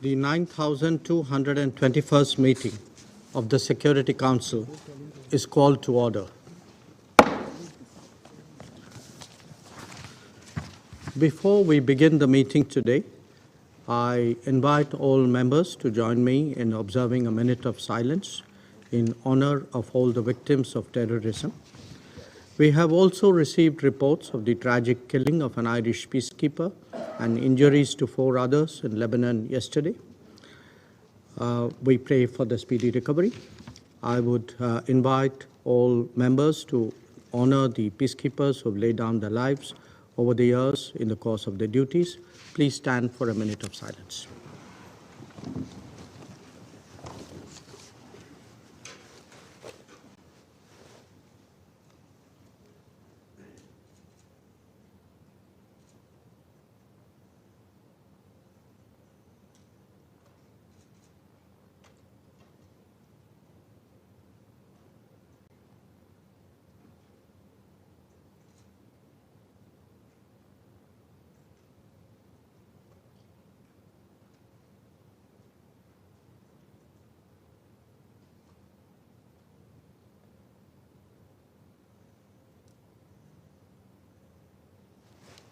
The 9,221st meeting of the Security Council is called to order. Before we begin the meeting today, I invite all members to join me in observing a minute of silence in honor of all the victims of terrorism. We have also received reports of the tragic killing of an Irish peacekeeper and injuries to 4 others in Lebanon yesterday. We pray for the speedy recovery. I would invite all members to honor the peacekeepers who have laid down their lives over the years in the course of their duties. Please stand for a minute of silence.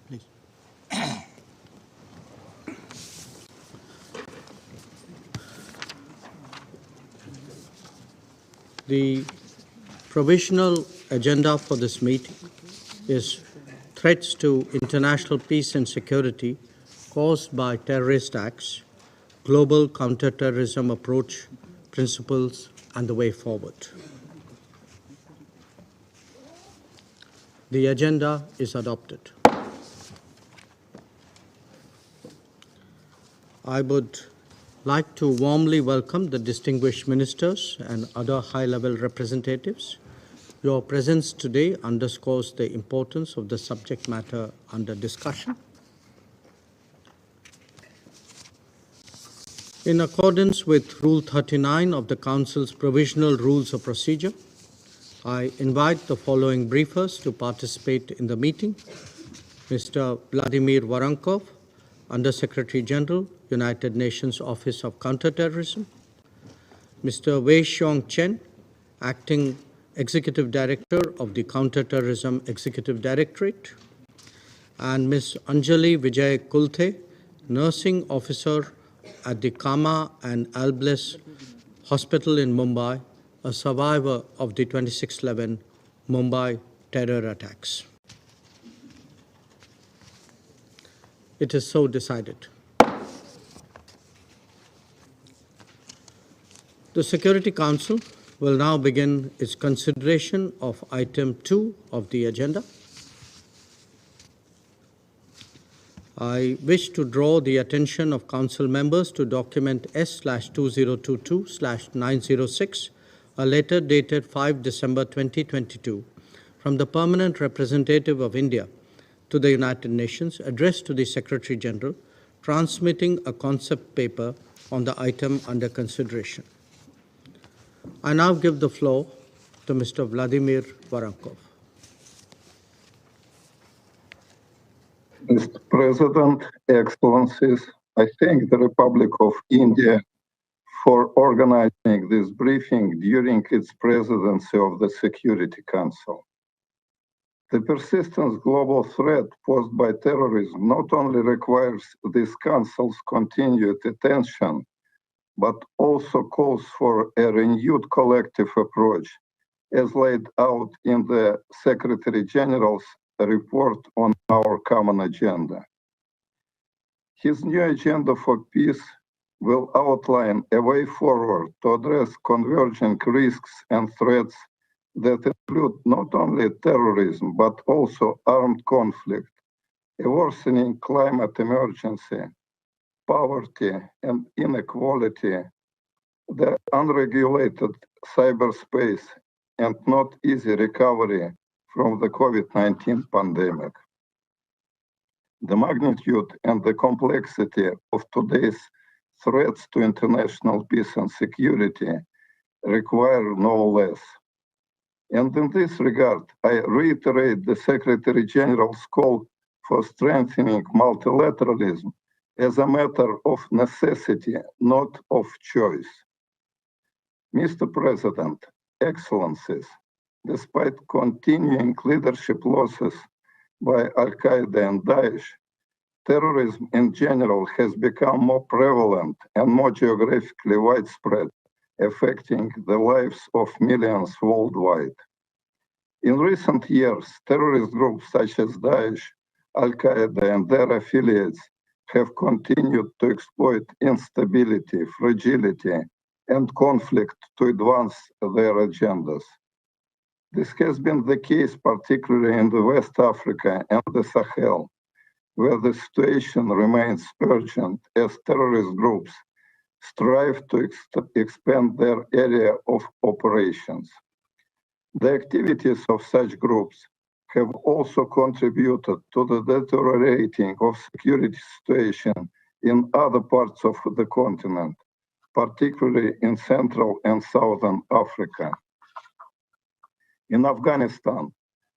Please. The provisional agenda for this meeting is threats to international peace and security caused by terrorist acts, global counterterrorism approach, principles, and the way forward. The agenda is adopted. I would like to warmly welcome the distinguished ministers and other high-level representatives. Your presence today underscores the importance of the subject matter under discussion. In accordance with Rule 39 of the Council's Provisional Rules of Procedure, I invite the following briefers to participate in the meeting: Mr. Vladimir Voronkov, Under-Secretary General, United Nations Office of Counterterrorism; Mr. Wei Xiong Chen, Acting Executive Director of the Counterterrorism Executive Directorate; and Ms. Anjali Vijay Kulthe, Nursing Officer at the Kama and Albles Hospital in Mumbai, a survivor of the 26/11 Mumbai terror attacks. It is so decided. The Security Council will now begin its consideration of item 2 of the agenda. I wish to draw the attention of Council members to document S/2022/906, a letter dated 5 December 2022 from the Permanent Representative of India to the United Nations, addressed to the Secretary General, transmitting a concept paper on the item under consideration. I now give the floor to Mr. Vladimir Voronkov. Mr. President, Excellencies, I thank the Republic of India for organizing this briefing during its presidency of the Security Council. The persistent global threat posed by terrorism not only requires this Council's continued attention, but also calls for a renewed collective approach, as laid out in the Secretary General's report on our common agenda. His new agenda for peace will outline a way forward to address converging risks and threats that include not only terrorism, but also armed conflict, a worsening climate emergency, poverty and inequality, the unregulated cyberspace, and not easy recovery from the COVID-19 pandemic. The magnitude and the complexity of today's threats to international peace and security require no less. And in this regard, I reiterate the Secretary General's call for strengthening multilateralism as a matter of necessity, not of choice. Mr. President, Excellencies, despite continuing leadership losses by Al-Qaeda and Daesh, terrorism in general has become more prevalent and more geographically widespread, affecting the lives of millions worldwide. In recent years, terrorist groups such as Daesh, Al-Qaeda, and their affiliates have continued to exploit instability, fragility, and conflict to advance their agendas. This has been the case particularly in the West Africa and the Sahel, where the situation remains urgent as terrorist groups strive to expand their area of operations. The activities of such groups have also contributed to the deteriorating of security situation in other parts of the continent, particularly in Central and Southern Africa. In Afghanistan,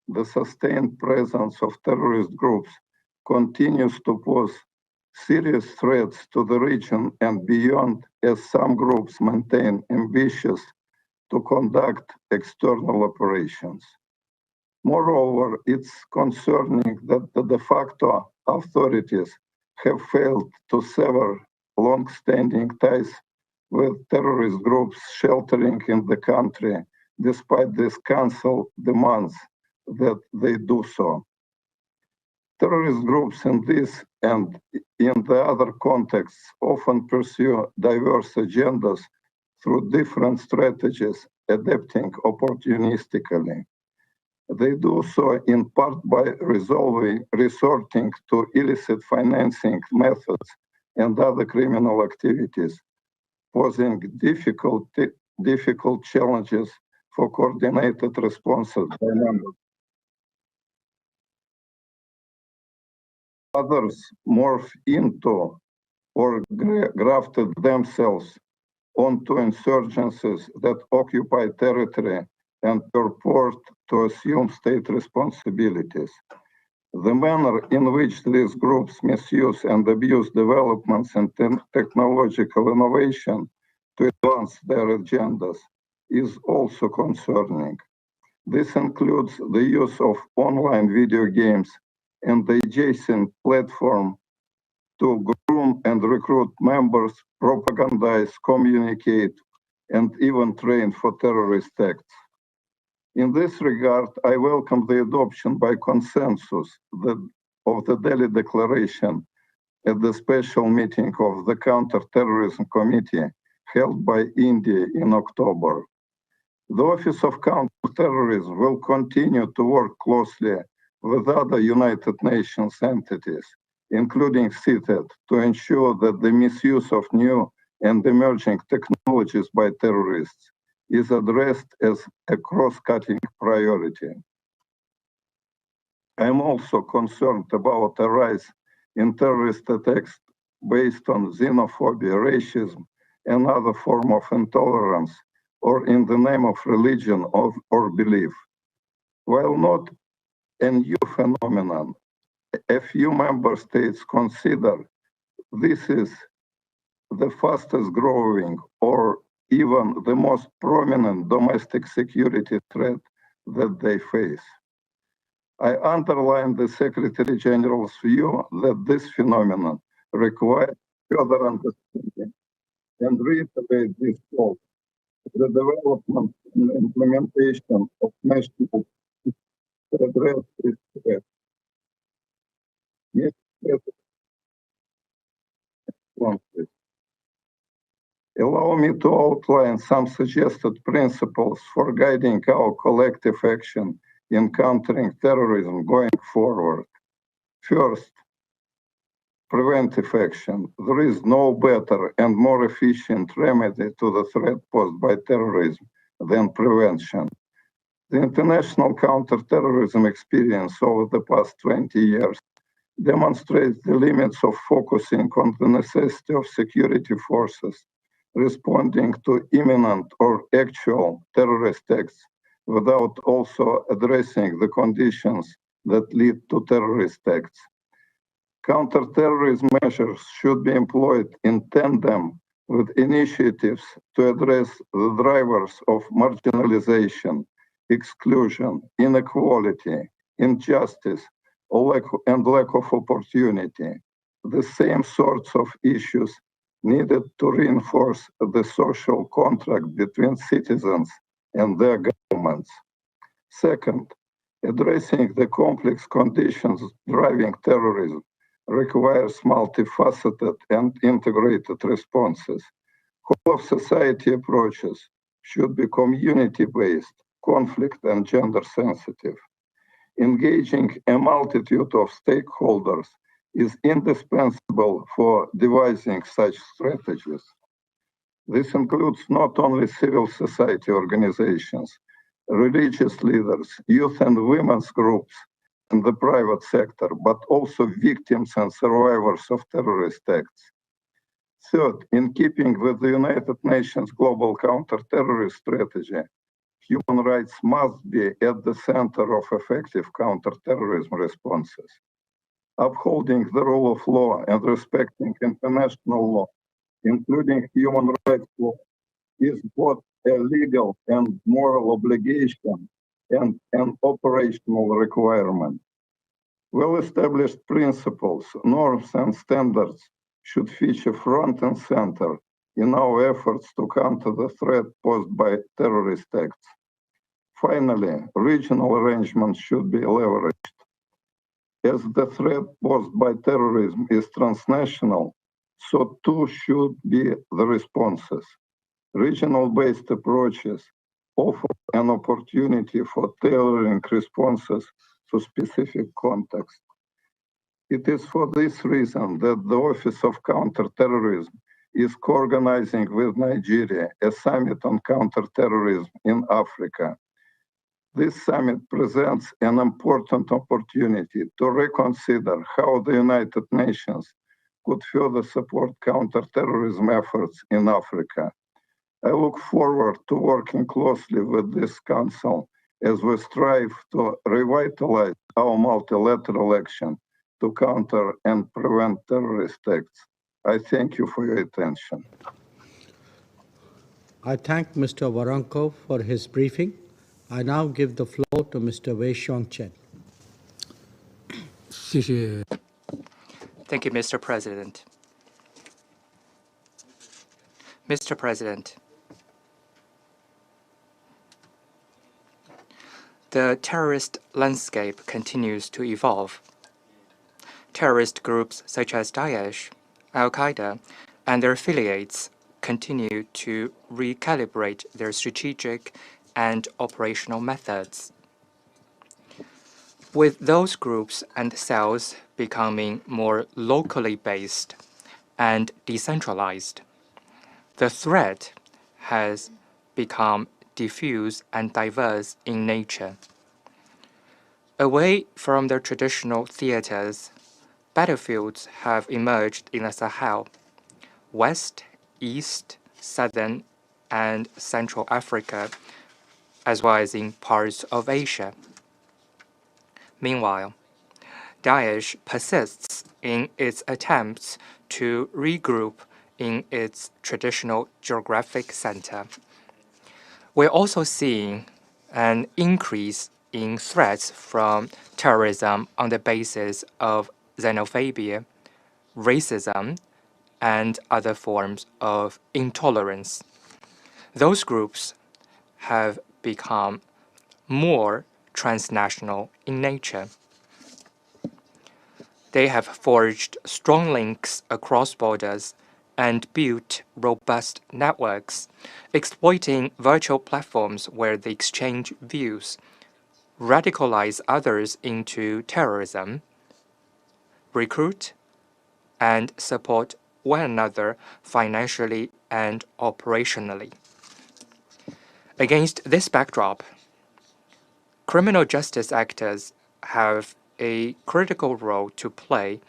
the sustained presence of terrorist groups continues to pose serious threats to the region and beyond, as some groups maintain ambitions to conduct external operations. Moreover, it's concerning that the de facto authorities have failed to sever long-standing ties with terrorist groups sheltering in the country, despite this council demands that they do so. Terrorist groups in this and in the other contexts often pursue diverse agendas through different strategies, adapting opportunistically. They do so in part by resorting to illicit financing methods and other criminal activities, posing difficult challenges for coordinated responses by members. Others morph into or grafted themselves onto insurgencies that occupy territory and purport to assume state responsibilities. The manner in which these groups misuse and abuse developments and technological innovation to advance their agendas is also concerning. This includes the use of online video games and the adjacent platform to groom and recruit members, propagandize, communicate, and even train for terrorist acts. In this regard, I welcome the adoption by consensus of the Delhi Declaration at the special meeting of the Counter-Terrorism Committee held by India in October. The Office of Counter-Terrorism will continue to work closely with other United Nations entities, including CITED, to ensure that the misuse of new and emerging technologies by terrorists is addressed as a cross-cutting priority. I am also concerned about a rise in terrorist attacks based on xenophobia, racism, and other forms of intolerance, or in the name of religion or belief. While not a new phenomenon, a few member states consider this is the fastest growing or even the most prominent domestic security threat that they face. I underline the Secretary General's view that this phenomenon requires further understanding and reiterate this call to the development and implementation of national to address this threat. Mr. President, allow me to outline some suggested principles for guiding our collective action in countering terrorism going forward. First, preventive action. There is no better and more efficient remedy to the threat posed by terrorism than prevention. The international counterterrorism experience over the past 20 years demonstrates the limits of focusing on the necessity of security forces responding to imminent or actual terrorist acts without also addressing the conditions that lead to terrorist acts. Counterterrorism measures should be employed in tandem with initiatives to address the drivers of marginalization, exclusion, inequality, injustice, and lack of opportunity. The same sorts of issues needed to reinforce the social contract between citizens and their governments. Second, addressing the complex conditions driving terrorism requires multifaceted and integrated responses. Whole of society approaches should be community-based, conflict and gender sensitive. Engaging a multitude of stakeholders is indispensable for devising such strategies. This includes not only civil society organizations, religious leaders, youth and women's groups in the private sector, but also victims and survivors of terrorist acts. Third, in keeping with the United Nations Global Counterterrorist Strategy, human rights must be at the center of effective counterterrorism responses. Upholding the rule of law and respecting international law, including human rights law, is both a legal and moral obligation and an operational requirement. Well-established principles, norms, and standards should feature front and center in our efforts to counter the threat posed by terrorist acts. Finally, regional arrangements should be leveraged. As the threat posed by terrorism is transnational, so too should be the responses. Regional-based approaches offer an opportunity for tailoring responses to specific contexts. It is for this reason that the Office of Counterterrorism is co-organizing with Nigeria a summit on counterterrorism in Africa. This summit presents an important opportunity to reconsider how the United Nations could further support counterterrorism efforts in Africa. I look forward to working closely with this Council as we strive to revitalize our multilateral action to counter and prevent terrorist acts. I thank you for your attention. I thank Mr. Varanko for his briefing. I now give the floor to Mr. Wei Xiongchen. Thank you, Mr. President. Mr. President, the terrorist landscape continues to evolve. Terrorist groups such as Daesh, Al-Qaeda, and their affiliates continue to recalibrate their strategic and operational methods. With those groups and cells becoming more locally based and decentralized, the threat has become diffuse and diverse in nature. Away from their traditional theaters, battlefields have emerged in the Sahel, West, East, Southern, and Central Africa, as well as in parts of Asia. Meanwhile, Daesh persists in its attempts to regroup in its traditional geographic center. We're also seeing an increase in threats from terrorism on the basis of xenophobia, racism, and other forms of intolerance. Those groups have become more transnational in nature. They have forged strong links across borders and built robust networks, exploiting virtual platforms where they exchange views, radicalize others into terrorism, recruit, and support one another financially and operationally. Against this backdrop, criminal justice actors have a critical role to play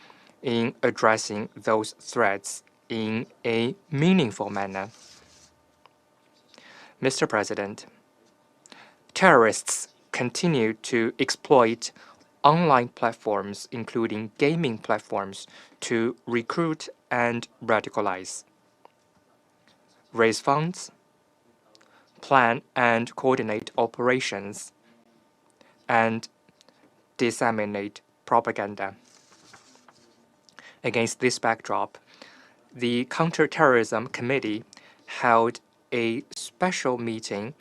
in addressing those threats in a meaningful manner. Mr. President, terrorists continue to exploit online platforms, including gaming platforms, to recruit and radicalize, raise funds, plan and coordinate operations, and disseminate propaganda. Against this backdrop, the Counterterrorism Committee held a special meeting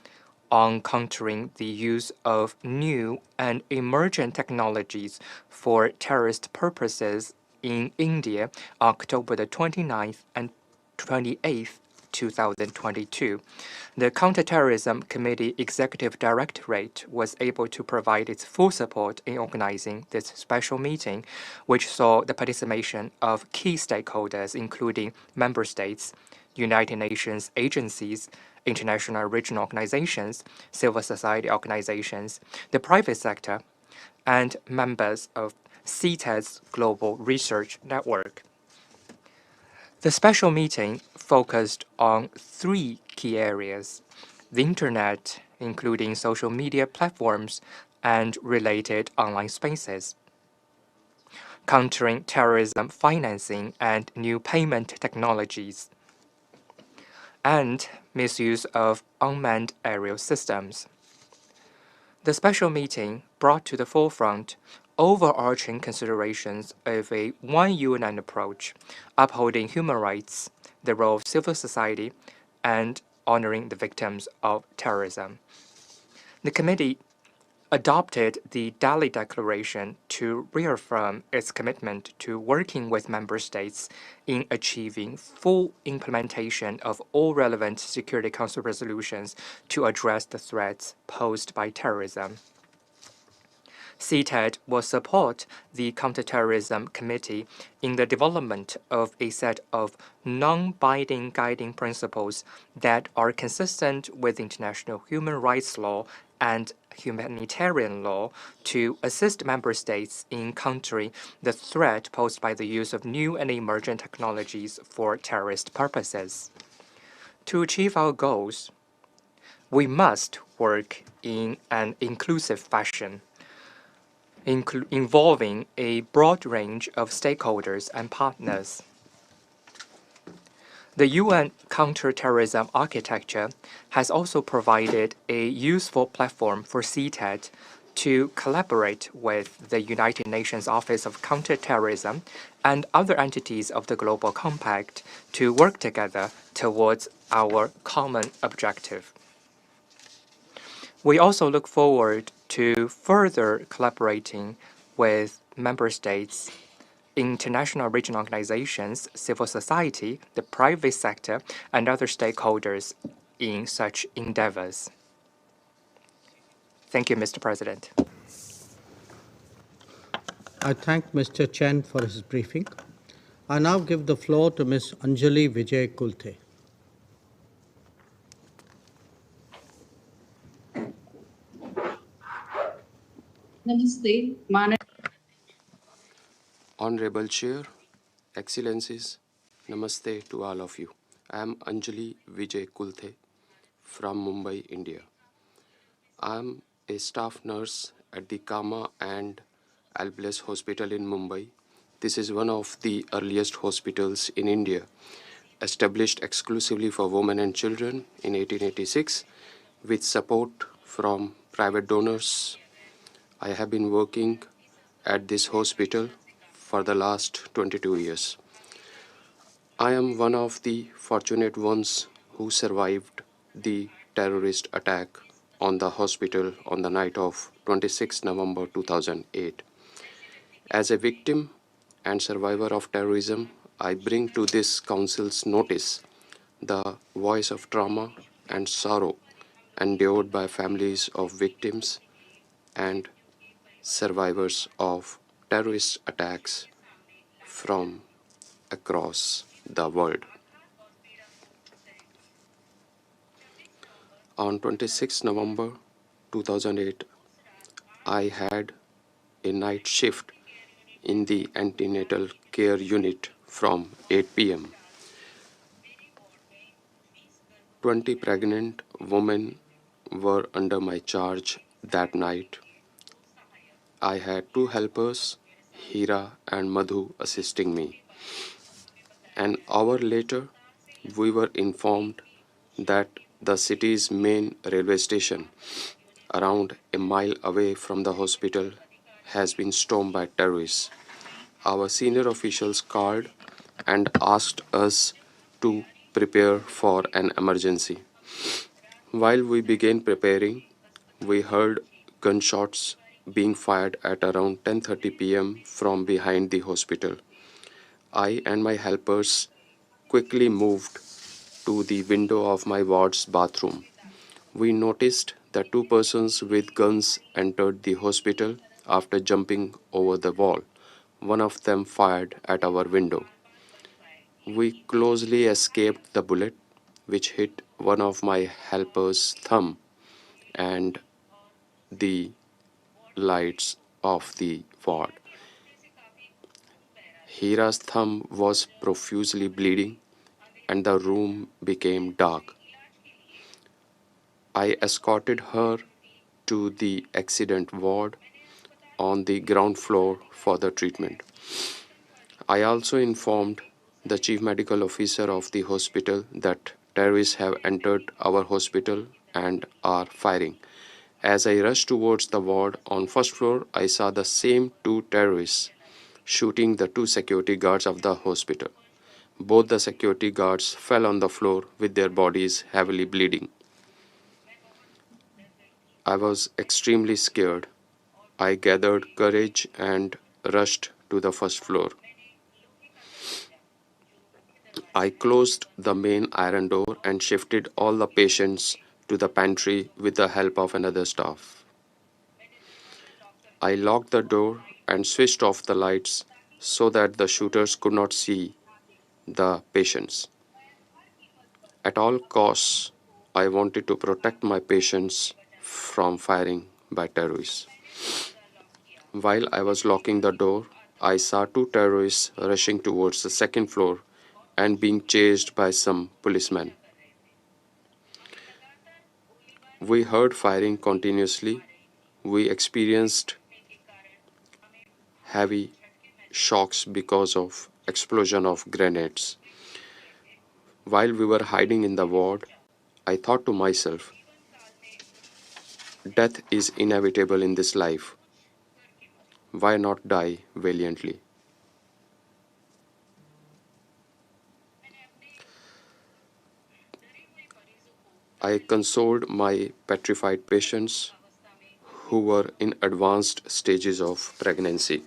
on countering the use of new and emergent technologies for terrorist purposes in India, October the 29th and 28th, 2022. The Counterterrorism Committee Executive Directorate was able to provide its full support in organizing this special meeting, which saw the participation of key stakeholders, including member states, United Nations agencies, international and regional organizations, civil society organizations, the private sector, and members of CTED's Global Research Network. The special meeting focused on three key areas: the Internet, including social media platforms and related online spaces, countering terrorism financing and new payment technologies, and misuse of unmanned aerial systems. The special meeting brought to the forefront overarching considerations of a one UN approach, upholding human rights, the role of civil society, and honoring the victims of terrorism. The committee adopted the Delhi Declaration to reaffirm its commitment to working with member states in achieving full implementation of all relevant Security Council resolutions to address the threats posed by terrorism. CTED will support the Counterterrorism Committee in the development of a set of non-binding guiding principles that are consistent with international human rights law and humanitarian law to assist member states in countering the threat posed by the use of new and emergent technologies for terrorist purposes. To achieve our goals, we must work in an inclusive fashion, involving a broad range of stakeholders and partners. The UN counterterrorism architecture has also provided a useful platform for CTED to collaborate with the United Nations Office of Counterterrorism and other entities of the Global Compact to work together towards our common objective. We also look forward to further collaborating with member states, international and regional organizations, civil society, the private sector, and other stakeholders in such endeavors. Thank you, Mr. President. I thank Mr. Chen for his briefing. I now give the floor to Ms. Anjali Vijay Kulte. Namaste, Honorable Chair, Excellencies, Namaste to all of you. I am Anjali Vijay Kulte from Mumbai, India. I am a staff nurse at the Kama and Albles Hospital in Mumbai. This is one of the earliest hospitals in India, established exclusively for women and children in 1886 with support from private donors. I have been working at this hospital for the last 22 years. I am one of the fortunate ones who survived the terrorist attack on the hospital on the night of 26 November 2008. As a victim and survivor of terrorism, I bring to this Council's notice the voice of trauma and sorrow endured by families of victims and survivors of terrorist attacks from across the world. On 26 November 2008, I had a night shift in the antenatal care unit from 8 p.m. 20 pregnant women were under my charge that night. I had two helpers, Hira and Madhu, assisting me. An hour later, we were informed that the city's main railway station, around a mile away from the hospital, has been stormed by terrorists. Our senior officials called and asked us to prepare for an emergency. While we began preparing, we heard gunshots being fired at around 10:30 p.m. from behind the hospital. I and my helpers quickly moved to the window of my ward's bathroom. We noticed that two persons with guns entered the hospital after jumping over the wall. One of them fired at our window. We closely escaped the bullet, which hit one of my helpers' thumb and the lights of the ward. Hira's thumb was profusely bleeding, and the room became dark. I escorted her to the accident ward on the ground floor for the treatment. I also informed the chief medical officer of the hospital that terrorists have entered our hospital and are firing. As I rushed towards the ward on first floor, I saw the same two terrorists shooting the two security guards of the hospital. Both the security guards fell on the floor with their bodies heavily bleeding. I was extremely scared. I gathered courage and rushed to the first floor. I closed the main iron door and shifted all the patients to the pantry with the help of another staff. I locked the door and switched off the lights so that the shooters could not see the patients. At all costs, I wanted to protect my patients from firing by terrorists. While I was locking the door, I saw two terrorists rushing towards the second floor and being chased by some policemen. We heard firing continuously. We experienced heavy shocks because of explosion of grenades. While we were hiding in the ward, I thought to myself, death is inevitable in this life. Why not die valiantly? I consoled my petrified patients who were in advanced stages of pregnancy.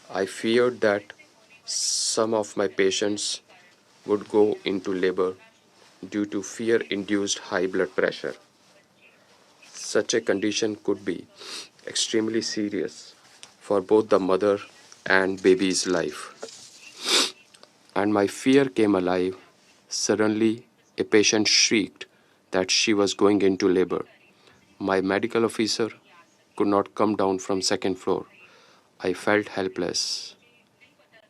I feared that some of my patients would go into labor due to fear induced high blood pressure. Such a condition could be extremely serious for both the mother and baby's life. And my fear came alive. Suddenly, a patient shrieked that she was going into labor. My medical officer could not come down from second floor. I felt helpless.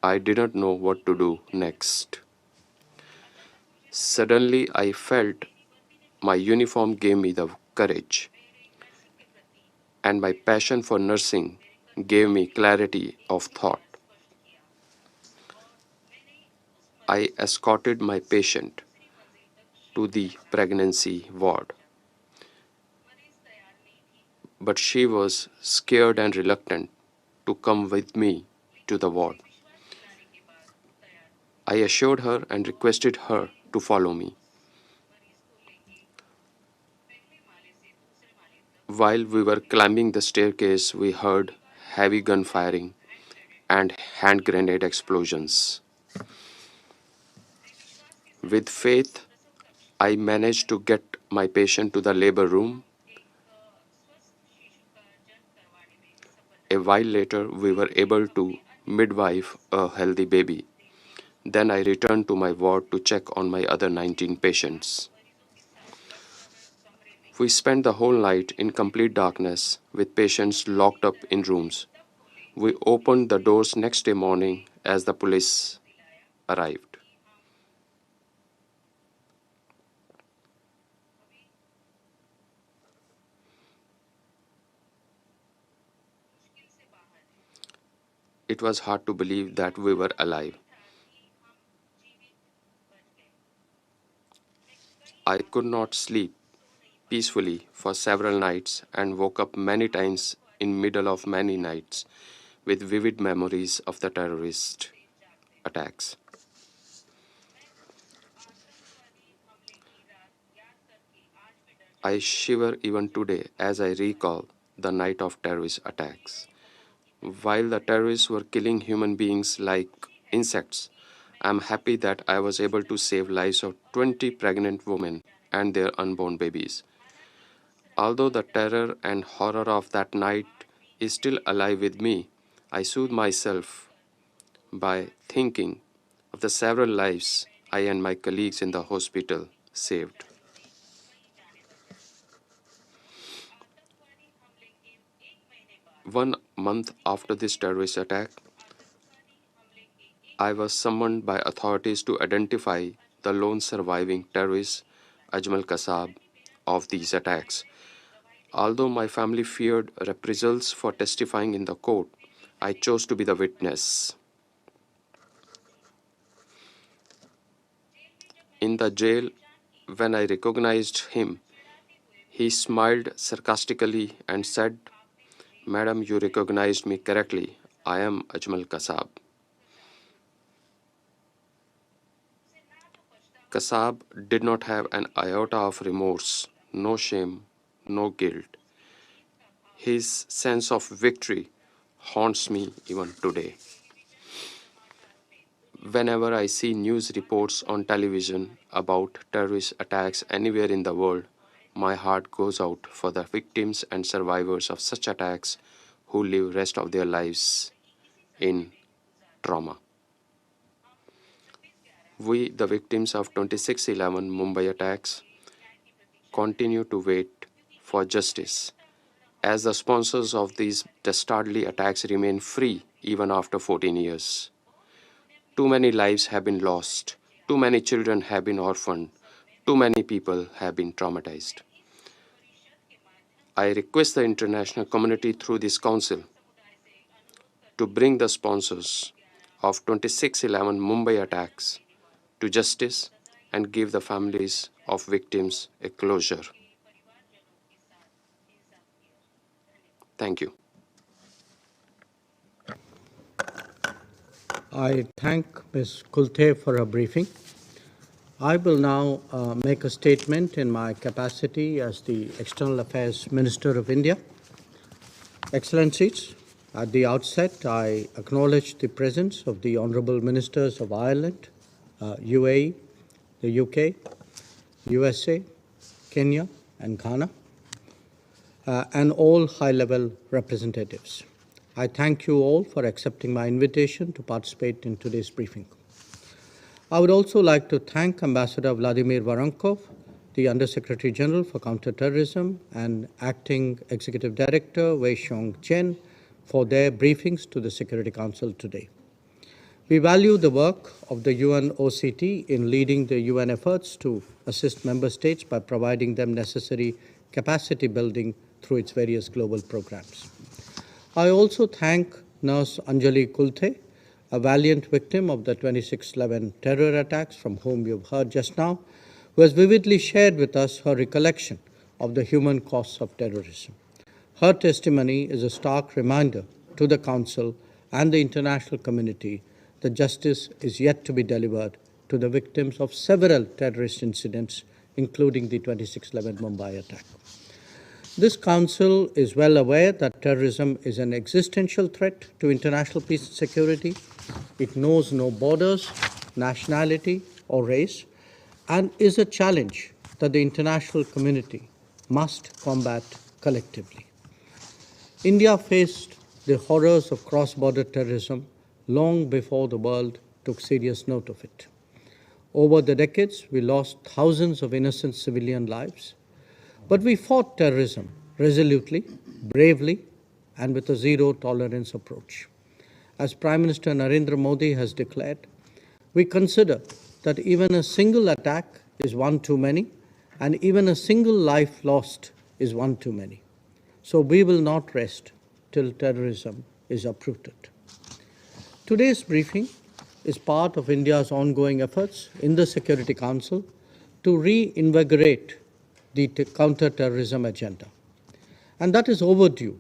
I didn't know what to do next. Suddenly, I felt my uniform gave me the courage, and my passion for nursing gave me clarity of thought. I escorted my patient to the pregnancy ward, but she was scared and reluctant to come with me to the ward. I assured her and requested her to follow me. While we were climbing the staircase, we heard heavy gun firing and hand grenade explosions. With faith, I managed to get my patient to the labor room. A while later, we were able to midwife a healthy baby. Then I returned to my ward to check on my other 19 patients. We spent the whole night in complete darkness with patients locked up in rooms. We opened the doors next day morning as the police arrived. it was hard to believe that we were alive. I could not sleep peacefully for several nights and woke up many times in middle of many nights with vivid memories of the terrorist attacks. I shiver even today as I recall the night of terrorist attacks. While the terrorists were killing human beings like insects, I am happy that I was able to save lives of 20 pregnant women and their unborn babies. Although the terror and horror of that night is still alive with me, I soothe myself by thinking of the several lives I and my colleagues in the hospital saved. 1 month after this terrorist attack, I was summoned by authorities to identify the lone surviving terrorist, Ajmal Kasab, of these attacks. Although my family feared reprisals for testifying in the court, I chose to be the witness. In the jail, when I recognized him, he smiled sarcastically and said, "Madam, you recognized me correctly. I am Ajmal Kasab." Kasab did not have an iota of remorse, no shame, no guilt. His sense of victory haunts me even today. Whenever I see news reports on television about terrorist attacks anywhere in the world, my heart goes out for the victims and survivors of such attacks who live rest of their lives in trauma. We, the victims of 26/11 Mumbai attacks, continue to wait for justice, as the sponsors of these dastardly attacks remain free even after 14 years. Too many lives have been lost, too many children have been orphaned, too many people have been traumatized. I request the international community through this council to bring the sponsors of 26/11 Mumbai attacks to justice and give the families of victims a closure. Thank you. I thank Ms. Kulte for her briefing. I will now make a statement in my capacity as the External Affairs Minister of India. Excellencies, at the outset, I acknowledge the presence of the Honourable Ministers of Ireland, UAE, the UK, USA, Kenya, and Ghana, and all high-level representatives. I thank you all for accepting my invitation to participate in today's briefing. I would also like to thank Ambassador Vladimir Voronkov, the Undersecretary General for Counterterrorism, and Acting Executive Director Wei Xiong Chen for their briefings to the Security Council today. We value the work of the UNOCT in leading the UN efforts to assist member states by providing them necessary capacity building through its various global programs. I also thank Nurse Anjali Kulte, a valiant victim of the 26/11 terror attacks, from whom you've heard just now, who has vividly shared with us her recollection of the human costs of terrorism. Her testimony is a stark reminder to the Council and the international community that justice is yet to be delivered to the victims of several terrorist incidents, including the 26/11 Mumbai attack. This Council is well aware that terrorism is an existential threat to international peace and security. It knows no borders, nationality, or race, and is a challenge that the international community must combat collectively. India faced the horrors of cross-border terrorism long before the world took serious note of it. Over the decades, we lost thousands of innocent civilian lives, but we fought terrorism resolutely, bravely, and with a zero-tolerance approach. As Prime Minister Narendra Modi has declared, we consider that even a single attack is one too many, and even a single life lost is one too many. So we will not rest till terrorism is uprooted. Today's briefing is part of India's ongoing efforts in the Security Council to reinvigorate the counter-terrorism agenda. And that is overdue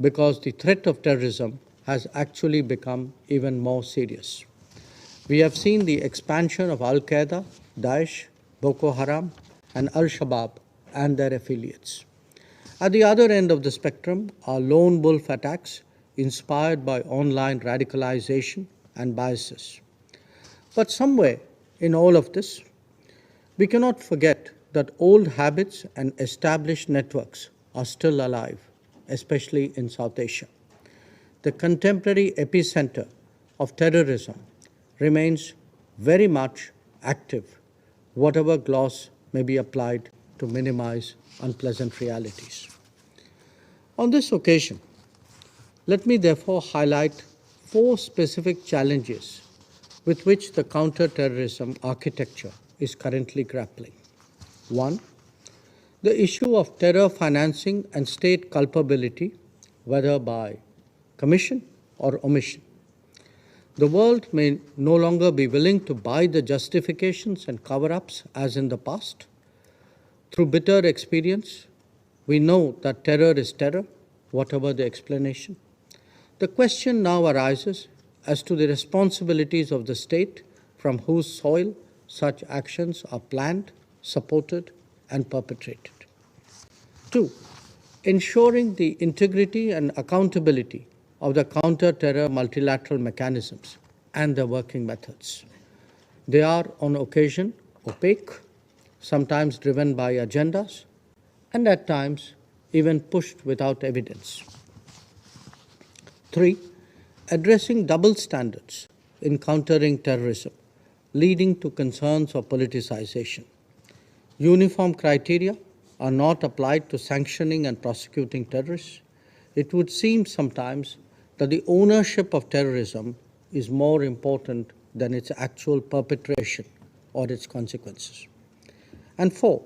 because the threat of terrorism has actually become even more serious. We have seen the expansion of Al-Qaeda, Daesh, Boko Haram, and Al-Shabaab and their affiliates. At the other end of the spectrum are lone wolf attacks inspired by online radicalization and biases. But somewhere in all of this, we cannot forget that old habits and established networks are still alive, especially in South Asia. The contemporary epicenter of terrorism remains very much active, whatever gloss may be applied to minimize unpleasant realities. On this occasion, let me therefore highlight 4 specific challenges with which the counter-terrorism architecture is currently grappling. 1. The issue of terror financing and state culpability, whether by commission or omission. The world may no longer be willing to buy the justifications and cover-ups as in the past. Through bitter experience, we know that terror is terror, whatever the explanation. The question now arises as to the responsibilities of the state from whose soil such actions are planned, supported, and perpetrated. 2. Ensuring the integrity and accountability of the counter-terror multilateral mechanisms and their working methods. They are on occasion opaque, sometimes driven by agendas, and at times even pushed without evidence. 3. Addressing double standards in countering terrorism, leading to concerns of politicization. Uniform criteria are not applied to sanctioning and prosecuting terrorists. It would seem sometimes that the ownership of terrorism is more important than its actual perpetration or its consequences. And 4,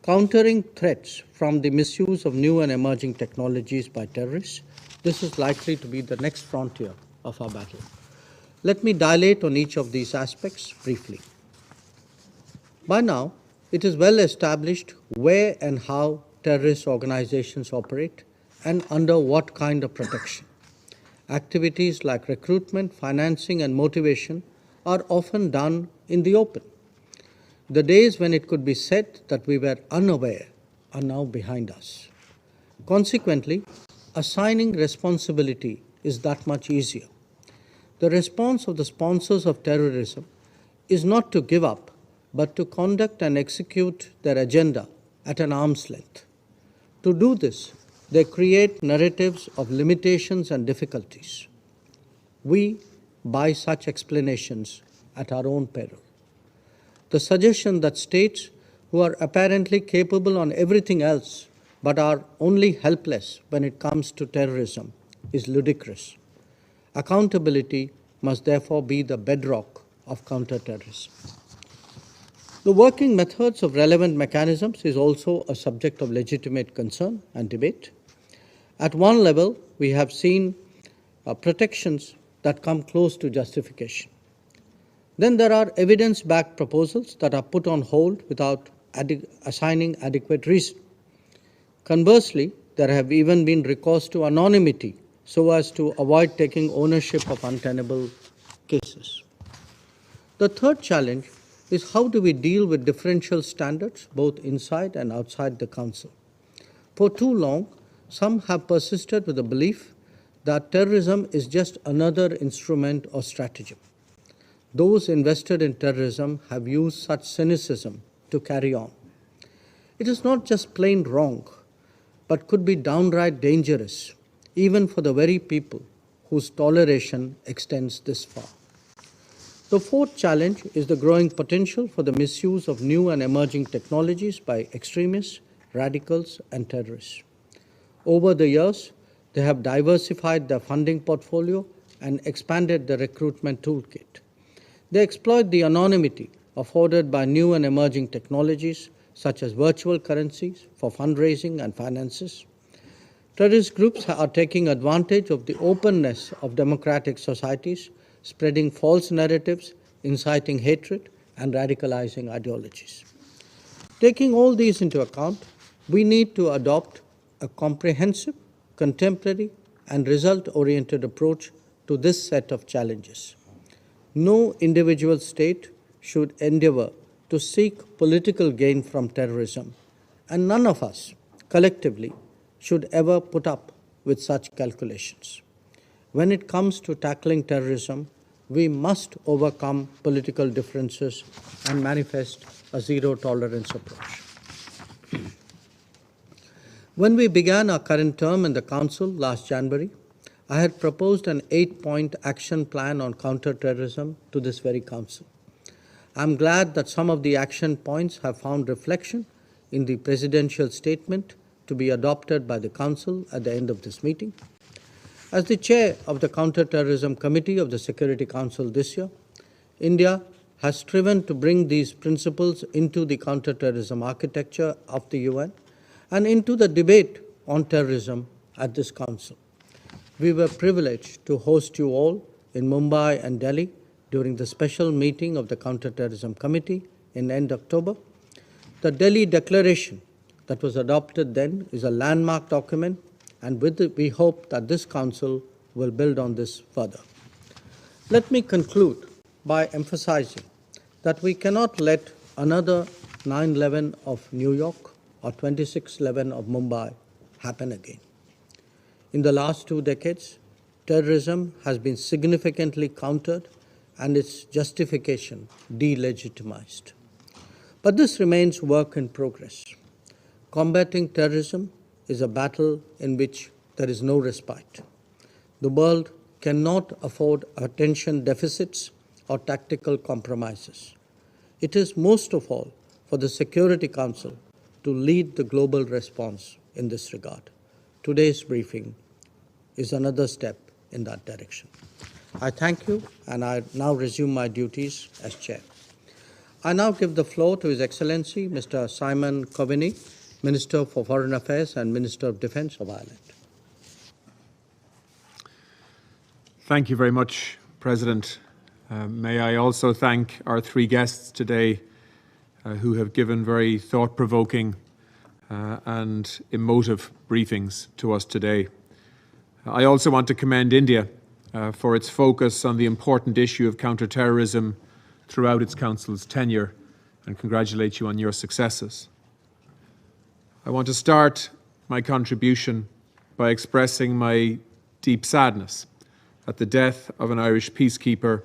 countering threats from the misuse of new and emerging technologies by terrorists. This is likely to be the next frontier of our battle. Let me dilate on each of these aspects briefly. By now, it is well established where and how terrorist organizations operate and under what kind of protection. Activities like recruitment, financing, and motivation are often done in the open. The days when it could be said that we were unaware are now behind us. Consequently, assigning responsibility is that much easier. The response of the sponsors of terrorism is not to give up, but to conduct and execute their agenda at an arm's length. To do this, they create narratives of limitations and difficulties. We buy such explanations at our own peril. The suggestion that states who are apparently capable on everything else but are only helpless when it comes to terrorism is ludicrous. Accountability must therefore be the bedrock of counterterrorism. The working methods of relevant mechanisms is also a subject of legitimate concern and debate. At one level, we have seen protections that come close to justification. Then there are evidence-backed proposals that are put on hold without assigning adequate reason. Conversely, there have even been recourse to anonymity so as to avoid taking ownership of untenable cases. The third challenge is how do we deal with differential standards both inside and outside the Council. For too long, some have persisted with the belief that terrorism is just another instrument or stratagem. Those invested in terrorism have used such cynicism to carry on. It is not just plain wrong, but could be downright dangerous, even for the very people whose toleration extends this far. The fourth challenge is the growing potential for the misuse of new and emerging technologies by extremists, radicals, and terrorists. Over the years, they have diversified their funding portfolio and expanded the recruitment toolkit. They exploit the anonymity afforded by new and emerging technologies, such as virtual currencies, for fundraising and finances. Terrorist groups are taking advantage of the openness of democratic societies spreading false narratives, inciting hatred, and radicalizing ideologies. Taking all these into account, we need to adopt a comprehensive, contemporary, and result-oriented approach to this set of challenges. No individual state should endeavor to seek political gain from terrorism, and none of us, collectively, should ever put up with such calculations. When it comes to tackling terrorism, we must overcome political differences and manifest a zero-tolerance approach. When we began our current term in the Council last January, I had proposed an 8-point action plan on counter-terrorism to this very Council. I'm glad that some of the action points have found reflection in the presidential statement to be adopted by the Council at the end of this meeting. As the chair of the Counter-Terrorism Committee of the Security Council this year, India has striven to bring these principles into the counter-terrorism architecture of the UN and into the debate on terrorism at this Council. We were privileged to host you all in Mumbai and Delhi during the special meeting of the Counter-Terrorism Committee in end October. The Delhi Declaration that was adopted then is a landmark document, and with it, we hope that this Council will build on this further. Let me conclude by emphasizing that we cannot let another 9/11 of New York or 26/11 of Mumbai happen again. In the last 2 decades, terrorism has been significantly countered and its justification delegitimized. But this remains work in progress. Combating terrorism is a battle in which there is no respite. The world cannot afford attention deficits or tactical compromises. It is most of all for the Security Council to lead the global response in this regard. Today's briefing is another step in that direction. I thank you, and I now resume my duties as chair. I now give the floor to His Excellency, Mr. Simon Coveney, Minister for Foreign Affairs and Minister of Defence of Ireland. Thank you very much, President. May I also thank our 3 guests today who have given very thought-provoking and emotive briefings to us today. I also want to commend India for its focus on the important issue of counter-terrorism throughout its Council's tenure, and congratulate you on your successes. I want to start my contribution by expressing my deep sadness at the death of an Irish peacekeeper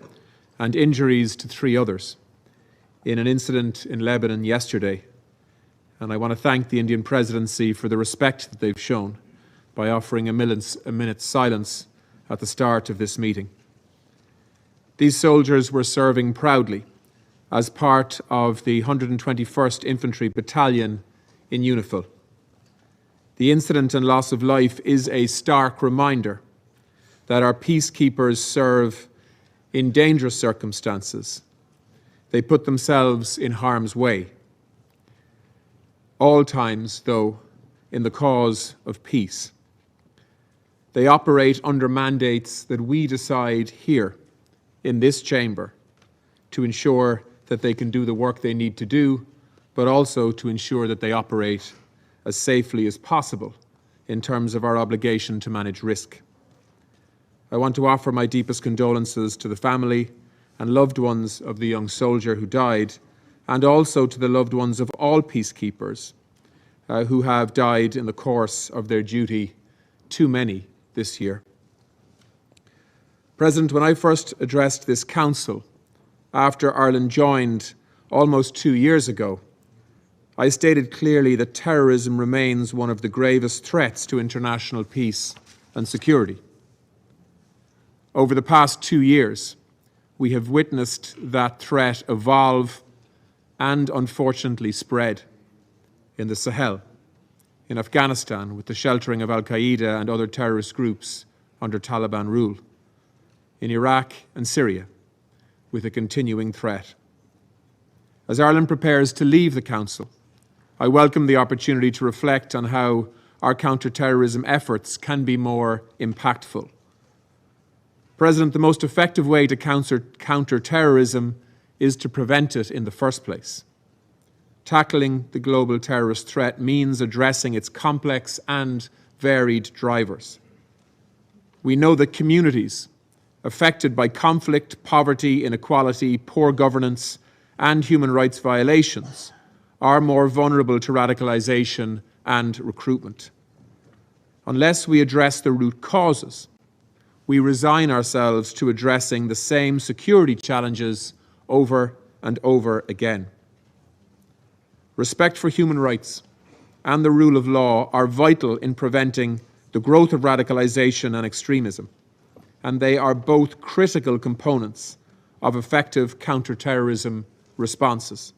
and injuries to 3 others in an incident in Lebanon yesterday. And I want to thank the Indian Presidency for the respect that they've shown by offering a minute's silence at the start of this meeting. These soldiers were serving proudly as part of the 121st Infantry Battalion in UNIFIL. The incident and loss of life is a stark reminder that our peacekeepers serve in dangerous circumstances. They put themselves in harm's way. All times, though, in the cause of peace. They operate under mandates that we decide here in this chamber to ensure that they can do the work they need to do, but also to ensure that they operate as safely as possible in terms of our obligation to manage risk. I want to offer my deepest condolences to the family and loved ones of the young soldier who died, and also to the loved ones of all peacekeepers who have died in the course of their duty, too many this year. President, when I first addressed this Council after Ireland joined almost 2 years ago, I stated clearly that terrorism remains one of the gravest threats to international peace and security. Over the past 2 years, we have witnessed that threat evolve and unfortunately spread in the Sahel, in Afghanistan with the sheltering of Al-Qaeda and other terrorist groups under Taliban rule, in Iraq and Syria with a continuing threat. As Ireland prepares to leave the Council, I welcome the opportunity to reflect on how our counter-terrorism efforts can be more impactful. President, the most effective way to counter terrorism is to prevent it in the first place. Tackling the global terrorist threat means addressing its complex and varied drivers. We know that communities affected by conflict, poverty, inequality, poor governance, and human rights violations are more vulnerable to radicalization and recruitment. Unless we address the root causes, we resign ourselves to addressing the same security challenges over and over again. Respect for human rights and the rule of law are vital in preventing the growth of radicalization and extremism, and they are both critical components of effective counterterrorism responses.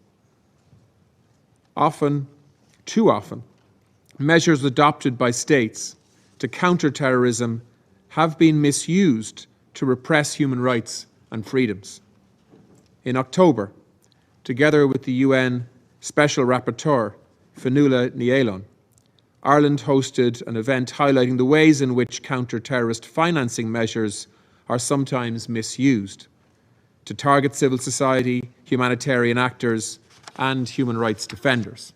Often, too often, measures adopted by states to counter terrorism have been misused to repress human rights and freedoms. In October, together with the UN Special Rapporteur, Fionnuala Ní Aoláin, Ireland hosted an event highlighting the ways in which counter-terrorist financing measures are sometimes misused to target civil society, humanitarian actors, and human rights defenders.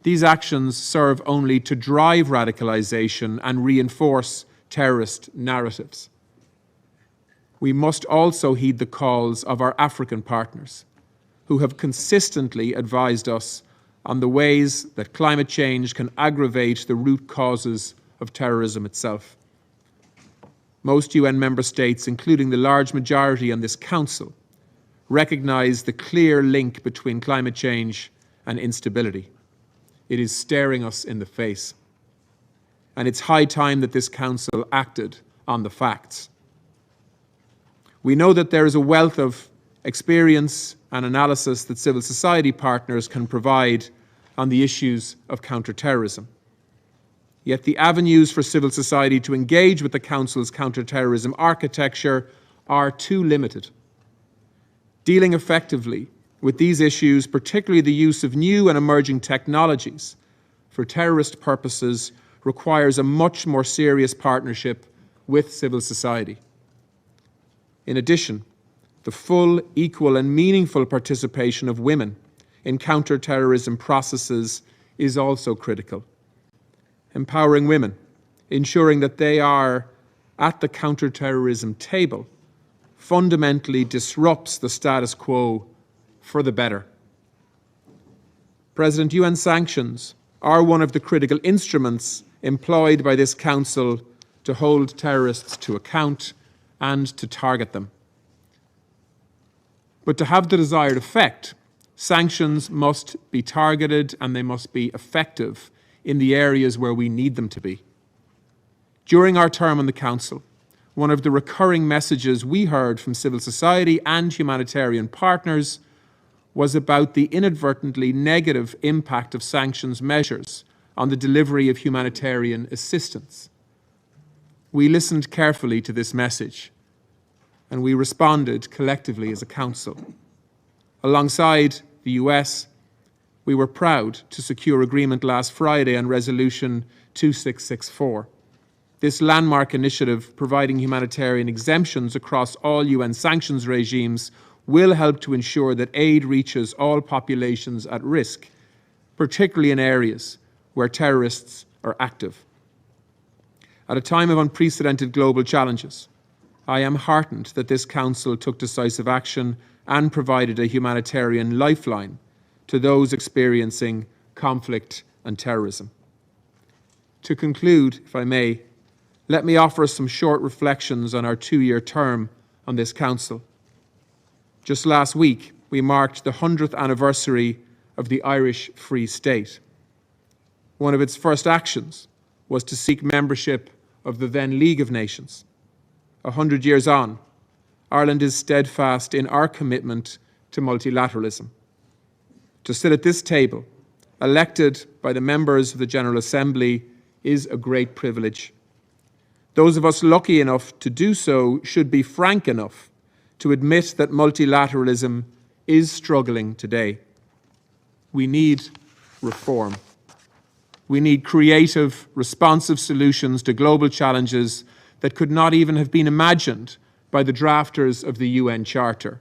These actions serve only to drive radicalization and reinforce terrorist narratives. We must also heed the calls of our African partners, who have consistently advised us on the ways that climate change can aggravate the root causes of terrorism itself. Most UN member states, including the large majority on this Council, recognize the clear link between climate change and instability. It is staring us in the face. And it's high time that this Council acted on the facts. We know that there is a wealth of experience and analysis that civil society partners can provide on the issues of counterterrorism. Yet the avenues for civil society to engage with the Council's counterterrorism architecture are too limited. Dealing effectively with these issues, particularly the use of new and emerging technologies for terrorist purposes, requires a much more serious partnership with civil society. In addition, the full, equal and meaningful participation of women in counter-terrorism processes is also critical. Empowering women, ensuring that they are at the counter-terrorism table, fundamentally disrupts the status quo for the better. President, UN sanctions are one of the critical instruments employed by this Council to hold terrorists to account and to target them. But to have the desired effect, sanctions must be targeted and they must be effective in the areas where we need them to be. During our term on the Council, one of the recurring messages we heard from civil society and humanitarian partners was about the inadvertently negative impact of sanctions measures on the delivery of humanitarian assistance. We listened carefully to this message, and we responded collectively as a Council. Alongside the US, we were proud to secure agreement last Friday on Resolution 2664. This landmark initiative, providing humanitarian exemptions across all UN sanctions regimes, will help to ensure that aid reaches all populations at risk, particularly in areas where terrorists are active. At a time of unprecedented global challenges, I am heartened that this Council took decisive action and provided a humanitarian lifeline to those experiencing conflict and terrorism. To conclude, if I may, let me offer some short reflections on our 2-year term on this Council. Just last week, we marked the 100th anniversary of the Irish Free State. One of its first actions was to seek membership of the then League of Nations. 100 years on, Ireland is steadfast in our commitment to multilateralism. To sit at this table, elected by the members of the General Assembly, is a great privilege. Those of us lucky enough to do so should be frank enough to admit that multilateralism is struggling today. We need reform. We need creative, responsive solutions to global challenges that could not even have been imagined by the drafters of the UN Charter.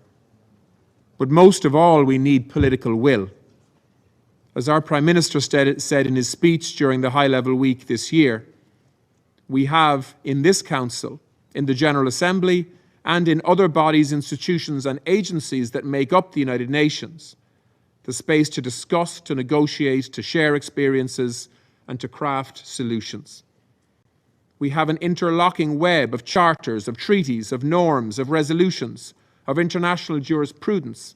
But most of all, we need political will. As our Prime Minister said in his speech during the high-level week this year, we have in this Council, in the General Assembly, and in other bodies, institutions and agencies that make up the United Nations, the space to discuss, to negotiate, to share experiences, and to craft solutions. We have an interlocking web of charters, of treaties, of norms, of resolutions, of international jurisprudence,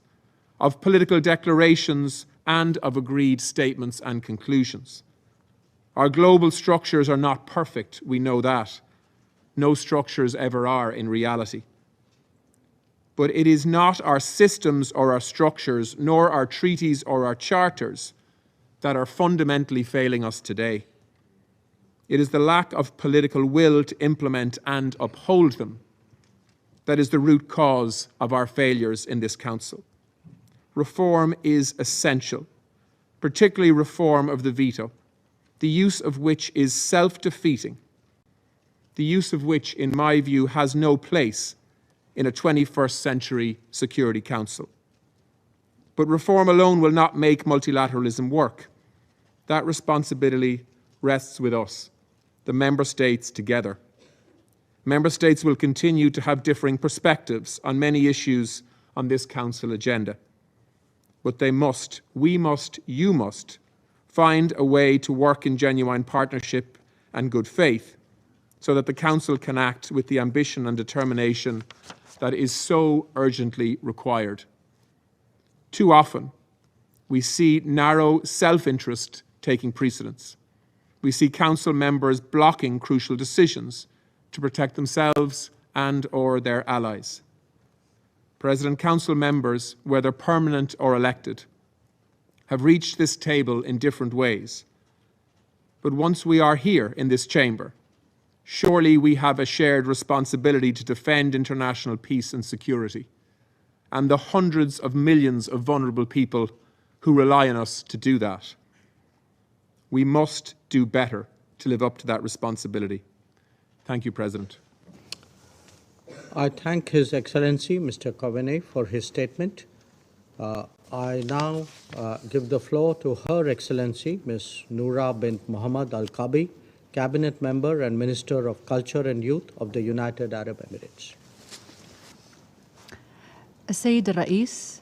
of political declarations, and of agreed statements and conclusions. Our global structures are not perfect, we know that. No structures ever are in reality. But it is not our systems or our structures, nor our treaties or our charters that are fundamentally failing us today. It is the lack of political will to implement and uphold them that is the root cause of our failures in this Council. Reform is essential, particularly reform of the veto, the use of which is self-defeating, the use of which, in my view, has no place in a 21st century Security Council. But reform alone will not make multilateralism work. That responsibility rests with us, the Member States together. Member States will continue to have differing perspectives on many issues on this Council agenda. But they must, we must, you must, find a way to work in genuine partnership and good faith so that the Council can act with the ambition and determination that is so urgently required. Too often, we see narrow self-interest taking precedence. We see Council members blocking crucial decisions to protect themselves and/or their allies. President, Council members, whether permanent or elected, have reached this table in different ways. But once we are here in this chamber, surely we have a shared responsibility to defend international peace and security, and the hundreds of millions of vulnerable people who rely on us to do that. We must do better to live up to that responsibility. Thank you, President. I thank His Excellency, Mr. Coveney, for his statement. I now give the floor to Her Excellency, Ms. Noura bint Mohammed Al-Kabi, Cabinet Member and Minister of Culture and Youth of the United Arab Emirates. السيد الرئيس.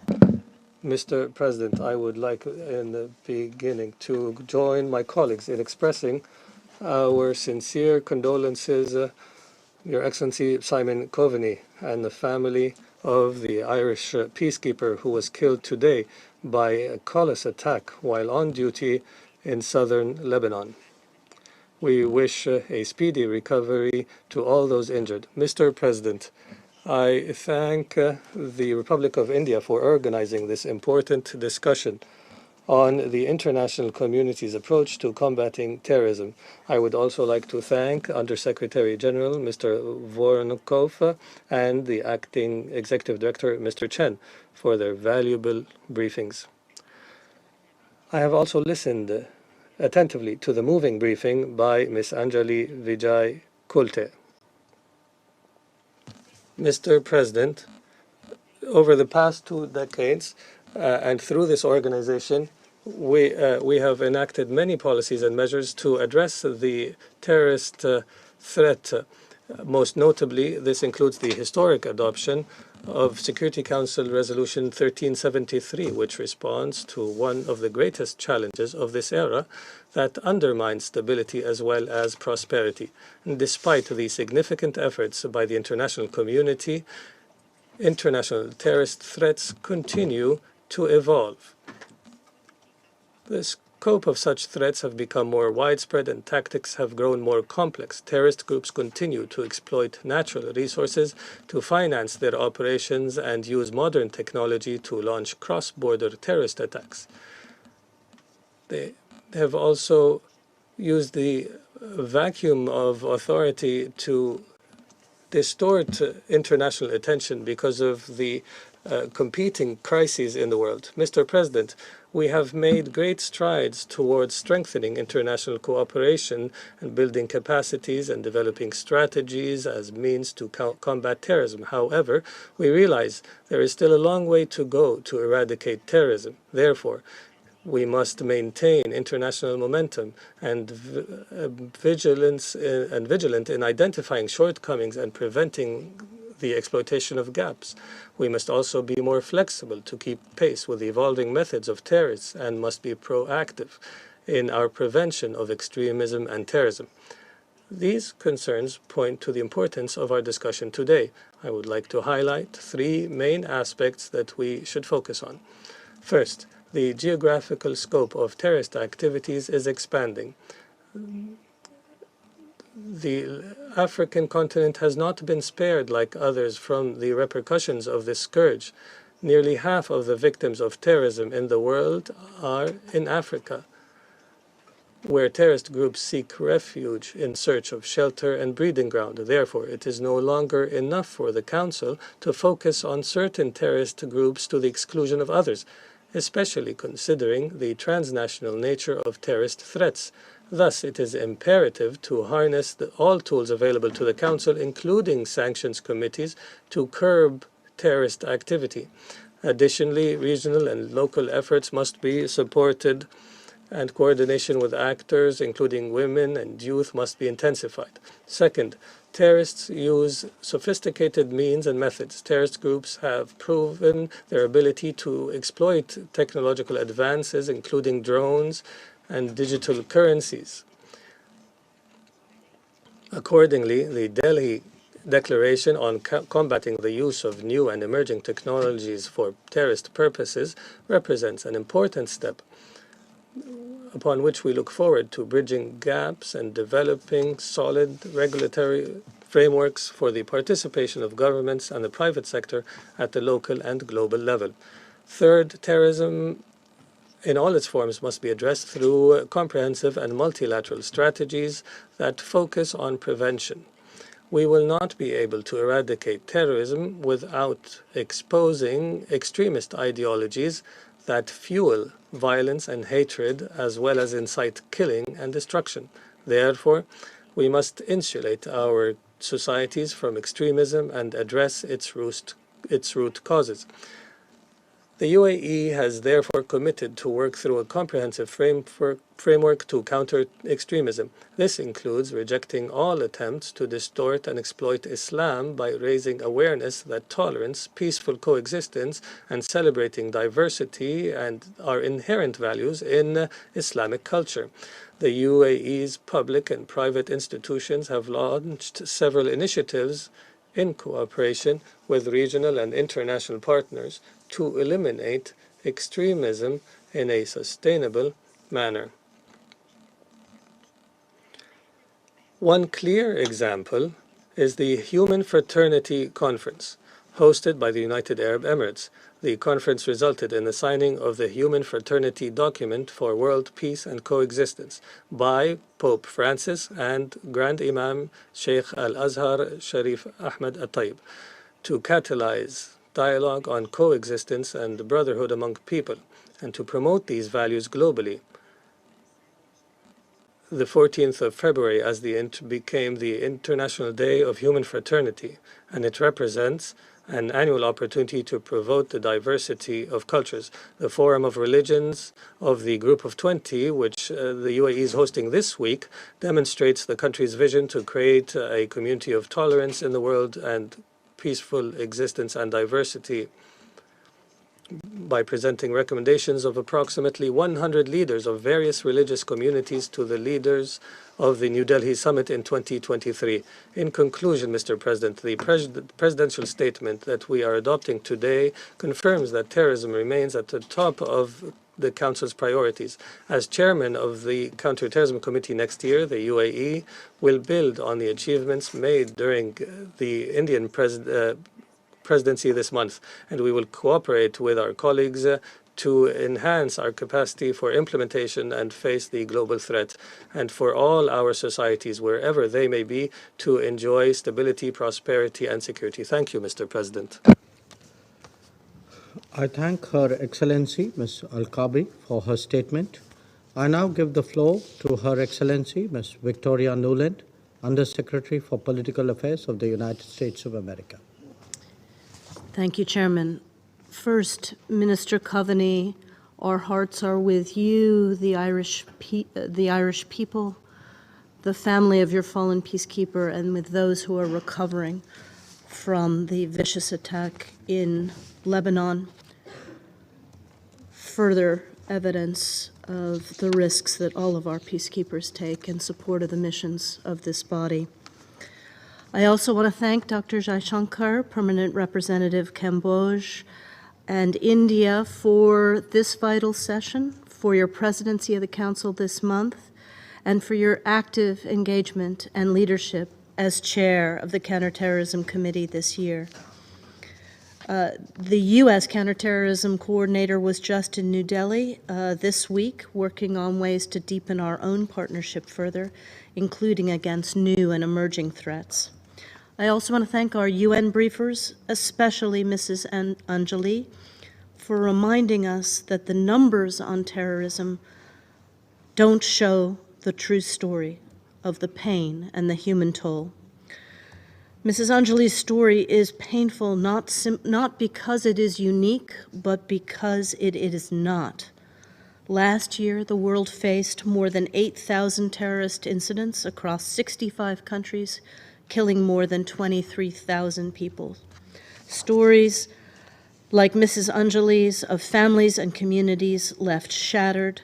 Mr. President, I would like in the beginning to join my colleagues in expressing our sincere condolences, Your Excellency Simon Coveney, and the family of the Irish peacekeeper who was killed today by a callous attack while on duty in southern Lebanon. We wish a speedy recovery to all those injured. Mr. President, I thank the Republic of India for organizing this important discussion on the international community's approach to combating terrorism. I would also like to thank Undersecretary General Mr. Voronokov and the Acting Executive Director Mr. Chen for their valuable briefings. I have also listened attentively to the moving briefing by Ms. Anjali Vijay Kulte. Mr. President, over the past 2 decades and through this organization, we have enacted many policies and measures to address the terrorist threat. Most notably, this includes the historic adoption of Security Council Resolution 1373, which responds to one of the greatest challenges of this era that undermines stability as well as prosperity. And despite the significant efforts by the international community, international terrorist threats continue to evolve. The scope of such threats have become more widespread and tactics have grown more complex. Terrorist groups continue to exploit natural resources to finance their operations and use modern technology to launch cross-border terrorist attacks. They have also used the vacuum of authority to distort international attention because of the competing crises in the world. Mr. President, we have made great strides towards strengthening international cooperation and building capacities and developing strategies as means to combat terrorism. However, we realize there is still a long way to go to eradicate terrorism. Therefore, we must maintain international momentum and vigilant in identifying shortcomings and preventing the exploitation of gaps. We must also be more flexible to keep pace with the evolving methods of terrorists and must be proactive in our prevention of extremism and terrorism. These concerns point to the importance of our discussion today. I would like to highlight three main aspects that we should focus on. First, the geographical scope of terrorist activities is expanding. The African continent has not been spared like others from the repercussions of this scourge. Nearly half of the victims of terrorism in the world are in Africa, where terrorist groups seek refuge in search of shelter and breeding ground. Therefore, it is no longer enough for the Council to focus on certain terrorist groups to the exclusion of others, especially considering the transnational nature of terrorist threats. Thus, it is imperative to harness all tools available to the Council, including sanctions committees, to curb terrorist activity. Additionally, regional and local efforts must be supported, and coordination with actors, including women and youth, must be intensified. Second, terrorists use sophisticated means and methods. Terrorist groups have proven their ability to exploit technological advances, including drones and digital currencies. Accordingly, the Delhi Declaration on combating the use of new and emerging technologies for terrorist purposes represents an important step upon which we look forward to bridging gaps and developing solid regulatory frameworks for the participation of governments and the private sector at the local and global level. Third, terrorism in all its forms must be addressed through comprehensive and multilateral strategies that focus on prevention. We will not be able to eradicate terrorism without exposing extremist ideologies that fuel violence and hatred, as well as incite killing and destruction. Therefore, we must insulate our societies from extremism and address its root causes. The UAE has therefore committed to work through a comprehensive framework to counter extremism. This includes rejecting all attempts to distort and exploit Islam by raising awareness that tolerance, peaceful coexistence, and celebrating diversity are inherent values in Islamic culture. The UAE's public and private institutions have launched several initiatives in cooperation with regional and international partners to eliminate extremism in a sustainable manner. One clear example is the Human Fraternity Conference, hosted by the United Arab Emirates. The conference resulted in the signing of the Human Fraternity Document for World Peace and Coexistence by Pope Francis and Grand Imam Sheikh Al-Azhar Sharif Ahmed At-Tayyib to catalyze dialogue on coexistence and brotherhood among people, and to promote these values globally. The 14th of February became the International Day of Human Fraternity, and it represents an annual opportunity to promote the diversity of cultures. The Forum of Religions of the Group of 20, which the UAE is hosting this week, demonstrates the country's vision to create a community of tolerance in the world and peaceful existence and diversity by presenting recommendations of approximately 100 leaders of various religious communities to the leaders of the New Delhi Summit in 2023. In conclusion, Mr. President, the presidential statement that we are adopting today confirms that terrorism remains at the top of the Council's priorities. As chairman of the Counterterrorism Committee next year, the UAE will build on the achievements made during the Indian presidency this month, and we will cooperate with our colleagues to enhance our capacity for implementation and face the global threat, and for all our societies, wherever they may be, to enjoy stability, prosperity, and security. Thank you, Mr. President. I thank Her Excellency, Ms. Al-Kabi, for her statement. I now give the floor to Her Excellency, Ms. Victoria Nuland, Undersecretary for Political Affairs of the United States of America. Thank you, Chairman. First, Minister Coveney, our hearts are with you, the Irish people, the family of your fallen peacekeeper, and with those who are recovering from the vicious attack in Lebanon. Further evidence of the risks that all of our peacekeepers take in support of the missions of this body. I also want to thank Dr. Jaishankar, Permanent Representative Cambodge, and India for this vital session, for your presidency of the Council this month, and for your active engagement and leadership as chair of the Counterterrorism Committee this year. The U.S. Counterterrorism Coordinator was just in New Delhi this week, working on ways to deepen our own partnership further, including against new and emerging threats. I also want to thank our UN briefers, especially Mrs. Anjali, for reminding us that the numbers on terrorism don't show the true story of the pain and the human toll. Mrs. Anjali's story is painful not because it is unique, but because it is not. Last year, the world faced more than 8,000 terrorist incidents across 65 countries, killing more than 23,000 people. Stories like Mrs. Anjali's of families and communities left shattered,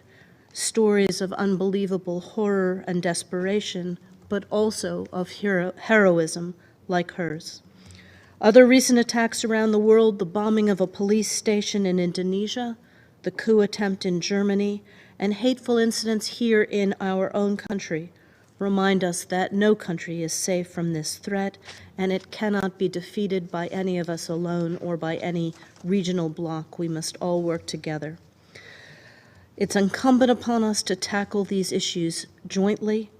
stories of unbelievable horror and desperation, but also of heroism like hers. Other recent attacks around the world, the bombing of a police station in Indonesia, the coup attempt in Germany, and hateful incidents here in our own country, remind us that no country is safe from this threat, and it cannot be defeated by any of us alone or by any regional bloc. We must all work together. It's incumbent upon us to tackle these issues jointly,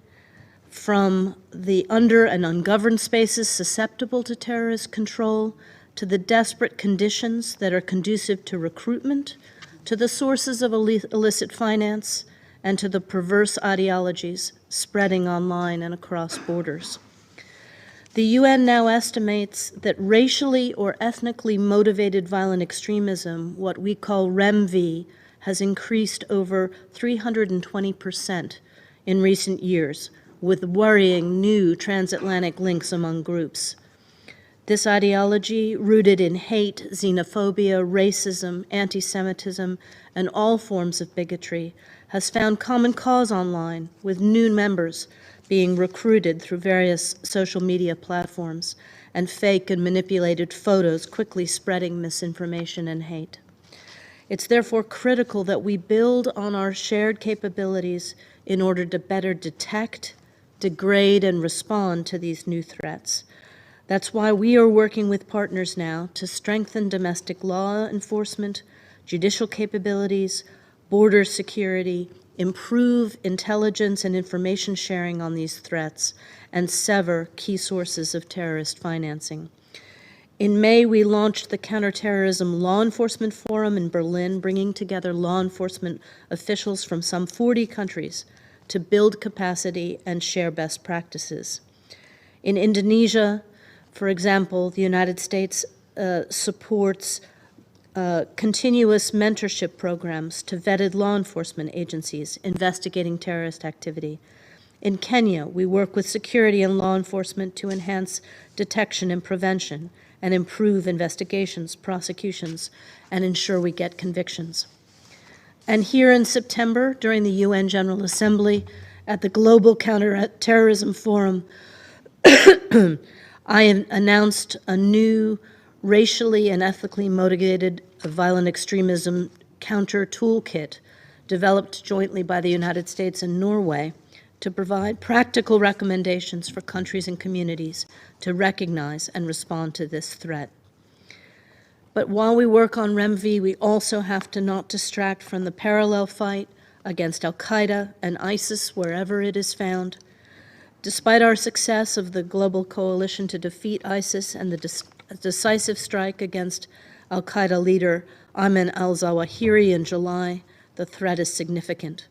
from the under and ungoverned spaces susceptible to terrorist control, to the desperate conditions that are conducive to recruitment, to the sources of illicit finance, and to the perverse ideologies spreading online and across borders. The UN now estimates that racially or ethnically motivated violent extremism, what we call REMV, has increased over 320% in recent years, with worrying new transatlantic links among groups. This ideology, rooted in hate, xenophobia, racism, anti-Semitism, and all forms of bigotry, has found common cause online, with new members being recruited through various social media platforms, and fake and manipulated photos quickly spreading misinformation and hate. It's therefore critical that we build on our shared capabilities in order to better detect, degrade, and respond to these new threats. That's why we are working with partners now to strengthen domestic law enforcement, judicial capabilities, border security, improve intelligence and information sharing on these threats, and sever key sources of terrorist financing. In May, we launched the Counterterrorism Law Enforcement Forum in Berlin, bringing together law enforcement officials from some 40 countries to build capacity and share best practices. In Indonesia, for example, the United States supports continuous mentorship programs to vetted law enforcement agencies investigating terrorist activity. In Kenya, we work with security and law enforcement to enhance detection and prevention and improve investigations, prosecutions, and ensure we get convictions. And here in September, during the UN General Assembly, at the Global Counterterrorism Forum, I announced a new racially and ethically motivated violent extremism counter toolkit developed jointly by the United States and Norway to provide practical recommendations for countries and communities to recognize and respond to this threat. But while we work on REMV, we also have to not distract from the parallel fight against al-Qaeda and ISIS wherever it is found. Despite our success of the global coalition to defeat ISIS and the decisive strike against al-Qaeda leader Ayman al-Zawahiri in July, the threat is significant.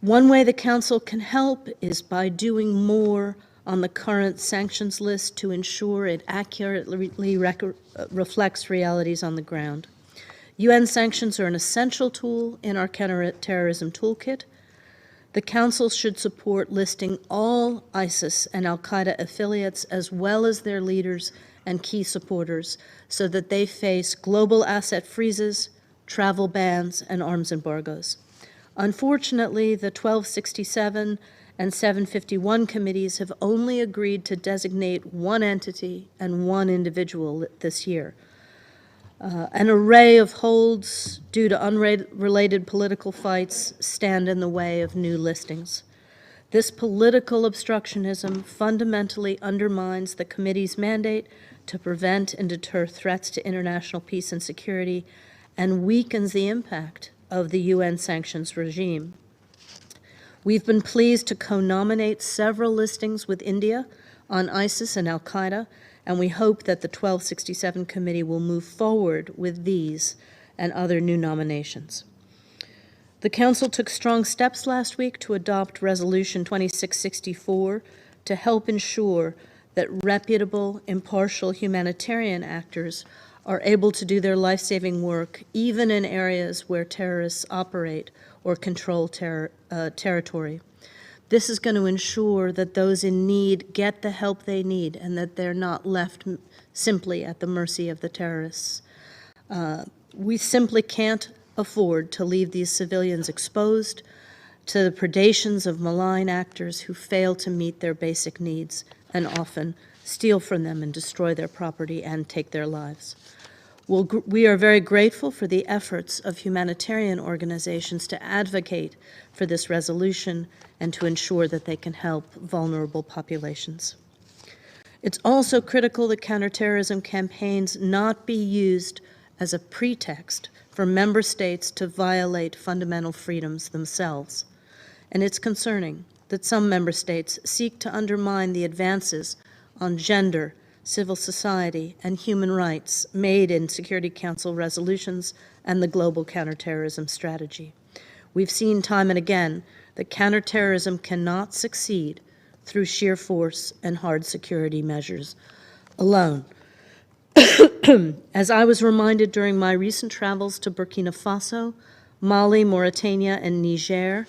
One way the Council can help is by doing more on the current sanctions list to ensure it accurately reflects realities on the ground. UN sanctions are an essential tool in our counterterrorism toolkit. The Council should support listing all ISIS and al-Qaeda affiliates as well as their leaders and key supporters so that they face global asset freezes, travel bans, and arms embargoes. Unfortunately, the 1267 and 751 committees have only agreed to designate one entity and one individual this year. An array of holds due to unrelated political fights stand in the way of new listings. This political obstructionism fundamentally undermines the committee's mandate to prevent and deter threats to international peace and security and weakens the impact of the UN sanctions regime. We've been pleased to co-nominate several listings with India on ISIS and al-Qaeda, and we hope that the 1267 committee will move forward with these and other new nominations. The Council took strong steps last week to adopt Resolution 2664 to help ensure that reputable, impartial humanitarian actors are able to do their life-saving work even in areas where terrorists operate or control territory. This is going to ensure that those in need get the help they need and that they're not left simply at the mercy of the terrorists. We simply can't afford to leave these civilians exposed to the predations of malign actors who fail to meet their basic needs and often steal from them and destroy their property and take their lives. We are very grateful for the efforts of humanitarian organizations to advocate for this resolution and to ensure that they can help vulnerable populations. It's also critical that counterterrorism campaigns not be used as a pretext for member states to violate fundamental freedoms themselves. And it's concerning that some member states seek to undermine the advances on gender, civil society, and human rights made in Security Council resolutions and the global counterterrorism strategy. We've seen time and again that counterterrorism cannot succeed through sheer force and hard security measures alone. As I was reminded during my recent travels to Burkina Faso, Mali, Mauritania, and Niger,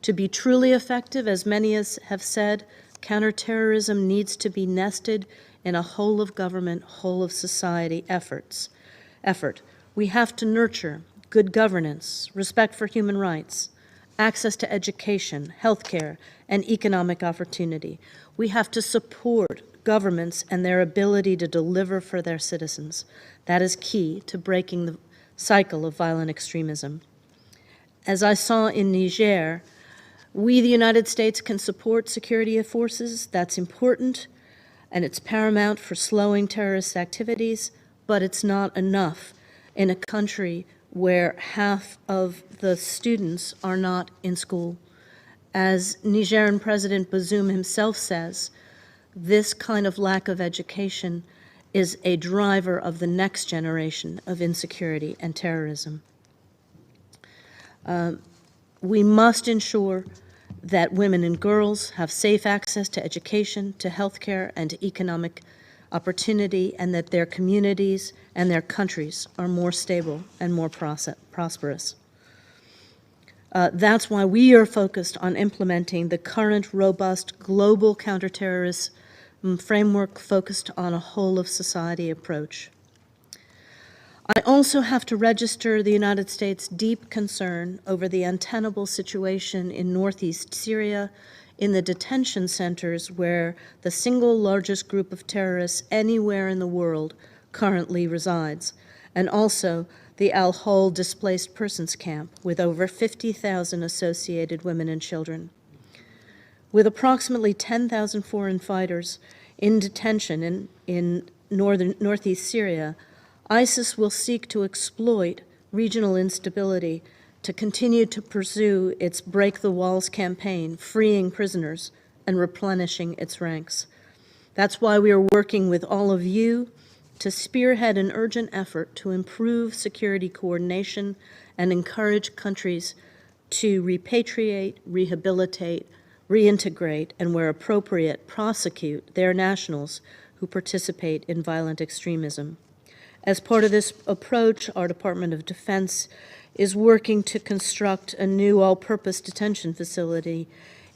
to be truly effective, as many have said, counterterrorism needs to be nested in a whole-of-government, whole-of-society effort. We have to nurture good governance, respect for human rights, access to education, healthcare, and economic opportunity. We have to support governments and their ability to deliver for their citizens. That is key to breaking the cycle of violent extremism. As I saw in Niger, we, the United States, can support security forces. That's important, and it's paramount for slowing terrorist activities, but it's not enough in a country where half of the students are not in school. As Nigerian President Bazoum himself says, this kind of lack of education is a driver of the next generation of insecurity and terrorism. We must ensure that women and girls have safe access to education, to healthcare, and to economic opportunity, and that their communities and their countries are more stable and more prosperous. That's why we are focused on implementing the current robust global counterterrorist framework focused on a whole-of-society approach. I also have to register the United States' deep concern over the untenable situation in northeast Syria, in the detention centers where the single largest group of terrorists anywhere in the world currently resides, and also the Al-Hol displaced persons camp with over 50,000 associated women and children. With approximately 10,000 foreign fighters in detention in northeast Syria, ISIS will seek to exploit regional instability to continue to pursue its Break the Walls campaign, freeing prisoners and replenishing its ranks. That's why we are working with all of you to spearhead an urgent effort to improve security coordination and encourage countries to repatriate, rehabilitate, reintegrate, and where appropriate, prosecute their nationals who participate in violent extremism. As part of this approach, our Department of Defense is working to construct a new all-purpose detention facility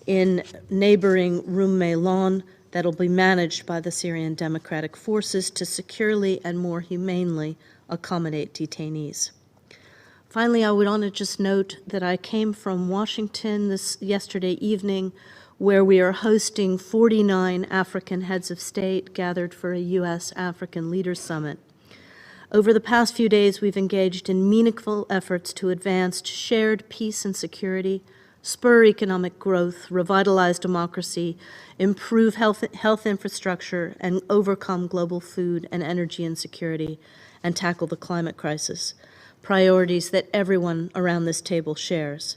in neighboring Rumeilon that'll be managed by the Syrian Democratic Forces to securely and more humanely accommodate detainees. Finally, I would want to just note that I came from Washington yesterday evening, where we are hosting 49 African heads of state gathered for a U.S.-African Leaders Summit. Over the past few days, we've engaged in meaningful efforts to advance shared peace and security, spur economic growth, revitalize democracy, improve health infrastructure, and overcome global food and energy insecurity, and tackle the climate crisis, priorities that everyone around this table shares.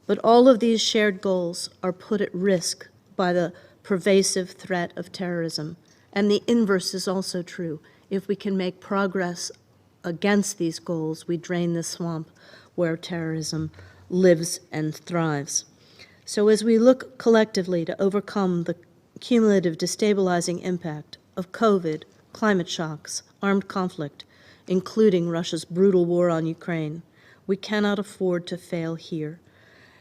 But all of these shared goals are put at risk by the pervasive threat of terrorism. And the inverse is also true. If we can make progress against these goals, we drain the swamp where terrorism lives and thrives. So as we look collectively to overcome the cumulative destabilizing impact of COVID, climate shocks, armed conflict, including Russia's brutal war on Ukraine, we cannot afford to fail here.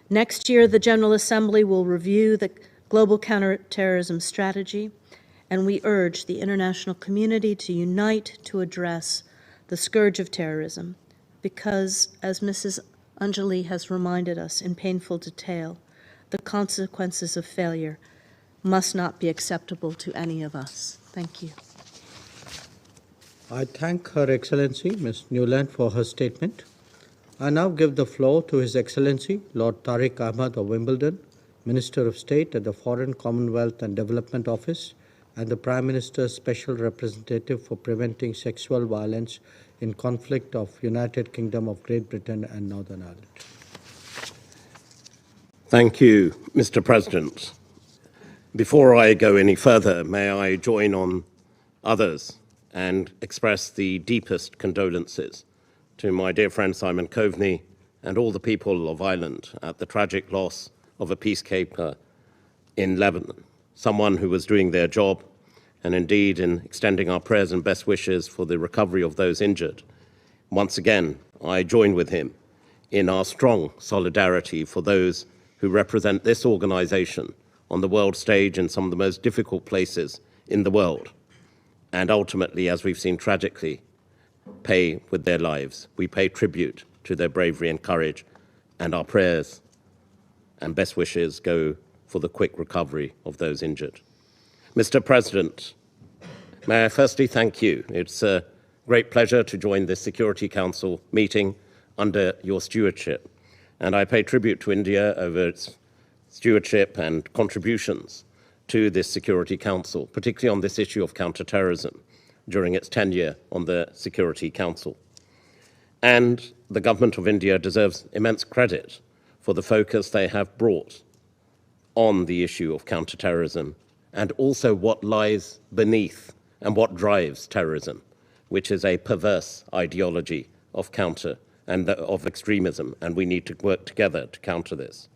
Next year, the General Assembly will review the global counterterrorism strategy, and we urge the international community to unite to address the scourge of terrorism, because, as Mrs. Anjali has reminded us in painful detail, the consequences of failure must not be acceptable to any of us. Thank you. I thank Her Excellency, Ms. Newland, for her statement. I now give the floor to His Excellency, Lord Tariq Ahmad of Wimbledon, Minister of State at the Foreign, Commonwealth and Development Office, and the Prime Minister's Special Representative for Preventing Sexual Violence in Conflict of United Kingdom of Great Britain and Northern Ireland. Thank you, Mr. President. Before I go any further, may I join on others and express the deepest condolences to my dear friend Simon Coveney and all the people of Ireland at the tragic loss of a peacekeeper in Lebanon, someone who was doing their job, and indeed in extending our prayers and best wishes for the recovery of those injured. Once again, I join with him in our strong solidarity for those who represent this organization on the world stage in some of the most difficult places in the world, and ultimately, as we've seen tragically, pay with their lives. We pay tribute to their bravery and courage, and our prayers and best wishes go for the quick recovery of those injured. Mr. President, may I firstly thank you. It's a great pleasure to join this Security Council meeting under your stewardship, and I pay tribute to India over its stewardship and contributions to this Security Council, particularly on this issue of counterterrorism during its tenure on the Security Council. And the government of India deserves immense credit for the focus they have brought on the issue of counterterrorism and also what lies beneath and what drives terrorism, which is a perverse ideology of counter and of extremism, and we need to work together to counter this.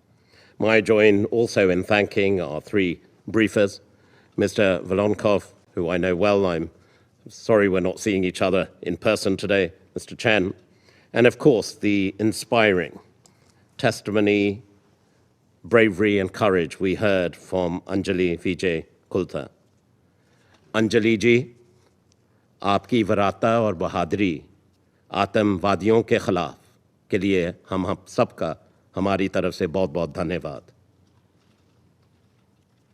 I join also in thanking our three briefers, Mr. Volonkov, who I know well. I'm sorry we're not seeing each other in person today, Mr. Chen, and of course the inspiring testimony, bravery and courage we heard from Anjali Vijay Kulta. Anjali ji, आपकी वराता और बहादुरी आतंकवादियों के खिलाफ के लिए हम सबका हमारी तरफ से बहुत-बहुत धन्यवाद.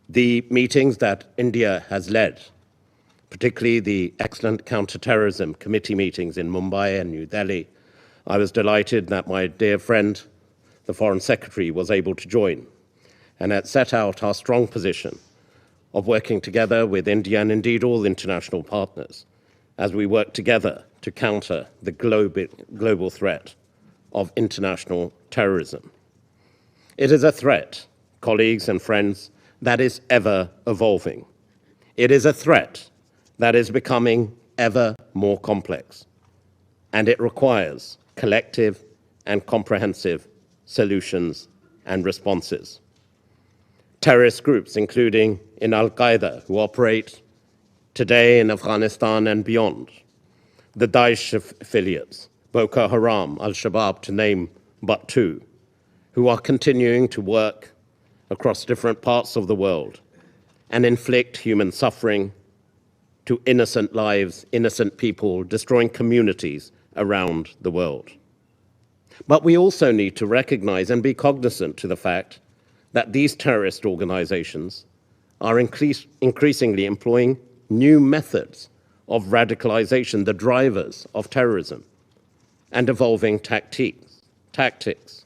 The meetings that India has led, particularly the excellent counterterrorism committee meetings in Mumbai and New Delhi, I was delighted that my dear friend, the Foreign Secretary, was able to join, and it set out our strong position of working together with India and indeed all international partners as we work together to counter the global threat of international terrorism. It is a threat, colleagues and friends, that is ever evolving. It is a threat that is becoming ever more complex, and it requires collective and comprehensive solutions and responses. Terrorist groups, including in Al-Qaeda, who operate today in Afghanistan and beyond, the Daesh affiliates, Boko Haram, Al-Shabaab, to name but two, who are continuing to work across different parts of the world and inflict human suffering to innocent lives, innocent people, destroying communities around the world. But we also need to recognize and be cognizant to the fact that these terrorist organizations are increasingly employing new methods of radicalization, the drivers of terrorism, and evolving tactics.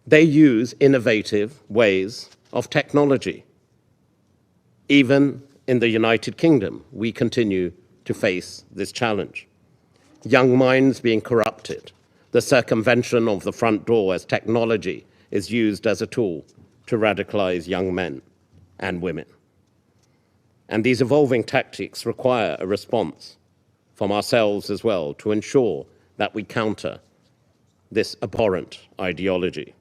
They use innovative ways of technology. Even in the United Kingdom, we continue to face this challenge. Young minds being corrupted, the circumvention of the front door as technology is used as a tool to radicalize young men and women. And these evolving tactics require a response from ourselves as well to ensure that we counter this abhorrent ideology.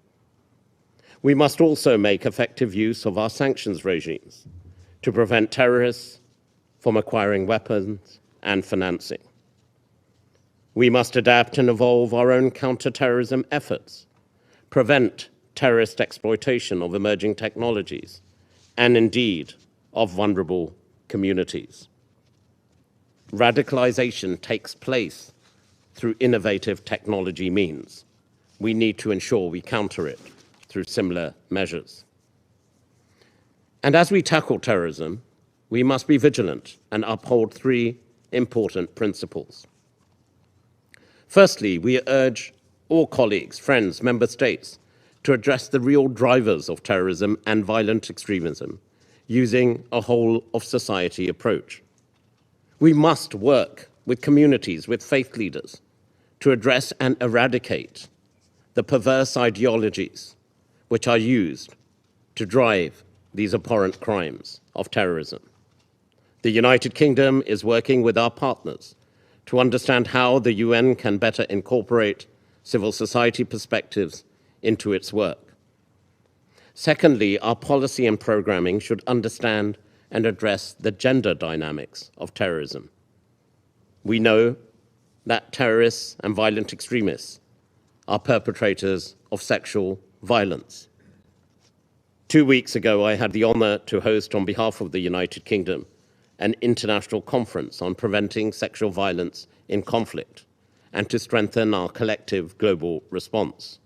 We must also make effective use of our sanctions regimes to prevent terrorists from acquiring weapons and financing. We must adapt and evolve our own counter-terrorism efforts, prevent terrorist exploitation of emerging technologies, and indeed of vulnerable communities. Radicalization takes place through innovative technology means. We need to ensure we counter it through similar measures. And as we tackle terrorism, we must be vigilant and uphold three important principles. Firstly, we urge all colleagues, friends, member states to address the real drivers of terrorism and violent extremism using a whole-of-society approach. We must work with communities, with faith leaders, to address and eradicate the perverse ideologies which are used to drive these abhorrent crimes of terrorism. The United Kingdom is working with our partners to understand how the UN can better incorporate civil society perspectives into its work. Secondly, our policy and programming should understand and address the gender dynamics of terrorism. We know that terrorists and violent extremists are perpetrators of sexual violence. 2 weeks ago, I had the honor to host, on behalf of the United Kingdom, an international conference on preventing sexual violence in conflict and to strengthen our collective global response.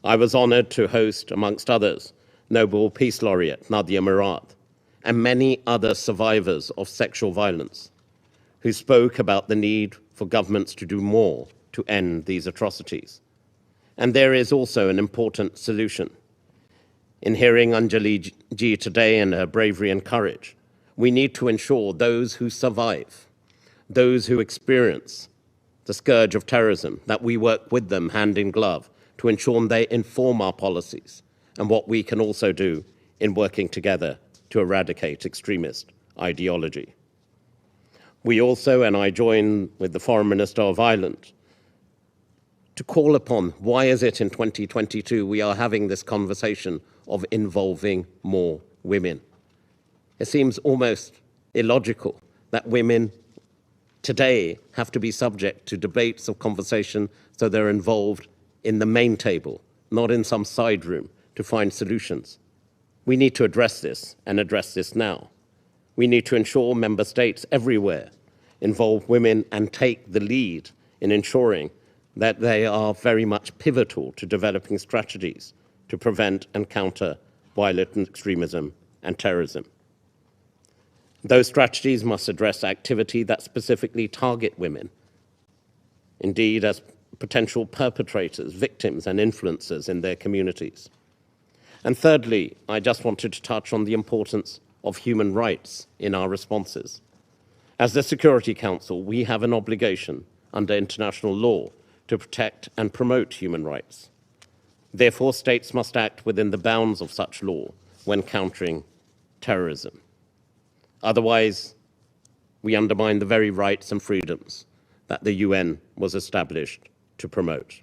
I was honored to host, amongst others, Nobel Peace Laureate Nadia Murad and many other survivors of sexual violence who spoke about the need for governments to do more to end these atrocities. And there is also an important solution. In hearing Anjali ji today and her bravery and courage, we need to ensure those who survive, those who experience the scourge of terrorism, that we work with them hand in glove to ensure they inform our policies and what we can also do in working together to eradicate extremist ideology. We also, and I join with the Foreign Minister of Ireland, to call upon why is it in 2022 we are having this conversation of involving more women. It seems almost illogical that women today have to be subject to debates of conversation so they're involved in the main table, not in some side room to find solutions. We need to address this and address this now. We need to ensure member states everywhere involve women and take the lead in ensuring that they are very much pivotal to developing strategies to prevent and counter violent extremism and terrorism. Those strategies must address activity that specifically target women, indeed as potential perpetrators, victims, and influencers in their communities. And thirdly, I just wanted to touch on the importance of human rights in our responses. As the Security Council, we have an obligation under international law to protect and promote human rights. Therefore, states must act within the bounds of such law when countering terrorism. Otherwise, we undermine the very rights and freedoms that the UN was established to promote.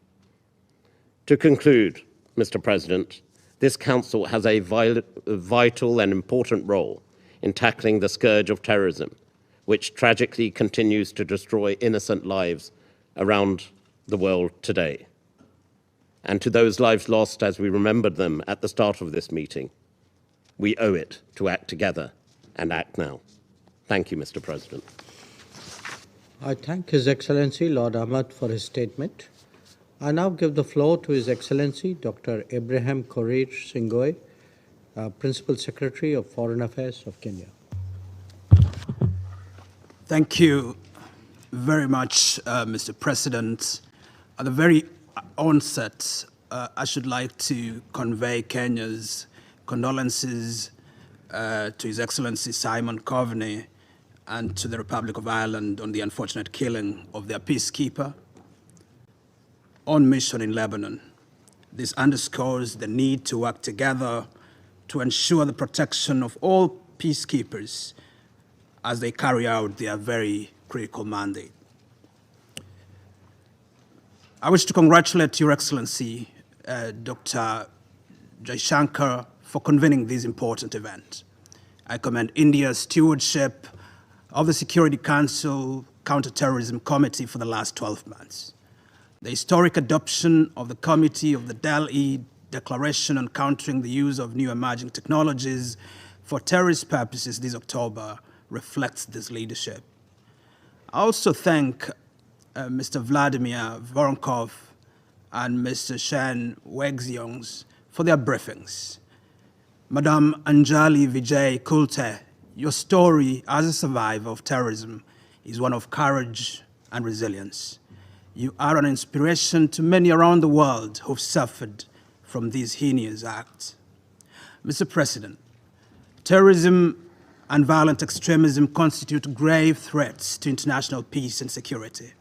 To conclude, Mr. President, this Council has a vital and important role in tackling the scourge of terrorism, which tragically continues to destroy innocent lives around the world today. And to those lives lost as we remembered them at the start of this meeting, we owe it to act together and act now. Thank you, Mr. President. I thank His Excellency Lord Ahmed for his statement. I now give the floor to His Excellency Dr. Abraham Korir Singoe, Principal Secretary of Foreign Affairs of Kenya. Thank you very much, Mr. President. At the very onset, I should like to convey Kenya's condolences to His Excellency Simon Coveney and to the Republic of Ireland on the unfortunate killing of their peacekeeper on mission in Lebanon. This underscores the need to work together to ensure the protection of all peacekeepers as they carry out their very critical mandate. I wish to congratulate Your Excellency, Dr. Jaishankar, for convening this important event. I commend India's stewardship of the Security Council Counterterrorism Committee for the last 12 months. The historic adoption of the Committee of the Delhi Declaration on Countering the Use of New Emerging Technologies for Terrorist Purposes this October reflects this leadership. I also thank Mr. Vladimir Voronkov and Mr. Shen Wegziongs for their briefings. Madam Anjali Vijay Kulte, your story as a survivor of terrorism is one of courage and resilience. You are an inspiration to many around the world who've suffered from these heinous acts. Mr. President, terrorism and violent extremism constitute grave threats to international peace and security.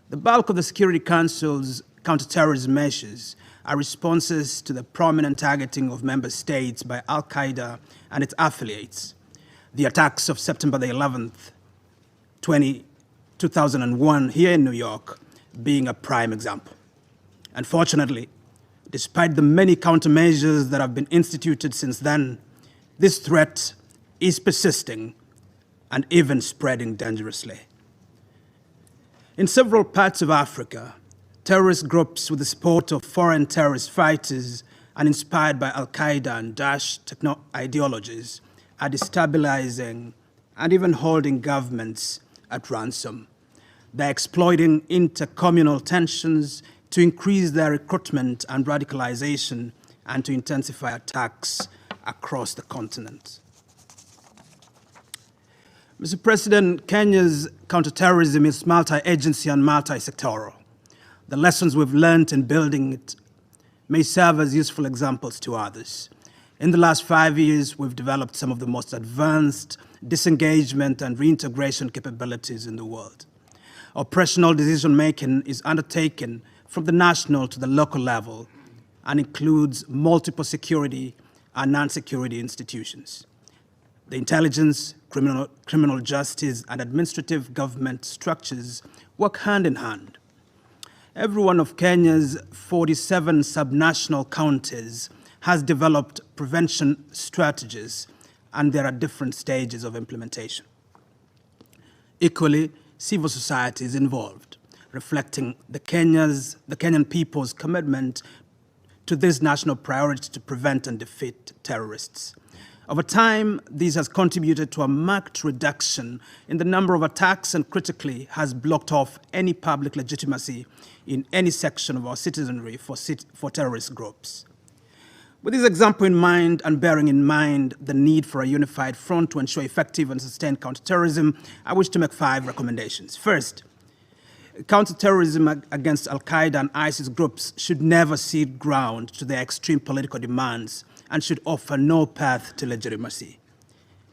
The bulk of the Security Council's counterterrorism measures are responses to the prominent targeting of member states by Al-Qaeda and its affiliates, the attacks of September the 11th, 2001 here in New York being a prime example. Unfortunately, despite the many countermeasures that have been instituted since then, this threat is persisting and even spreading dangerously. In several parts of Africa, terrorist groups with the support of foreign terrorist fighters and inspired by Al-Qaeda and Daesh ideologies are destabilizing and even holding governments at ransom. They're exploiting intercommunal tensions to increase their recruitment and radicalization and to intensify attacks across the continent. Mr. President, Kenya's counterterrorism is multi-agency and multi-sectoral. The lessons we've learned in building it may serve as useful examples to others. In the last 5 years, we've developed some of the most advanced disengagement and reintegration capabilities in the world. Operational decision-making is undertaken from the national to the local level and includes multiple security and non-security institutions. The intelligence, criminal justice, and administrative government structures work hand in hand. Every one of Kenya's 47 subnational counties has developed prevention strategies, and there are different stages of implementation. Equally, civil society is involved, reflecting the Kenyan people's commitment to this national priority to prevent and defeat terrorists. Over time, this has contributed to a marked reduction in the number of attacks and critically has blocked off any public legitimacy in any section of our citizenry for terrorist groups. With this example in mind and bearing in mind the need for a unified front to ensure effective and sustained counterterrorism, I wish to make 5 recommendations. First, counterterrorism against Al-Qaeda and ISIS groups should never cede ground to their extreme political demands and should offer no path to legitimacy.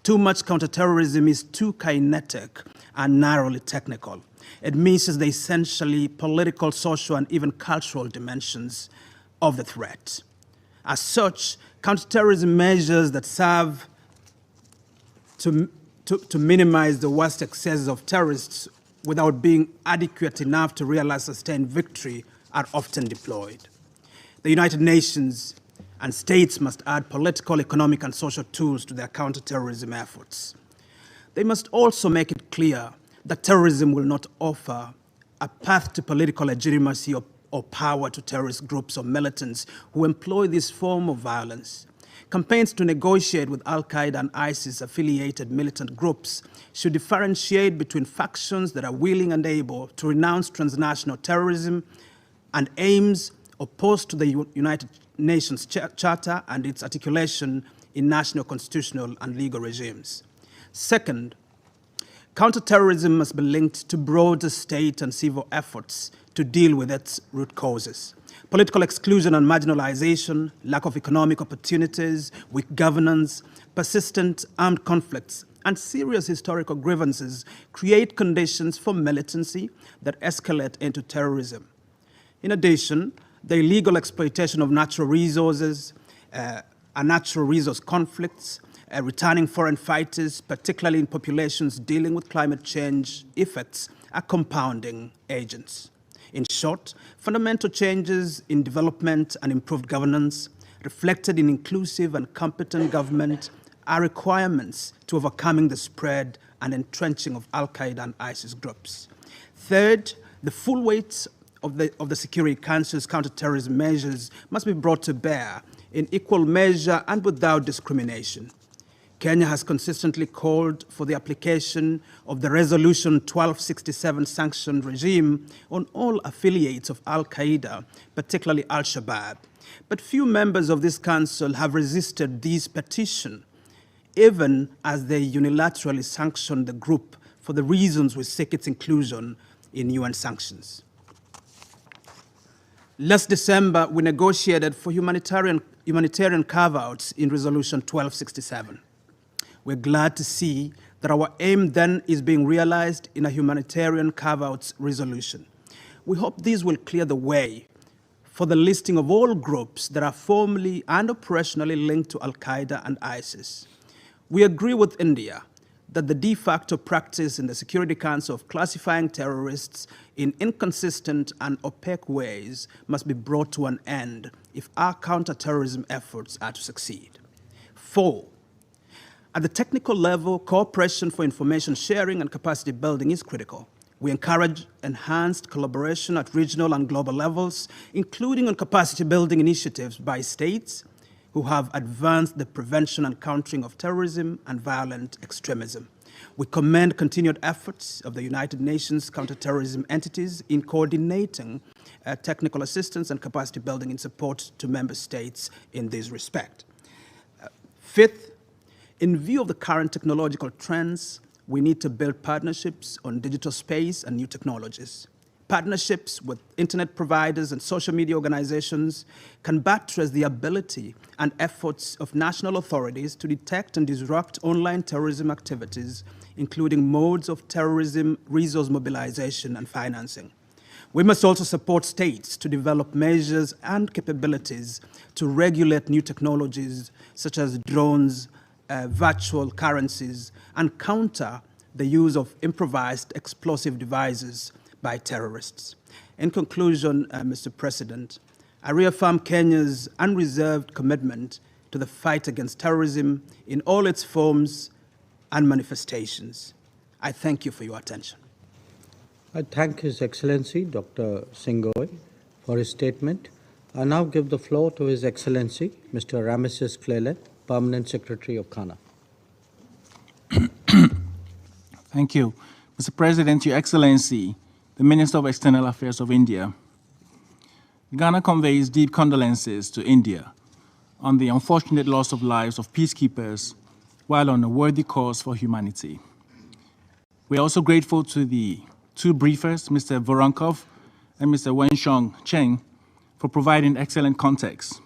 Too much counterterrorism is too kinetic and narrowly technical. It misses the essentially political, social, and even cultural dimensions of the threat. As such, counterterrorism measures that serve to to minimize the worst excesses of terrorists without being adequate enough to realize sustained victory are often deployed. The United Nations and states must add political, economic, and social tools to their counterterrorism efforts. They must also make it clear that terrorism will not offer a path to political legitimacy or power to terrorist groups or militants who employ this form of violence. Campaigns to negotiate with Al-Qaeda and ISIS-affiliated militant groups should differentiate between factions that are willing and able to renounce transnational terrorism and aims opposed to the United Nations Charter and its articulation in national constitutional and legal regimes. Second, counterterrorism must be linked to broader state and civil efforts to deal with its root causes. Political exclusion and marginalization, lack of economic opportunities, weak governance, persistent armed conflicts, and serious historical grievances create conditions for militancy that escalate into terrorism. In addition, the illegal exploitation of natural resources and natural resource conflicts, returning foreign fighters, particularly in populations dealing with climate change effects, are compounding agents. In short, fundamental changes in development and improved governance, reflected in inclusive and competent government, are requirements to overcoming the spread and entrenching of Al-Qaeda and ISIS groups. Third, the full weight of the Security Council's counterterrorism measures must be brought to bear in equal measure and without discrimination. Kenya has consistently called for the application of the Resolution 1267 sanction regime on all affiliates of Al-Qaeda, particularly Al-Shabaab. But few members of this council have resisted this petition, even as they unilaterally sanctioned the group for the reasons we seek its inclusion in UN sanctions. Last December, we negotiated for humanitarian carve-outs in Resolution 1267. We're glad to see that our aim then is being realized in a humanitarian carve-outs resolution. We hope these will clear the way for the listing of all groups that are formally and operationally linked to Al-Qaeda and ISIS. We agree with India that the de facto practice in the Security Council of classifying terrorists in inconsistent and opaque ways must be brought to an end if our counterterrorism efforts are to succeed. 4, at the technical level, cooperation for information sharing and capacity building is critical. We encourage enhanced collaboration at regional and global levels, including on capacity building initiatives by states who have advanced the prevention and countering of terrorism and violent extremism. We commend continued efforts of the United Nations counterterrorism entities in coordinating technical assistance and capacity building in support to member states in this respect. Fifth, in view of the current technological trends, we need to build partnerships on digital space and new technologies. Partnerships with internet providers and social media organizations can buttress the ability and efforts of national authorities to detect and disrupt online terrorism activities, including modes of terrorism, resource mobilization, and financing. We must also support states to develop measures and capabilities to regulate new technologies such as drones, virtual currencies, and counter the use of improvised explosive devices by terrorists. In conclusion, Mr. President, I reaffirm Kenya's unreserved commitment to the fight against terrorism in all its forms and manifestations. I thank you for your attention. I thank His Excellency, Dr. Singoi, for his statement. I now give the floor to His Excellency, Mr. Ramesses Klele, Permanent Secretary of Ghana. Thank you. Mr. President, Your Excellency, the Minister of External Affairs of India, Ghana conveys deep condolences to India on the unfortunate loss of lives of peacekeepers while on a worthy cause for humanity. We are also grateful to the two briefers, Mr. Voronkov and Mr. Wenshong Cheng, for providing excellent context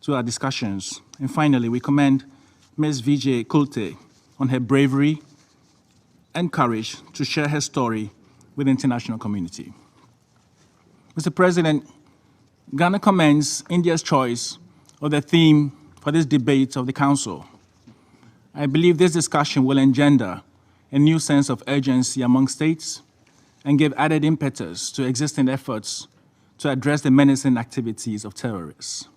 to our discussions. And finally, we commend Ms. Vijay Kulte on her bravery and courage to share her story with the international community. Mr. President, Ghana commends India's choice of the theme for this debate of the Council. I believe this discussion will engender a new sense of urgency among states and gave added impetus to existing efforts to address the menacing activities of terrorists.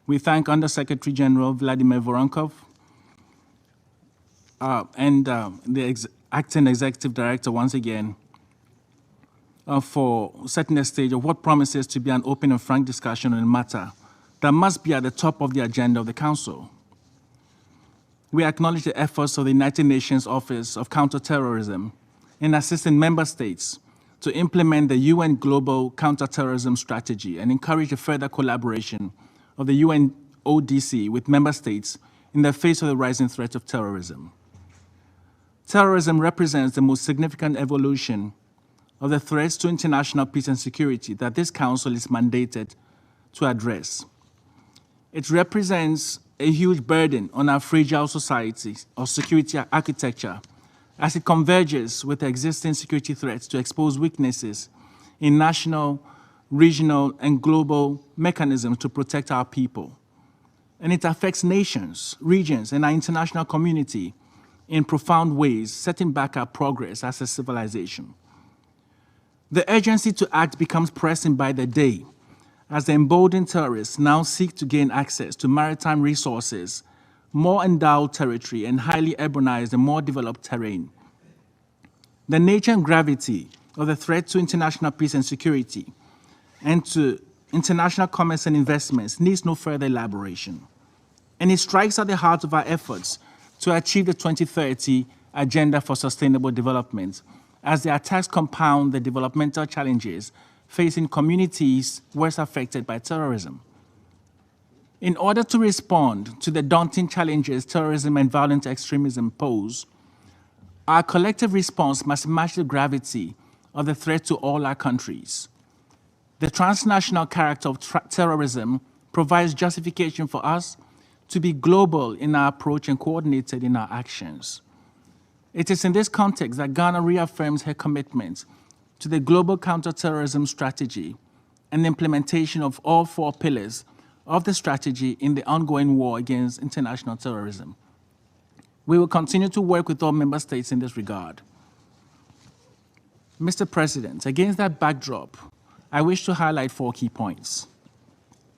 We thank Under-Secretary General Vladimir Voronkov and the Acting Executive Director once again for setting the stage of what promises to be an open and frank discussion on a matter that must be at the top of the agenda of the Council. We acknowledge the efforts of the United Nations Office of Counterterrorism in assisting member states to implement the UN Global Counterterrorism Strategy and encourage the further collaboration of the UNODC with member states in the face of the rising threat of terrorism. Terrorism represents the most significant evolution of the threats to international peace and security that this Council is mandated to address. It represents a huge burden on our fragile society or security architecture as it converges with existing security threats to expose weaknesses in national, regional, and global mechanisms to protect our people. And it affects nations, regions, and our international community in profound ways, setting back our progress as a civilization. The urgency to act becomes pressing by the day as the emboldened terrorists now seek to gain access to maritime resources, more endowed territory, and highly urbanized and more developed terrain. The nature and gravity of the threat to international peace and security and to international commerce and investments needs no further elaboration. And it strikes at the heart of our efforts to achieve the 2030 Agenda for Sustainable Development, as the attacks compound the developmental challenges facing communities worst affected by terrorism. In order to respond to the daunting challenges terrorism and violent extremism pose, our collective response must match the gravity of the threat to all our countries. The transnational character of terrorism provides justification for us to be global in our approach and coordinated in our actions. It is in this context that Ghana reaffirms her commitment to the global counterterrorism strategy and the implementation of all 4 pillars of the strategy in the ongoing war against international terrorism. We will continue to work with all member states in this regard. Mr. President, against that backdrop, I wish to highlight 4 key points.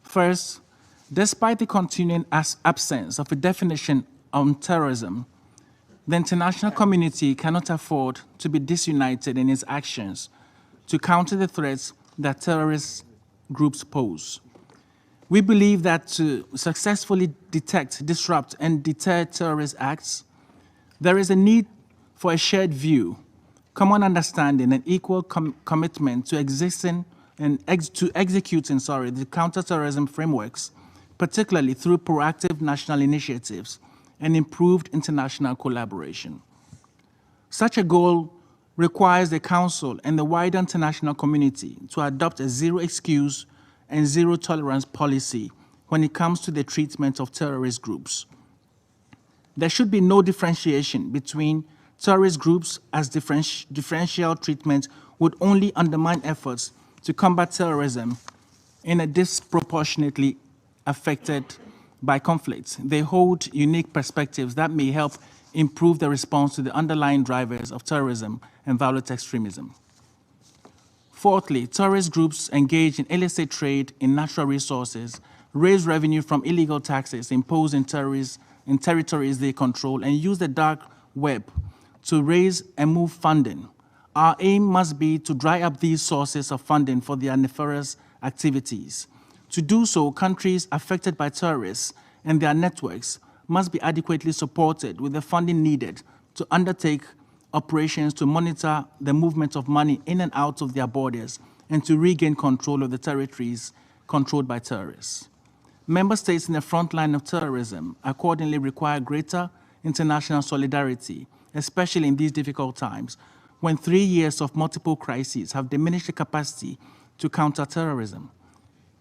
First, despite the continuing absence of a definition on terrorism, the international community cannot afford to be disunited in its actions to counter the threats that terrorist groups pose. We believe that to successfully detect, disrupt, and deter terrorist acts, there is a need for a shared view, common understanding, and equal commitment to existing and executing the counterterrorism frameworks, particularly through proactive national initiatives and improved international collaboration. Such a goal requires the Council and the wider international community to adopt a zero excuse and zero tolerance policy when it comes to the treatment of terrorist groups. There should be no differentiation between terrorist groups, as differential treatment would only undermine efforts to combat terrorism in a disproportionately affected by conflicts. They hold unique perspectives that may help improve the response to the underlying drivers of terrorism and violent extremism. Fourthly, terrorist groups engage in illicit trade in natural resources, raise revenue from illegal taxes imposed in territories they control, and use the dark web to raise and move funding. Our aim must be to dry up these sources of funding for their nefarious activities. To do so, countries affected by terrorists and their networks must be adequately supported with the funding needed to undertake operations to monitor the movement of money in and out of their borders and to regain control of the territories controlled by terrorists. Member states in the front line of terrorism accordingly require greater international solidarity, especially in these difficult times, when 3 years of multiple crises have diminished the capacity to counter terrorism.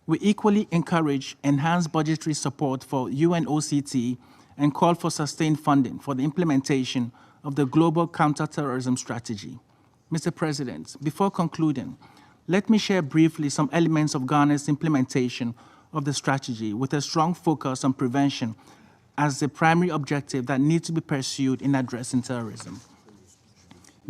We equally encourage enhanced budgetary support for UNOCT and call for sustained funding for the implementation of the global counterterrorism strategy. Mr. President, before concluding, let me share briefly some elements of Ghana's implementation of the strategy with a strong focus on prevention as the primary objective that needs to be pursued in addressing terrorism.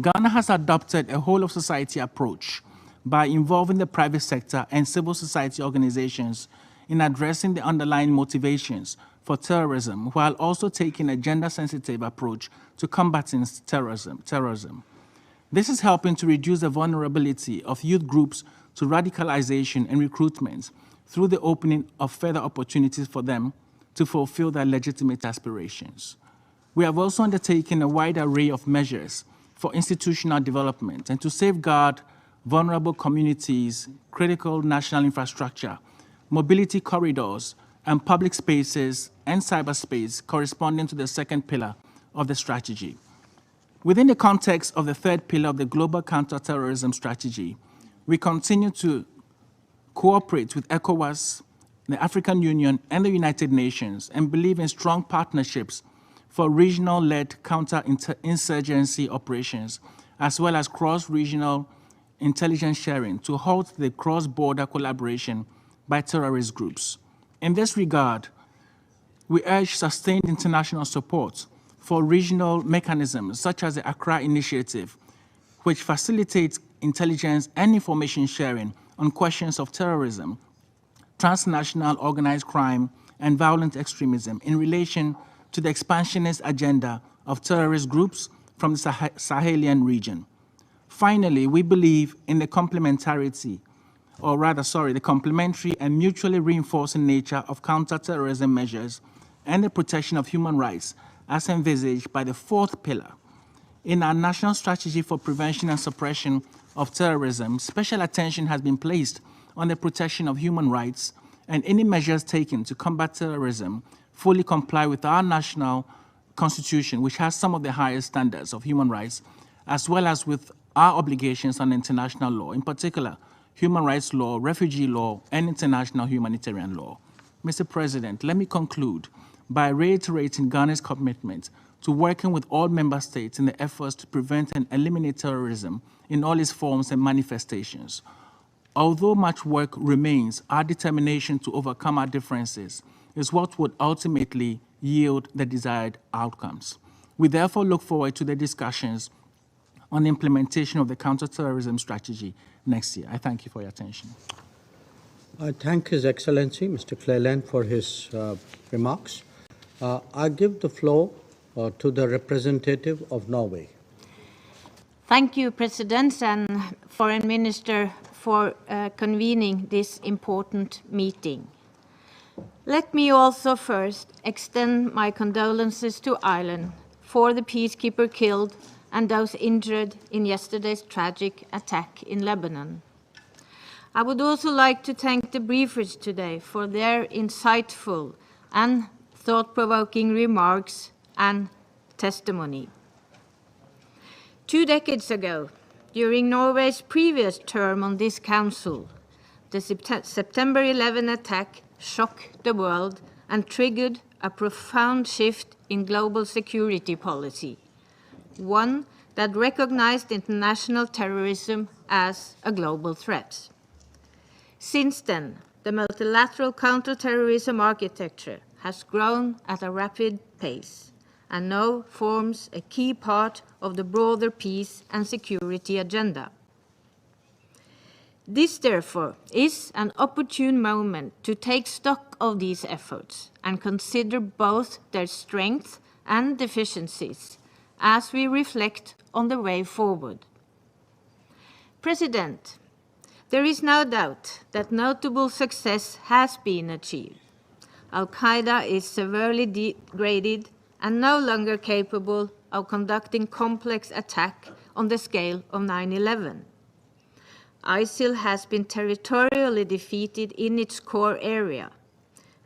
Ghana has adopted a whole-of-society approach by involving the private sector and civil society organizations in addressing the underlying motivations for terrorism, while also taking a gender-sensitive approach to combating terrorism. This is helping to reduce the vulnerability of youth groups to radicalization and recruitment through the opening of further opportunities for them to fulfill their legitimate aspirations. We have also undertaken a wide array of measures for institutional development and to safeguard vulnerable communities, critical national infrastructure, mobility corridors, and public spaces and cyberspace corresponding to the second pillar of the strategy. Within the context of the third pillar of the Global Counterterrorism Strategy, we continue to cooperate with ECOWAS, the African Union, and the United Nations, and believe in strong partnerships for regional-led counter-insurgency operations, as well as cross-regional intelligence sharing to halt the cross-border collaboration by terrorist groups. In this regard, we urge sustained international support for regional mechanisms such as the Accra Initiative, which facilitates intelligence and information sharing on questions of terrorism, transnational organized crime, and violent extremism in relation to the expansionist agenda of terrorist groups from the Sahelian region. Finally, we believe in the complementary and mutually reinforcing nature of counterterrorism measures and the protection of human rights as envisaged by the fourth pillar. In our national strategy for prevention and suppression of terrorism, special attention has been placed on the protection of human rights, and any measures taken to combat terrorism fully comply with our national constitution, which has some of the highest standards of human rights, as well as with our obligations on international law, in particular, human rights law, refugee law, and international humanitarian law. Mr. President, let me conclude by reiterating Ghana's commitment to working with all member states in the efforts to prevent and eliminate terrorism in all its forms and manifestations. Although much work remains, our determination to overcome our differences is what would ultimately yield the desired outcomes. We therefore look forward to the discussions on the implementation of the counterterrorism strategy next year. I thank you for your attention. I thank His Excellency, Mr. Cleland, for his remarks. I give the floor to the representative of Norway. Thank you, President and Foreign Minister, for convening this important meeting. Let me also first extend my condolences to Ireland for the peacekeeper killed and those injured in yesterday's tragic attack in Lebanon. I would also like to thank the briefers today for their insightful and thought-provoking remarks and testimony. 2 decades ago, during Norway's previous term on this council, the September 11 attack shocked the world and triggered a profound shift in global security policy, one that recognized international terrorism as a global threat. Since then, the multilateral counterterrorism architecture has grown at a rapid pace and now forms a key part of the broader peace and security agenda. This, therefore, is an opportune moment to take stock of these efforts and consider both their strengths and deficiencies as we reflect on the way forward. President, there is no doubt that notable success has been achieved. Al-Qaeda is severely degraded and no longer capable of conducting complex attacks on the scale of 9/11. ISIL has been territorially defeated in its core area,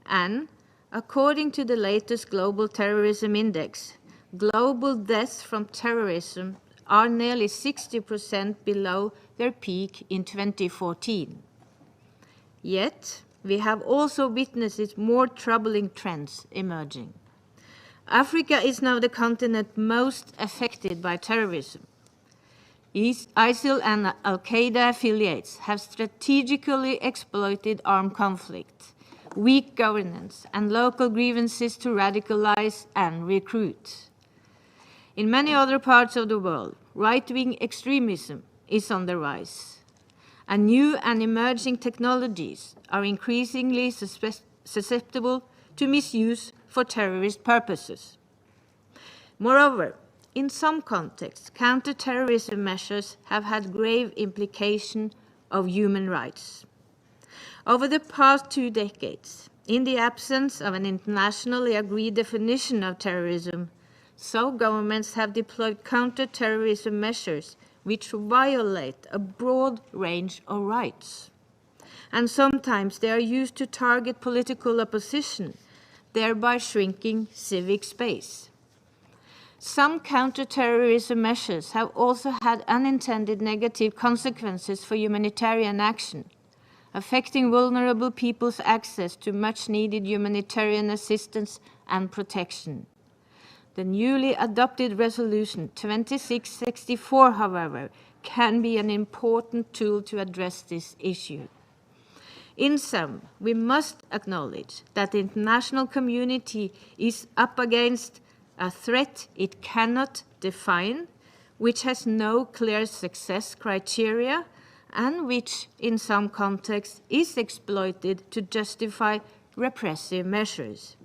and according to the latest Global Terrorism Index, global deaths from terrorism are nearly 60% below their peak in 2014. Yet, we have also witnessed more troubling trends emerging. Africa is now the continent most affected by terrorism. ISIL and Al-Qaeda affiliates have strategically exploited armed conflict, weak governance, and local grievances to radicalize and recruit. In many other parts of the world, right-wing extremism is on the rise, and new and emerging technologies are increasingly susceptible to misuse for terrorist purposes. Moreover, in some contexts, counter-terrorism measures have had grave implications of human rights. Over the past 2 decades, in the absence of an internationally agreed definition of terrorism, some governments have deployed counter-terrorism measures which violate a broad range of rights. And sometimes they are used to target political opposition, thereby shrinking civic space. Some counter-terrorism measures have also had unintended negative consequences for humanitarian action, affecting vulnerable people's access to much-needed humanitarian assistance and protection. The newly adopted Resolution 2664, however, can be an important tool to address this issue. In sum, we must acknowledge that the international community is up against a threat it cannot define, which has no clear success criteria, and which, in some contexts, is exploited to justify repressive measures.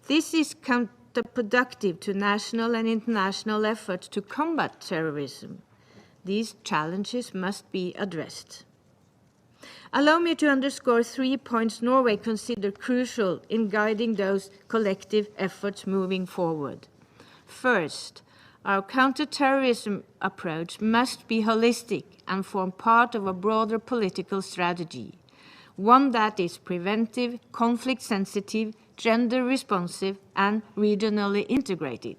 This is counterproductive to national and international efforts to combat terrorism. These challenges must be addressed. Allow me to underscore 3 points Norway considered crucial in guiding those collective efforts moving forward. First, our counter-terrorism approach must be holistic and form part of a broader political strategy, one that is preventive, conflict-sensitive, gender-responsive, and regionally integrated.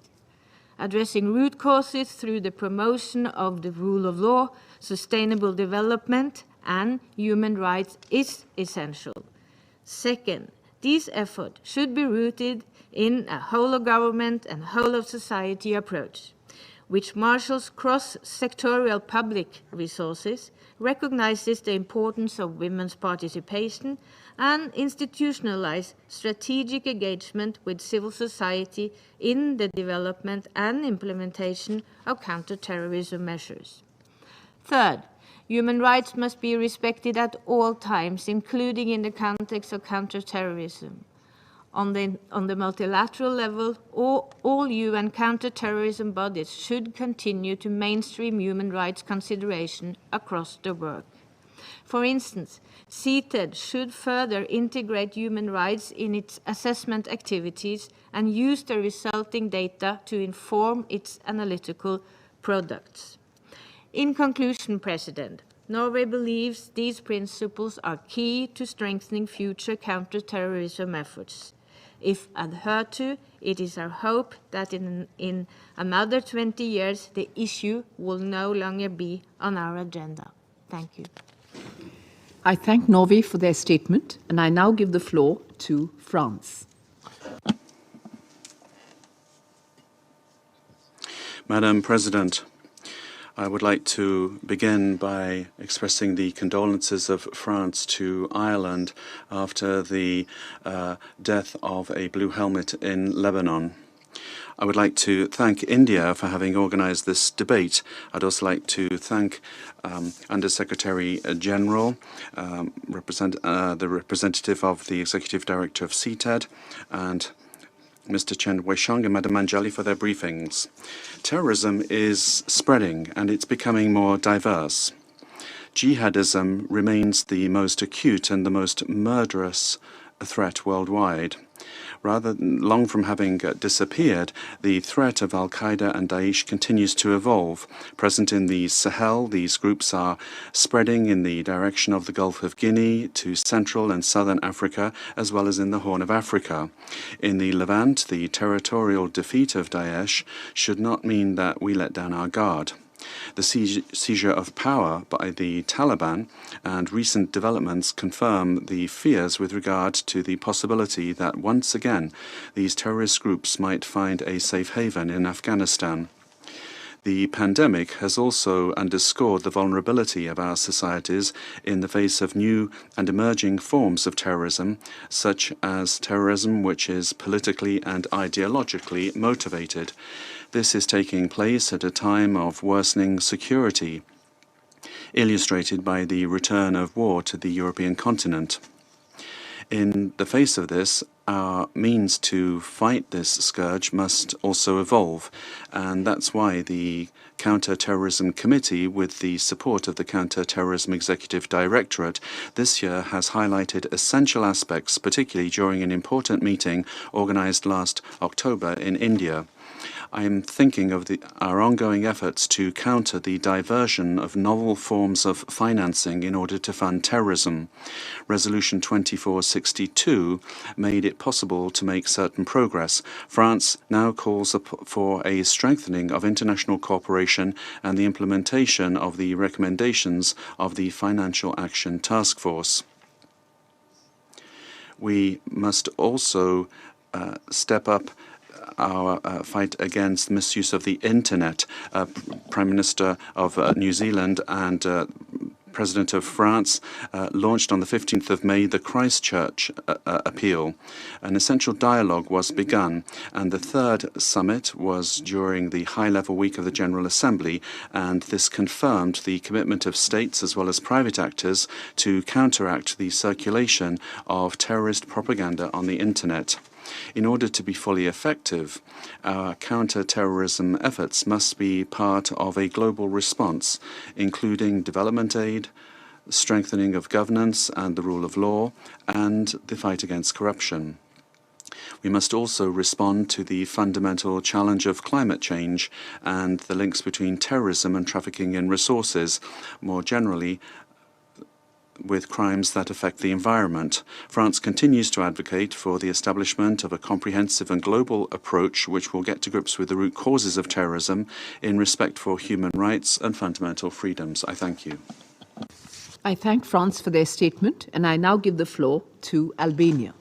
Addressing root causes through the promotion of the rule of law, sustainable development, and human rights is essential. Second, these efforts should be rooted in a whole-of-government and whole-of-society approach, which marshals cross-sectorial public resources, recognizes the importance of women's participation, and institutionalizes strategic engagement with civil society in the development and implementation of counter-terrorism measures. Third, human rights must be respected at all times, including in the context of counter-terrorism. On the multilateral level, all UN counter-terrorism bodies should continue to mainstream human rights consideration across the work. For instance, CTED should further integrate human rights in its assessment activities and use the resulting data to inform its analytical products. In conclusion, President, Norway believes these principles are key to strengthening future counter-terrorism efforts. If adhered to, it is our hope that in another 20 years, the issue will no longer be on our agenda. Thank you. I thank Norway for their statement, and I now give the floor to France. Madam President, I would like to begin by expressing the condolences of France to Ireland after the death of a blue helmet in Lebanon. I would like to thank India for having organized this debate. I'd also like to thank Undersecretary General, the representative of the Executive Director of CTED, and Mr. Chen Weisheng and Madam Anjali for their briefings. Terrorism is spreading and it's becoming more diverse. Jihadism remains the most acute and the most murderous threat worldwide. Rather long from having disappeared, the threat of Al-Qaeda and Daesh continues to evolve. Present in the Sahel, these groups are spreading in the direction of the Gulf of Guinea to Central and Southern Africa, as well as in the Horn of Africa. In the Levant, the territorial defeat of Daesh should not mean that we let down our guard. The seizure of power by the Taliban and recent developments confirm the fears with regard to the possibility that once again these terrorist groups might find a safe haven in Afghanistan. The pandemic has also underscored the vulnerability of our societies in the face of new and emerging forms of terrorism, such as terrorism which is politically and ideologically motivated. This is taking place at a time of worsening security, illustrated by the return of war to the European continent. In the face of this, our means to fight this scourge must also evolve, and that's why the Counter-Terrorism Committee, with the support of the Counter-Terrorism Executive Directorate, this year has highlighted essential aspects, particularly during an important meeting organized last October in India. I am thinking of our ongoing efforts to counter the diversion of novel forms of financing in order to fund terrorism. Resolution 2462 made it possible to make certain progress. France now calls for a strengthening of international cooperation and the implementation of the recommendations of the Financial Action Task Force. We must also step up our fight against misuse of the internet. Prime Minister of New Zealand and President of France launched on the 15th of May the Christchurch appeal. An essential dialogue was begun, and the third summit was during the high-level week of the General Assembly, and this confirmed the commitment of states as well as private actors to counteract the circulation of terrorist propaganda on the internet. In order to be fully effective, our counter-terrorism efforts must be part of a global response, including development aid, strengthening of governance and the rule of law, and the fight against corruption. We must also respond to the fundamental challenge of climate change and the links between terrorism and trafficking in resources. More generally, with crimes that affect the environment. France continues to advocate for the establishment of a comprehensive and global approach which will get to grips with the root causes of terrorism in respect for human rights and fundamental freedoms. I thank you. I thank France for their statement, and I now give the floor to Albania.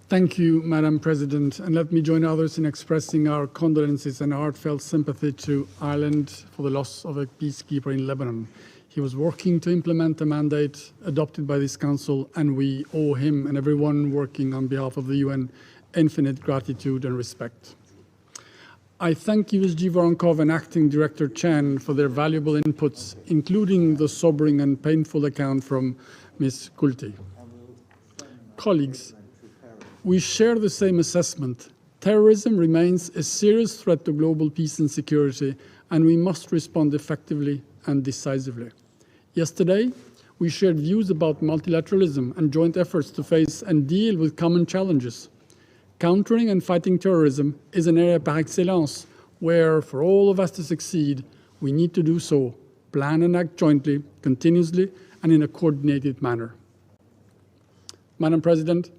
Thank you, Madam President, and let me join others in expressing our condolences and heartfelt sympathy to Ireland for the loss of a peacekeeper in Lebanon. He was working to implement a mandate adopted by this Council, and we owe him and everyone working on behalf of the UN infinite gratitude and respect. I thank USG Voronkov and Acting Director Chen for their valuable inputs, including the sobering and painful account from Ms. Kulti. Colleagues, we share the same assessment. Terrorism remains a serious threat to global peace and security, and we must respond effectively and decisively. Yesterday, we shared views about multilateralism and joint efforts to face and deal with common challenges. Countering and fighting terrorism is an area par excellence where, for all of us to succeed, we need to do so, plan and act jointly, continuously, and in a coordinated manner. Madam President,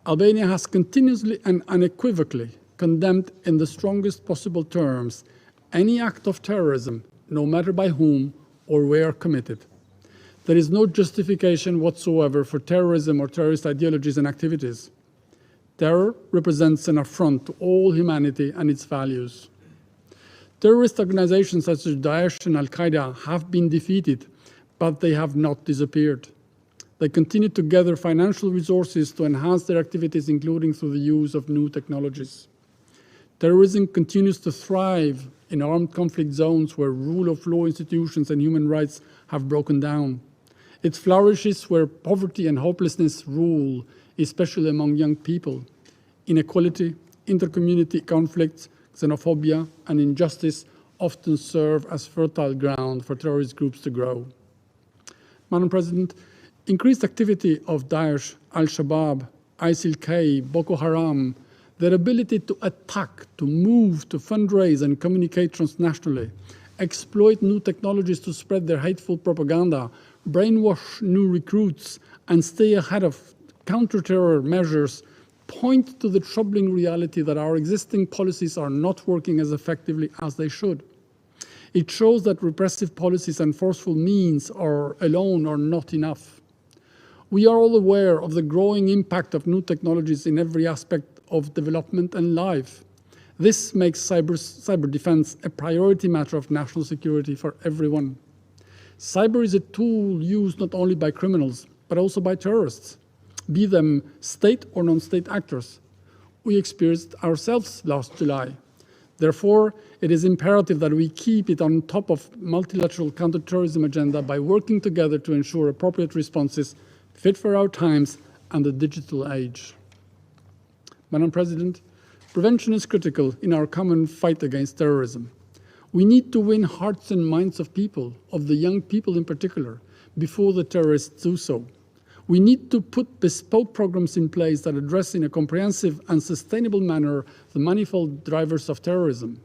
Albania has continuously and unequivocally condemned in the strongest possible terms any act of terrorism, no matter by whom or where committed. There is no justification whatsoever for terrorism or terrorist ideologies and activities. Terror represents an affront to all humanity and its values. Terrorist organizations such as Daesh and Al-Qaeda have been defeated, but they have not disappeared. They continue to gather financial resources to enhance their activities, including through the use of new technologies. Terrorism continues to thrive in armed conflict zones where rule of law institutions and human rights have broken down. It flourishes where poverty and hopelessness rule, especially among young people. Inequality, intercommunity conflicts, xenophobia, and injustice often serve as fertile ground for terrorist groups to grow. Madam President, increased activity of Daesh, Al-Shabaab, ISIL-K, Boko Haram, their ability to attack, to move, to fundraise and communicate transnationally, exploit new technologies to spread their hateful propaganda, brainwash new recruits, and stay ahead of counter-terror measures point to the troubling reality that our existing policies are not working as effectively as they should. It shows that repressive policies and forceful means alone are not enough. We are all aware of the growing impact of new technologies in every aspect of development and life. This makes cyber defense a priority matter of national security for everyone. Cyber is a tool used not only by criminals, but also by terrorists, be them state or non-state actors. We experienced ourselves last July. Therefore, it is imperative that we keep it on top of multilateral counterterrorism agenda by working together to ensure appropriate responses fit for our times and the digital age. Madam President, prevention is critical in our common fight against terrorism. We need to win hearts and minds of people, of the young people in particular, before the terrorists do so. We need to put bespoke programs in place that address in a comprehensive and sustainable manner the manifold drivers of terrorism.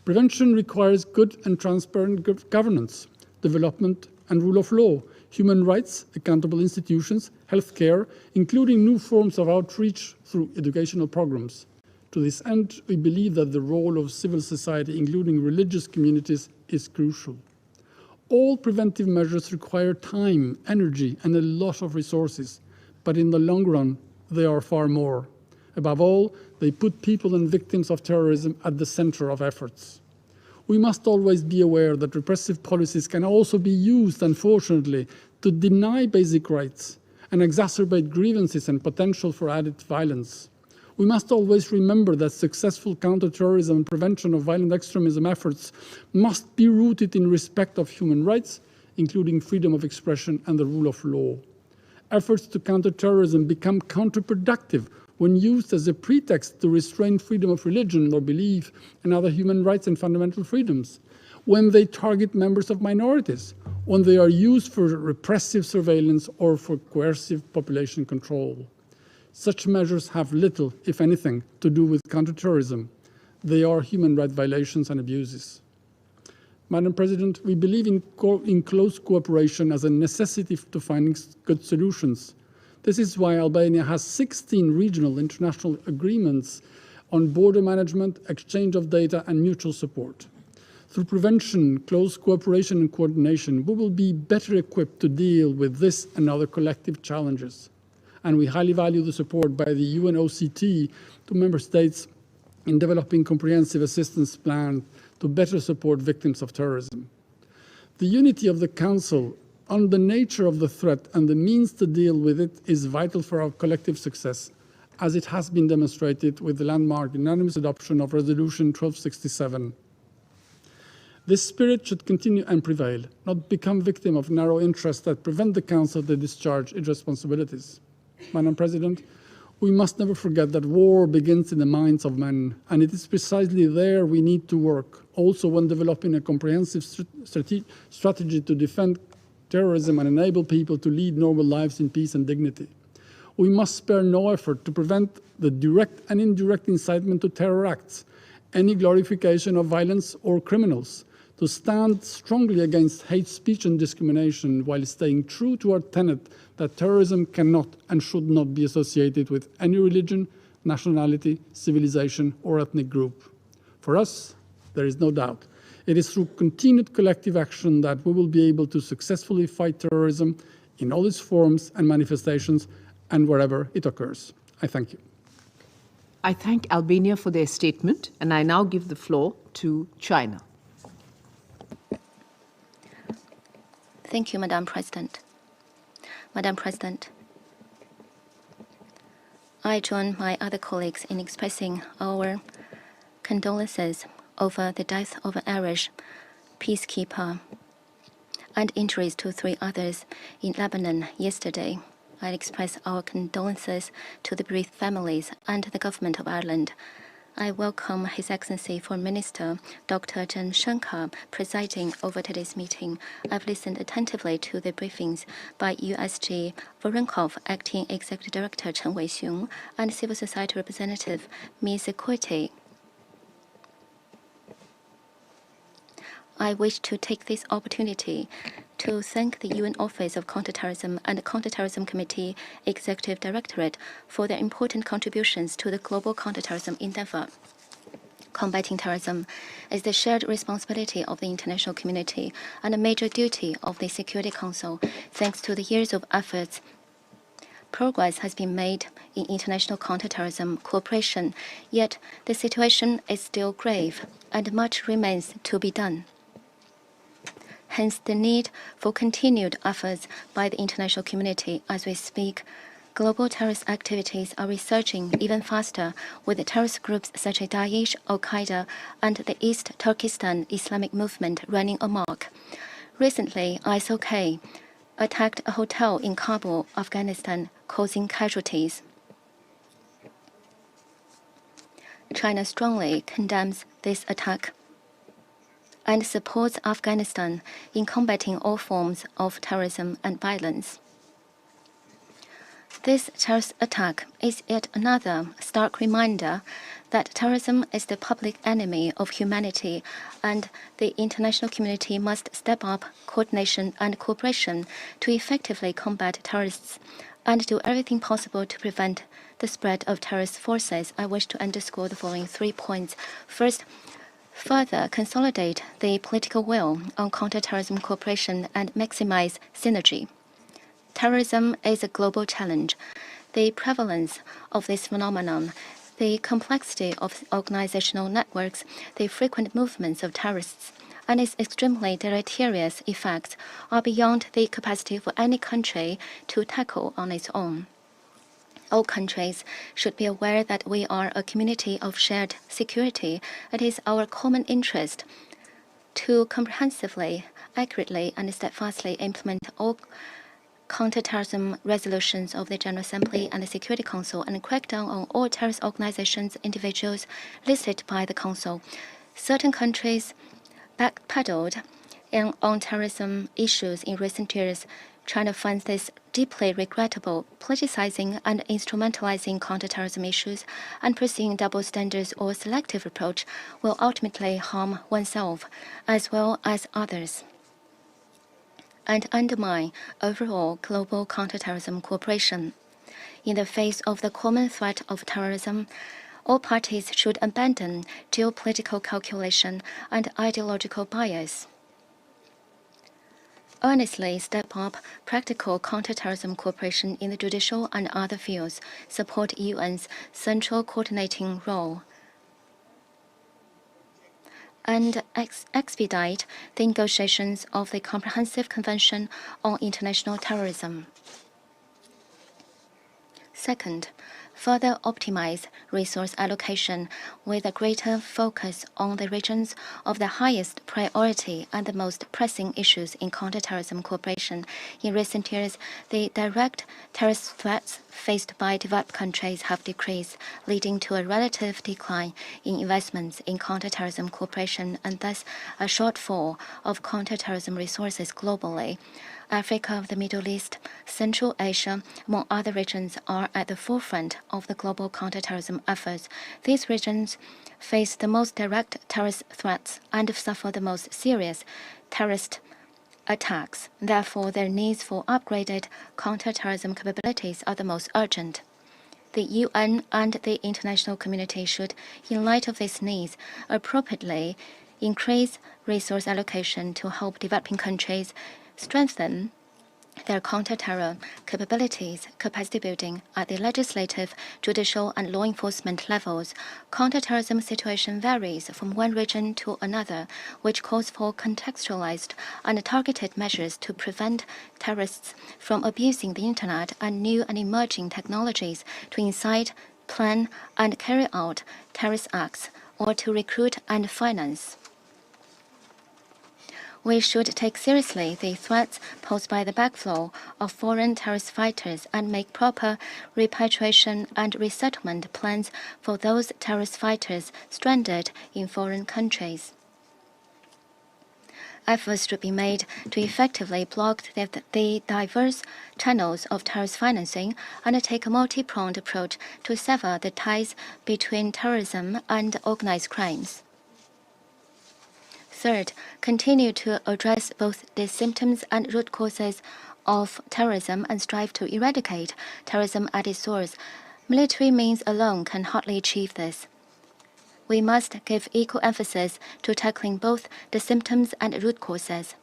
Prevention requires good and transparent governance, development and rule of law, human rights, accountable institutions, healthcare, including new forms of outreach through educational programs. To this end, we believe that the role of civil society, including religious communities, is crucial. All preventive measures require time, energy, and a lot of resources, but in the long run, they are far more. Above all, they put people and victims of terrorism at the center of efforts. We must always be aware that repressive policies can also be used, unfortunately, to deny basic rights and exacerbate grievances and potential for added violence. We must always remember that successful counterterrorism and prevention of violent extremism efforts must be rooted in respect of human rights, including freedom of expression and the rule of law. Efforts to counter terrorism become counterproductive when used as a pretext to restrain freedom of religion or belief and other human rights and fundamental freedoms, when they target members of minorities, when they are used for repressive surveillance or for coercive population control. Such measures have little, if anything, to do with counterterrorism. They are human rights violations and abuses. Madam President, we believe in close cooperation as a necessity to finding good solutions. This is why Albania has 16 regional international agreements on border management, exchange of data, and mutual support. Through prevention, close cooperation and coordination, we will be better equipped to deal with this and other collective challenges. And we highly value the support by the UNOCT to member states in developing comprehensive assistance plans to better support victims of terrorism. The unity of the Council on the nature of the threat and the means to deal with it is vital for our collective success, as it has been demonstrated with the landmark unanimous adoption of Resolution 1267. This spirit should continue and prevail, not become victim of narrow interests that prevent the Council to discharge its responsibilities. Madam President, we must never forget that war begins in the minds of men, and it is precisely there we need to work, also when developing a comprehensive strategy to defend terrorism and enable people to lead normal lives in peace and dignity. We must spare no effort to prevent the direct and indirect incitement to terror acts, any glorification of violence or criminals, to stand strongly against hate speech and discrimination while staying true to our tenet that terrorism cannot and should not be associated with any religion, nationality, civilization, or ethnic group. For us, there is no doubt. It is through continued collective action that we will be able to successfully fight terrorism in all its forms and manifestations and wherever it occurs. I thank you. I thank Albania for their statement, and I now give the floor to China. Thank you, Madam President. Madam President, I join my other colleagues in expressing our condolences over the death of an Irish peacekeeper and injuries to 3 others in Lebanon yesterday. I express our condolences to the bereaved families and the Government of Ireland. I welcome His Excellency Foreign Minister Dr. Jan Shankar presiding over today's meeting. I've listened attentively to the briefings by USG Voronkov, Acting Executive Director Chen Weixiong, and Civil Society Representative Ms. Koite. I wish to take this opportunity to thank the UN Office of Counterterrorism and the Counterterrorism Committee Executive Directorate for their important contributions to the global counterterrorism endeavor. Combating terrorism is the shared responsibility of the international community and a major duty of the Security Council. Thanks to the years of efforts, progress has been made in international counterterrorism cooperation, yet the situation is still grave and much remains to be done. Hence, the need for continued efforts by the international community. As we speak, global terrorist activities are resurging even faster, with terrorist groups such as Daesh, Al-Qaeda, and the East Turkestan Islamic movement running amok. Recently, ISIL-K attacked a hotel in Kabul, Afghanistan, causing casualties. China strongly condemns this attack and supports Afghanistan in combating all forms of terrorism and violence. This terrorist attack is yet another stark reminder that terrorism is the public enemy of humanity, and the international community must step up coordination and cooperation to effectively combat terrorists and do everything possible to prevent the spread of terrorist forces. I wish to underscore the following 3 points. First, further consolidate the political will on counterterrorism cooperation and maximize synergy. Terrorism is a global challenge. The prevalence of this phenomenon, the complexity of organizational networks, the frequent movements of terrorists, and its extremely deleterious effects are beyond the capacity for any country to tackle on its own. All countries should be aware that we are a community of shared security. It is our common interest to comprehensively, accurately, and steadfastly implement all counterterrorism resolutions of the General Assembly and the Security Council and crack down on all terrorist organizations, individuals listed by the Council. Certain countries backpedaled on terrorism issues in recent years. China finds this deeply regrettable. Politicizing and instrumentalizing counterterrorism issues and pursuing double standards or selective approach will ultimately harm oneself as well as others and undermine overall global counterterrorism cooperation. In the face of the common threat of terrorism, all parties should abandon geopolitical calculation and ideological bias. Earnestly step up practical counterterrorism cooperation in the judicial and other fields, support UN's central coordinating role, and expedite the negotiations of the Comprehensive Convention on International Terrorism. Second, further optimize resource allocation with a greater focus on the regions of the highest priority and the most pressing issues in counterterrorism cooperation. In recent years, the direct terrorist threats faced by developed countries have decreased, leading to a relative decline in investments in counterterrorism cooperation and thus a shortfall of counterterrorism resources globally. Africa, the Middle East, Central Asia, among other regions, are at the forefront of the global counterterrorism efforts. These regions face the most direct terrorist threats and suffer the most serious terrorist attacks. Therefore, their needs for upgraded counterterrorism capabilities are the most urgent. The UN and the international community should, in light of these needs, appropriately increase resource allocation to help developing countries strengthen their counter-terror capabilities, capacity building at the legislative, judicial, and law enforcement levels. Counter-terrorism situation varies from one region to another, which calls for contextualized and targeted measures to prevent terrorists from abusing the internet and new and emerging technologies to incite, plan, and carry out terrorist acts, or to recruit and finance. We should take seriously the threats posed by the backflow of foreign terrorist fighters and make proper repatriation and resettlement plans for those terrorist fighters stranded in foreign countries. Efforts should be made to effectively block the diverse channels of terrorist financing and take a multi-pronged approach to sever the ties between terrorism and organized crimes. Third, continue to address both the symptoms and root causes of terrorism and strive to eradicate terrorism at its source. Military means alone can hardly achieve this. We must give equal emphasis to tackling both the symptoms and root causes.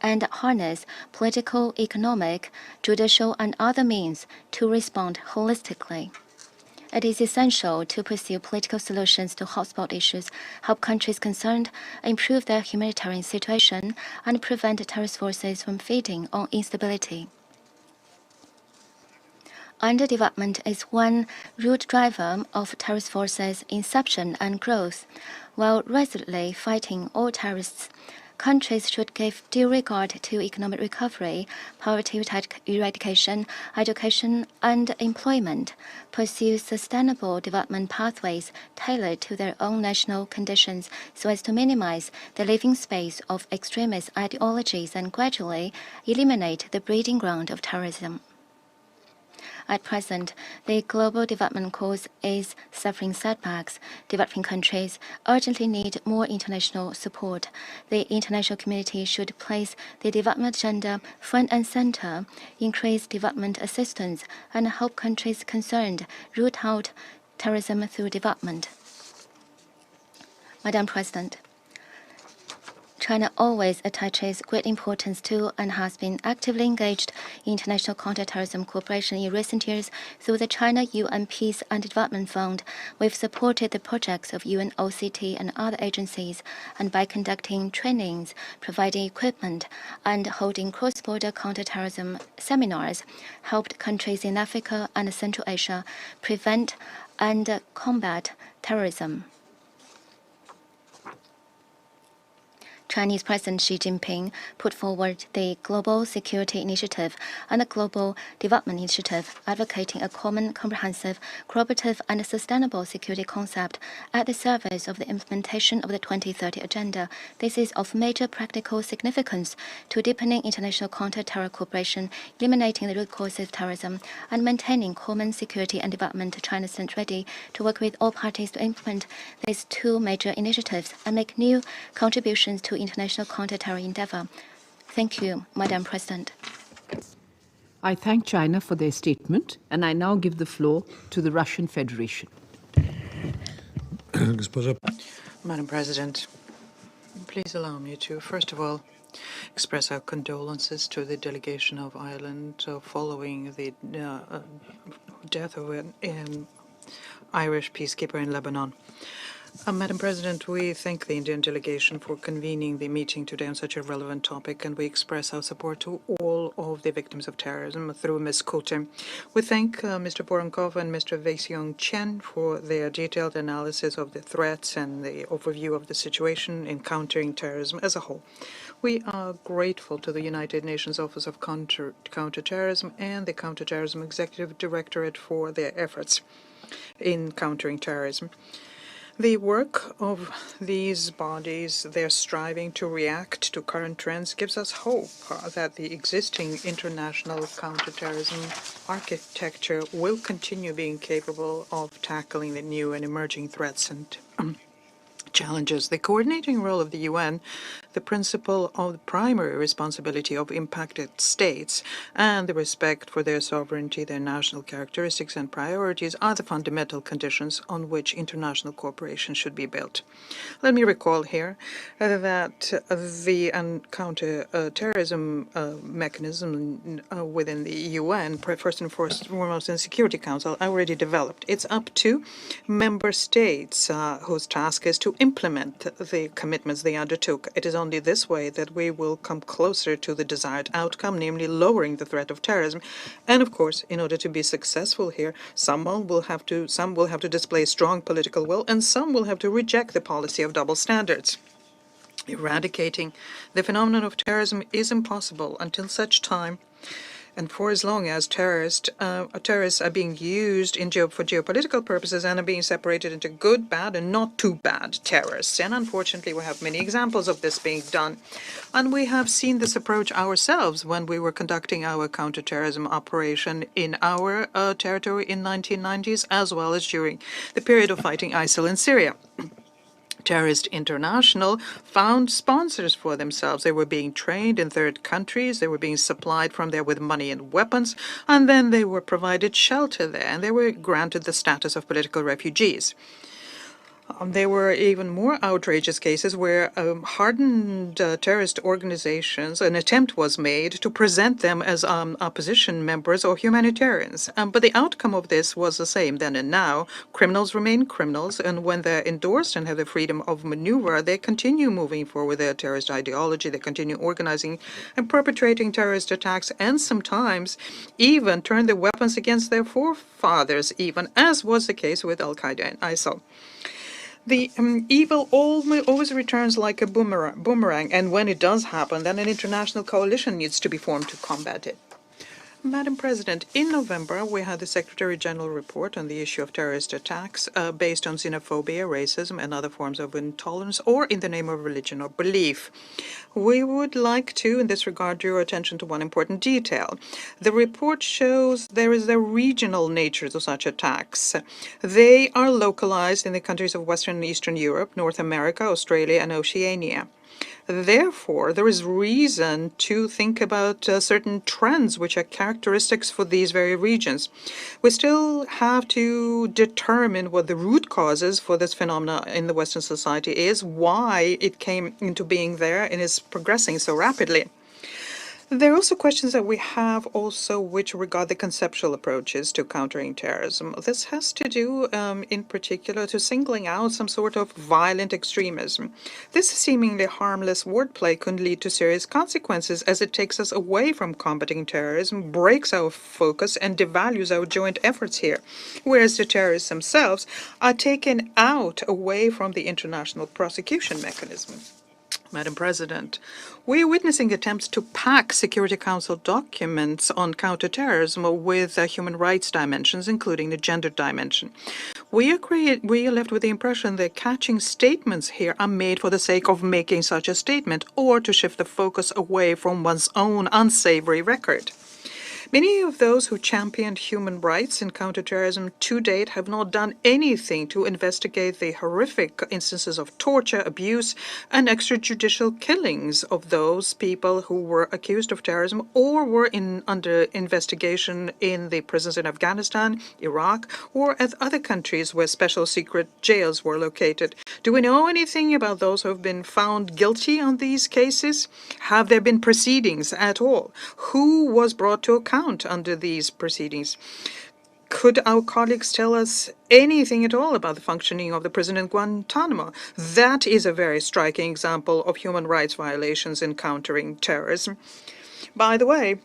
and harness political, economic, judicial, and other means to respond holistically. It is essential to pursue political solutions to hotspot issues, help countries concerned improve their humanitarian situation, and prevent terrorist forces from feeding on instability. Underdevelopment is one root driver of terrorist forces' inception and growth. While resolutely fighting all terrorists, countries should give due regard to economic recovery, poverty eradication, education, and employment, pursue sustainable development pathways tailored to their own national conditions so as to minimize the living space of extremist ideologies and gradually eliminate the breeding ground of terrorism. At present, the global development course is suffering setbacks. Developing countries urgently need more international support. The international community should place the development agenda front and center, increase development assistance, and help countries concerned root out terrorism through development. Madam President, China always attaches great importance to and has been actively engaged in international counterterrorism cooperation in recent years through the China-UN Peace and Development Fund. We've supported the projects of UNOCT and other agencies, and by conducting trainings, providing equipment, and holding cross-border counterterrorism seminars, helped countries in Africa and Central Asia prevent and combat terrorism. Chinese President Xi Jinping put forward the Global Security Initiative and the Global Development Initiative, advocating a common, comprehensive, cooperative, and sustainable security concept at the service of the implementation of the 2030 Agenda. This is of major practical significance to deepening international counter-terror cooperation, eliminating the root causes of terrorism, and maintaining common security and development. China stands ready to work with all parties to implement these two major initiatives and make new contributions to international counter-terror endeavor. Thank you, Madam President. I thank China for their statement, and I now give the floor to the Russian Federation. Madam President, please allow me to, first of all, express our condolences to the delegation of Ireland following the death of an Irish peacekeeper in Lebanon. Madam President, we thank the Indian delegation for convening the meeting today on such a relevant topic, and we express our support to all of the victims of terrorism through Ms. Kulte. We thank Mr. Voronkov and Mr. Wei-Xiong Chen for their detailed analysis of the threats and the overview of the situation in countering terrorism as a whole. We are grateful to the United Nations Office of Counterterrorism and the Counterterrorism Executive Directorate for their efforts in countering terrorism. The work of these bodies, their striving to react to current trends, gives us hope that the existing international counterterrorism architecture will continue being capable of tackling the new and emerging threats and challenges. The coordinating role of the UN, the principle of the primary responsibility of impacted states, and the respect for their sovereignty, their national characteristics and priorities are the fundamental conditions on which international cooperation should be built. Let me recall here that the counter-terrorism mechanism within the UN, first and foremost in the Security Council, already developed. It's up to member states whose task is to implement the commitments they undertook. It is only this way that we will come closer to the desired outcome, namely lowering the threat of terrorism. And of course, in order to be successful here, some will have to display strong political will, and some will have to reject the policy of double standards. Eradicating the phenomenon of terrorism is impossible until such time and for as long as terrorists are being used for geopolitical purposes and are being separated into good, bad, and not too bad terrorists. And unfortunately, we have many examples of this being done. And we have seen this approach ourselves when we were conducting our counterterrorism operation in our territory in 1990s, as well as during the period of fighting ISIL in Syria. Terrorist International found sponsors for themselves. They were being trained in third countries. They were being supplied from there with money and weapons, and then they were provided shelter there, and they were granted the status of political refugees. There were even more outrageous cases where hardened terrorist organizations, an attempt was made to present them as opposition members or humanitarians. But the outcome of this was the same then and now. Criminals remain criminals, and when they're endorsed and have the freedom of maneuver, they continue moving forward with their terrorist ideology. They continue organizing and perpetrating terrorist attacks, and sometimes even turn their weapons against their forefathers, even as was the case with Al-Qaeda and ISIL. The evil always returns like a boomerang, and when it does happen, then an international coalition needs to be formed to combat it. Madam President, in November, we had the Secretary General report on the issue of terrorist attacks based on xenophobia, racism, and other forms of intolerance, or in the name of religion or belief. We would like to, in this regard, draw attention to one important detail. The report shows there is a regional nature to such attacks. They are localized in the countries of Western and Eastern Europe, North America, Australia, and Oceania. Therefore, there is reason to think about certain trends which are characteristics for these very regions. We still have to determine what the root causes for this phenomena in the Western society is, why it came into being there and is progressing so rapidly. There are also questions that we have also which regard the conceptual approaches to countering terrorism. This has to do in particular to singling out some sort of violent extremism. This seemingly harmless wordplay can lead to serious consequences as it takes us away from combating terrorism, breaks our focus, and devalues our joint efforts here, whereas the terrorists themselves are taken out away from the international prosecution mechanism. Madam President, we are witnessing attempts to pack Security Council documents on counterterrorism with human rights dimensions, including the gender dimension. We are left with the impression that catching statements here are made for the sake of making such a statement or to shift the focus away from one's own unsavory record. Many of those who championed human rights in counterterrorism to date have not done anything to investigate the horrific instances of torture, abuse, and extrajudicial killings of those people who were accused of terrorism or were under investigation in the prisons in Afghanistan, Iraq, or at other countries where special secret jails were located. Do we know anything about those who have been found guilty on these cases? Have there been proceedings at all? Who was brought to account under these proceedings? Could our colleagues tell us anything at all about the functioning of the prison in Guantanamo? That is a very striking example of human rights violations in countering terrorism. By the way,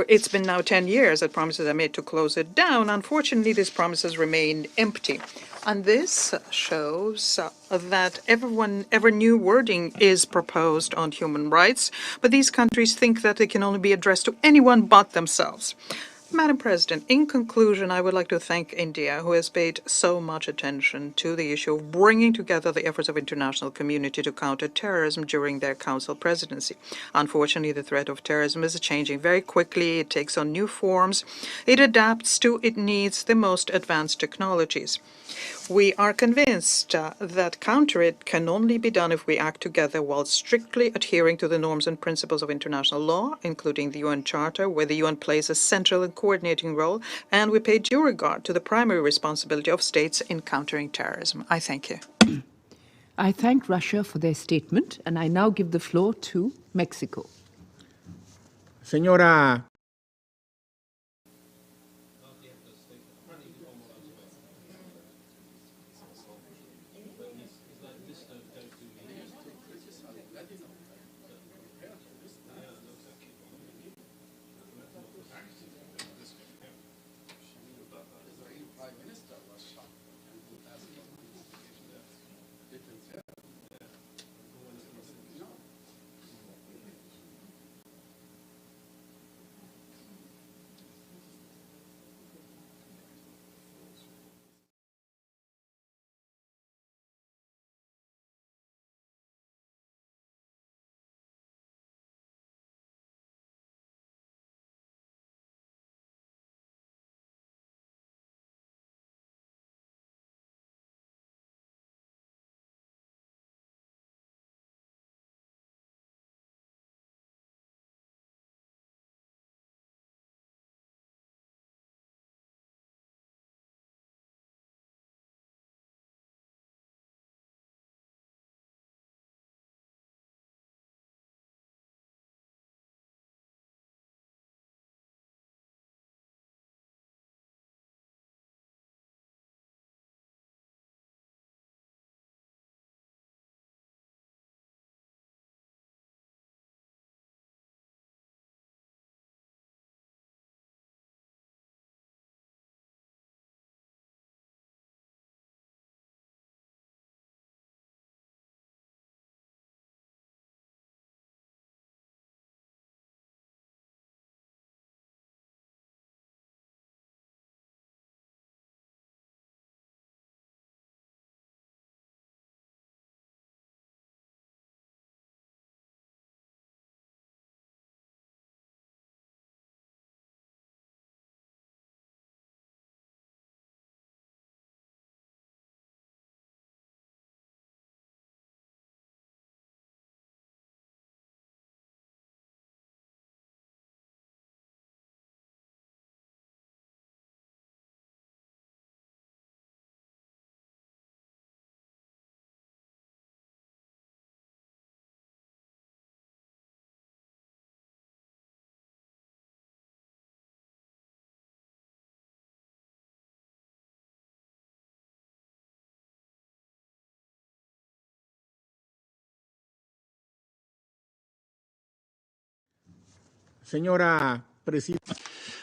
it's been now 10 years that promises are made to close it down. Unfortunately, these promises remain empty. And this shows that ever new wording is proposed on human rights, but these countries think that they can only be addressed to anyone but themselves. Madam President, in conclusion, I would like to thank India, who has paid so much attention to the issue of bringing together the efforts of international community to counter terrorism during their Council presidency. Unfortunately, the threat of terrorism is changing very quickly. It takes on new forms. It adapts to its needs the most advanced technologies. We are convinced that counter it can only be done if we act together while strictly adhering to the norms and principles of international law, including the UN Charter, where the UN plays a central and coordinating role, and we pay due regard to the primary responsibility of states in countering terrorism. I thank you. I thank Russia for their statement, and I now give the floor to Mexico. Señora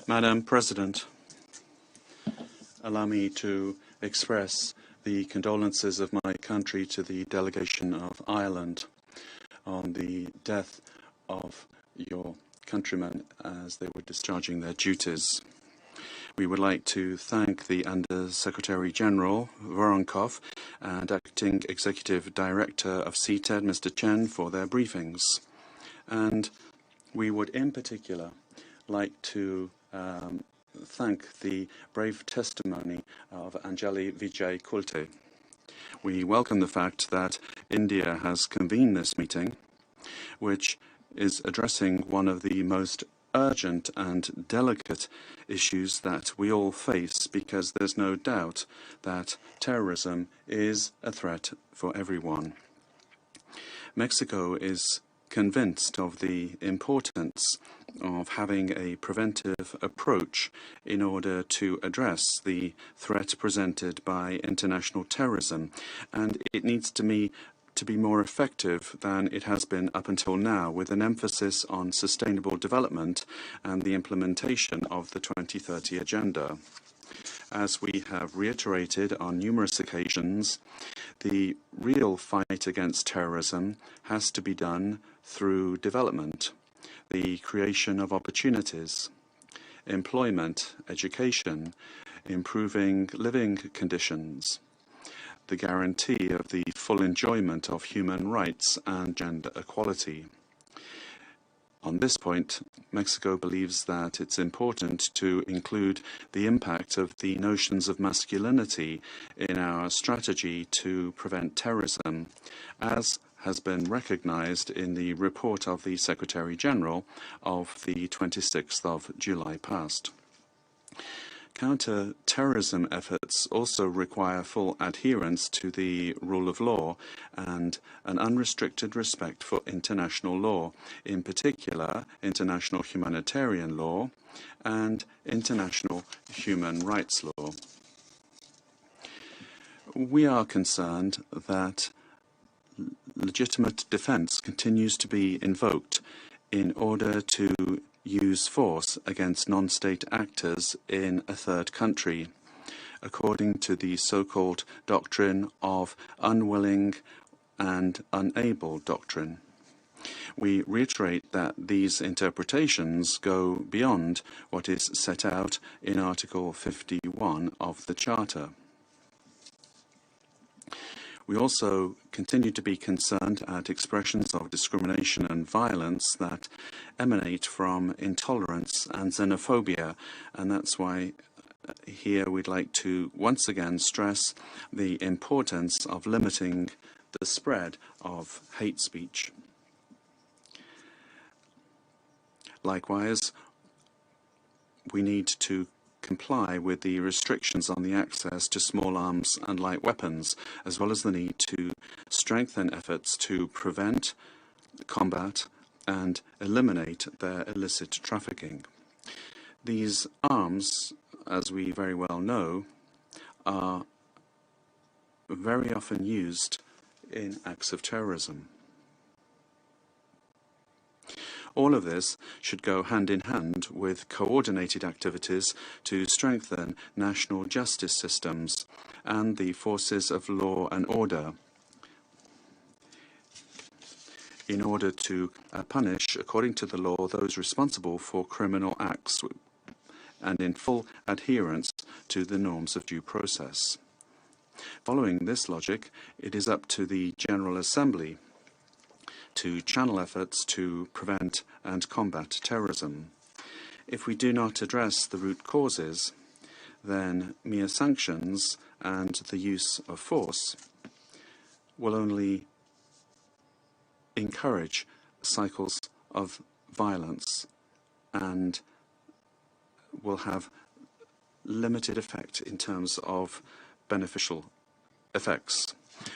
Madam President, allow me to express the condolences of my country to the delegation of Ireland on the death of your countrymen as they were discharging their duties. We would like to thank the Under Secretary General Voronkov and Acting Executive Director of CTED, Mr. Chen, for their briefings. And we would in particular like to thank the brave testimony of Anjali Vijay Kulte. We welcome the fact that India has convened this meeting, which is addressing one of the most urgent and delicate issues that we all face, because there's no doubt that terrorism is a threat for everyone. Mexico is convinced of the importance of having a preventive approach in order to address the threat presented by international terrorism, and it needs to be more effective than it has been up until now, with an emphasis on sustainable development and the implementation of the 2030 Agenda. As we have reiterated on numerous occasions, the real fight against terrorism has to be done through development, the creation of opportunities, employment, education, improving living conditions, the guarantee of the full enjoyment of human rights and gender equality. On this point, Mexico believes that it's important to include the impact of the notions of masculinity in our strategy to prevent terrorism, as has been recognized in the report of the Secretary General of the 26th of July past. Counter-terrorism efforts also require full adherence to the rule of law and an unrestricted respect for international law, in particular international humanitarian law and international human rights law. We are concerned that legitimate defense continues to be invoked in order to use force against non-state actors in a third country, according to the so-called doctrine of unwilling and unable doctrine. We reiterate that these interpretations go beyond what is set out in Article 51 of the Charter. We also continue to be concerned at expressions of discrimination and violence that emanate from intolerance and xenophobia, and that's why here we'd like to once again stress the importance of limiting the spread of hate speech. Likewise, we need to comply with the restrictions on the access to small arms and light weapons, as well as the need to strengthen efforts to prevent, combat, and eliminate their illicit trafficking. These arms, as we very well know, are very often used in acts of terrorism. All of this should go hand in hand with coordinated activities to strengthen national justice systems and the forces of law and order in order to punish, according to the law, those responsible for criminal acts and in full adherence to the norms of due process. Following this logic, it is up to the General Assembly to channel efforts to prevent and combat terrorism. If we do not address the root causes, then mere sanctions and the use of force will only encourage cycles of violence and will have limited effect in terms of beneficial effects.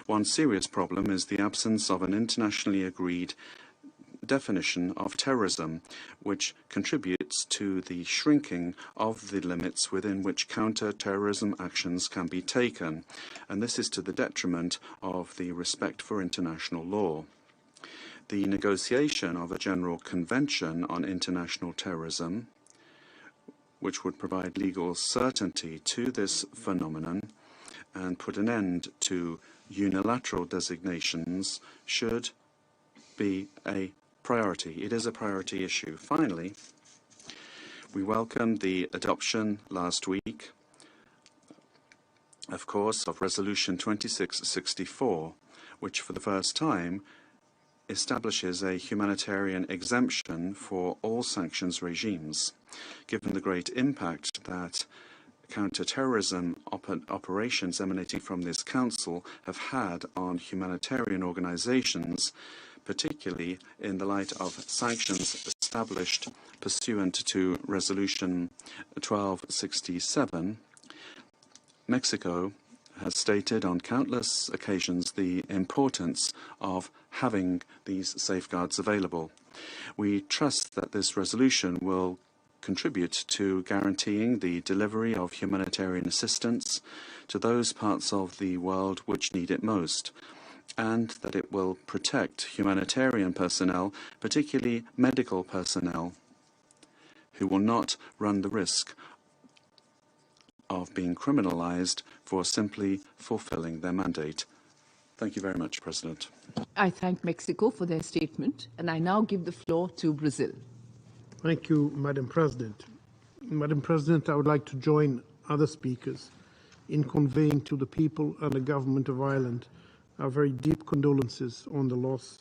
One serious problem is the absence of an internationally agreed definition of terrorism, which contributes to the shrinking of the limits within which counter-terrorism actions can be taken, and this is to the detriment of the respect for international law. the negotiation of a general convention on international terrorism, which would provide legal certainty to this phenomenon and put an end to unilateral designations, should be a priority. It is a priority issue. Finally, we welcome the adoption last week, of course, of Resolution 2664, which for the first time establishes a humanitarian exemption for all sanctions regimes. Given the great impact that counter-terrorism operations emanating from this Council have had on humanitarian organizations, particularly in the light of sanctions established pursuant to Resolution 1267, Mexico has stated on countless occasions the importance of having these safeguards available. We trust that this resolution will contribute to guaranteeing the delivery of humanitarian assistance to those parts of the world which need it most, and that it will protect humanitarian personnel, particularly medical personnel, who will not run the risk of being criminalized for simply fulfilling their mandate. Thank you very much, President. I thank Mexico for their statement, and I now give the floor to Brazil. Thank you, Madam President. Madam President, I would like to join other speakers in conveying to the people and the government of Ireland our very deep condolences on the loss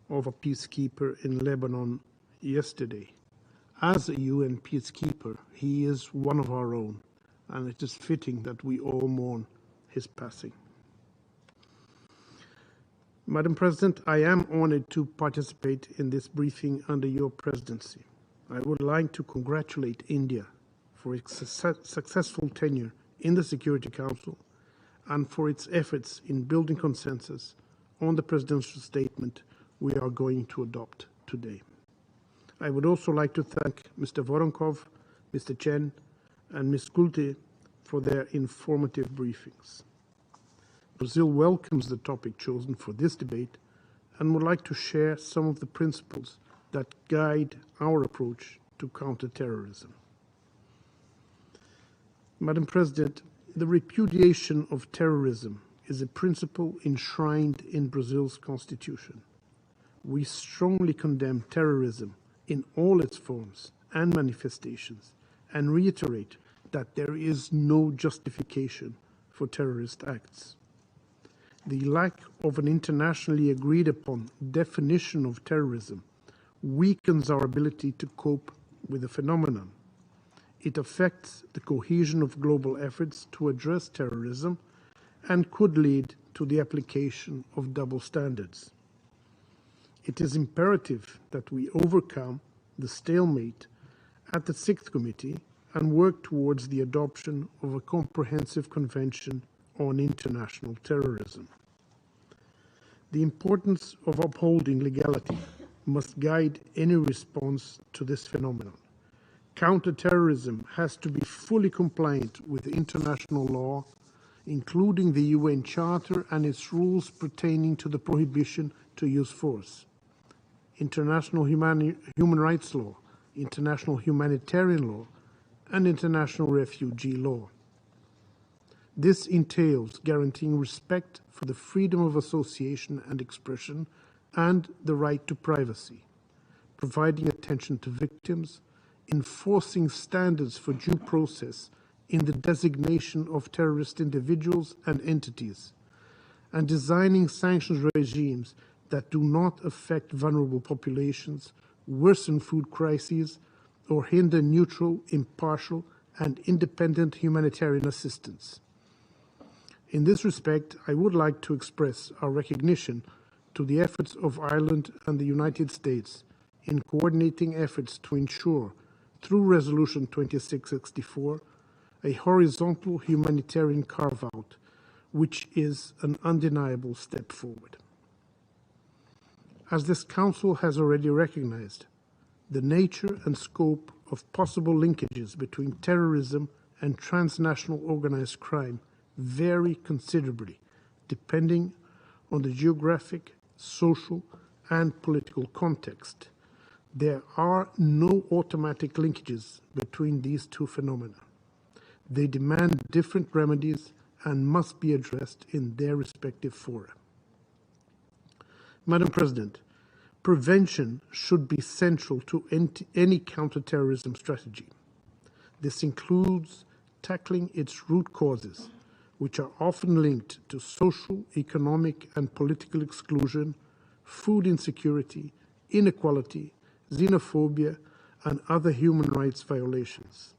of a peacekeeper in Lebanon yesterday. As a UN peacekeeper, he is one of our own, and it is fitting that we all mourn his passing. Madam President, I am honored to participate in this briefing under your presidency. I would like to congratulate India for its successful tenure in the Security Council and for its efforts in building consensus on the presidential statement we are going to adopt today. I would also like to thank Mr. Voronkov, Mr. Chen, and Ms. Kulte for their informative briefings. Brazil welcomes the topic chosen for this debate and would like to share some of the principles that guide our approach to counter-terrorism. Madam President, the repudiation of terrorism is a principle enshrined in Brazil's constitution. We strongly condemn terrorism in all its forms and manifestations and reiterate that there is no justification for terrorist acts. The lack of an internationally agreed upon definition of terrorism weakens our ability to cope with the phenomenon. It affects the cohesion of global efforts to address terrorism and could lead to the application of double standards. It is imperative that we overcome the stalemate at the Sixth Committee and work towards the adoption of a comprehensive convention on international terrorism. The importance of upholding legality must guide any response to this phenomenon. Counter-terrorism has to be fully compliant with international law, including the UN Charter and its rules pertaining to the prohibition to use force, international human rights law, international humanitarian law, and international refugee law. This entails guaranteeing respect for the freedom of association and expression and the right to privacy, providing attention to victims, enforcing standards for due process in the designation of terrorist individuals and entities, and designing sanctions regimes that do not affect vulnerable populations, worsen food crises, or hinder neutral, impartial, and independent humanitarian assistance. In this respect, I would like to express our recognition to the efforts of Ireland and the United States in coordinating efforts to ensure, through Resolution 2664, a horizontal humanitarian carve-out, which is an undeniable step forward. As this Council has already recognized, the nature and scope of possible linkages between terrorism and transnational organized crime vary considerably, depending on the geographic, social, and political context. There are no automatic linkages between these two phenomena. They demand different remedies and must be addressed in their respective fora. Madam President, prevention should be central to any counterterrorism strategy. This includes tackling its root causes, which are often linked to social, economic, and political exclusion, food insecurity, inequality, xenophobia, and other human rights violations.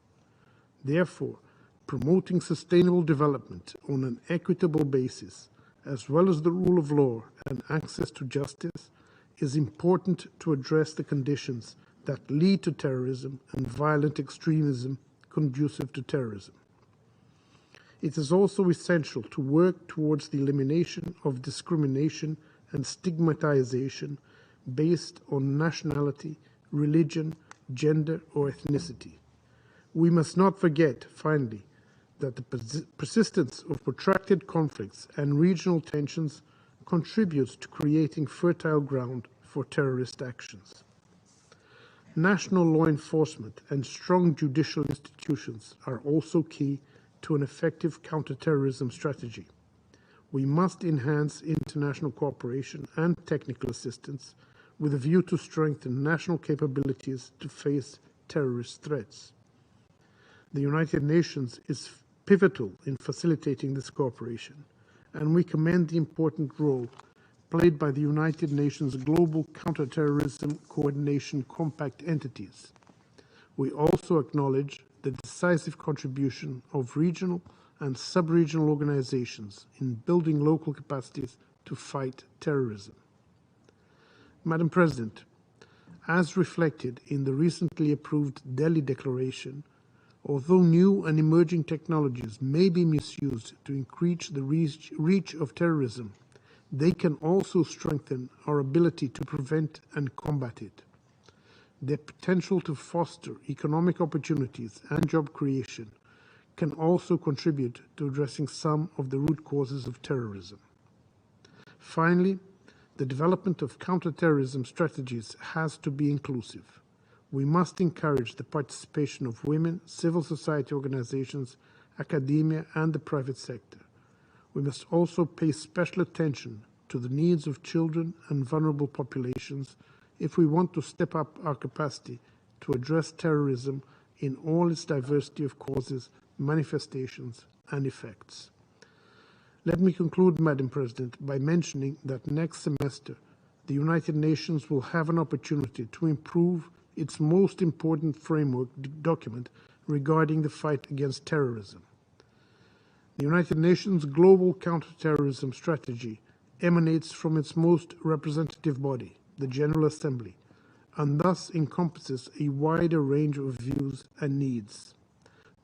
Therefore, promoting sustainable development on an equitable basis, as well as the rule of law and access to justice, is important to address the conditions that lead to terrorism and violent extremism conducive to terrorism. It is also essential to work towards the elimination of discrimination and stigmatization based on nationality, religion, gender, or ethnicity. We must not forget, finally, that the persistence of protracted conflicts and regional tensions contributes to creating fertile ground for terrorist actions. National law enforcement and strong judicial institutions are also key to an effective counterterrorism strategy. We must enhance international cooperation and technical assistance with a view to strengthen national capabilities to face terrorist threats. The United Nations is pivotal in facilitating this cooperation, and we commend the important role played by the United Nations Global Counterterrorism Coordination Compact entities. We also acknowledge the decisive contribution of regional and sub-regional organizations in building local capacities to fight terrorism. Madam President, as reflected in the recently approved Delhi Declaration, although new and emerging technologies may be misused to increase the reach of terrorism, they can also strengthen our ability to prevent and combat it. Their potential to foster economic opportunities and job creation can also contribute to addressing some of the root causes of terrorism. Finally, the development of counterterrorism strategies has to be inclusive. We must encourage the participation of women, civil society organizations, academia, and the private sector. We must also pay special attention to the needs of children and vulnerable populations if we want to step up our capacity to address terrorism in all its diversity of causes, manifestations, and effects. Let me conclude, Madam President, by mentioning that next semester, the United Nations will have an opportunity to improve its most important framework document regarding the fight against terrorism. The United Nations Global Counterterrorism Strategy emanates from its most representative body, the General Assembly, and thus encompasses a wider range of views and needs.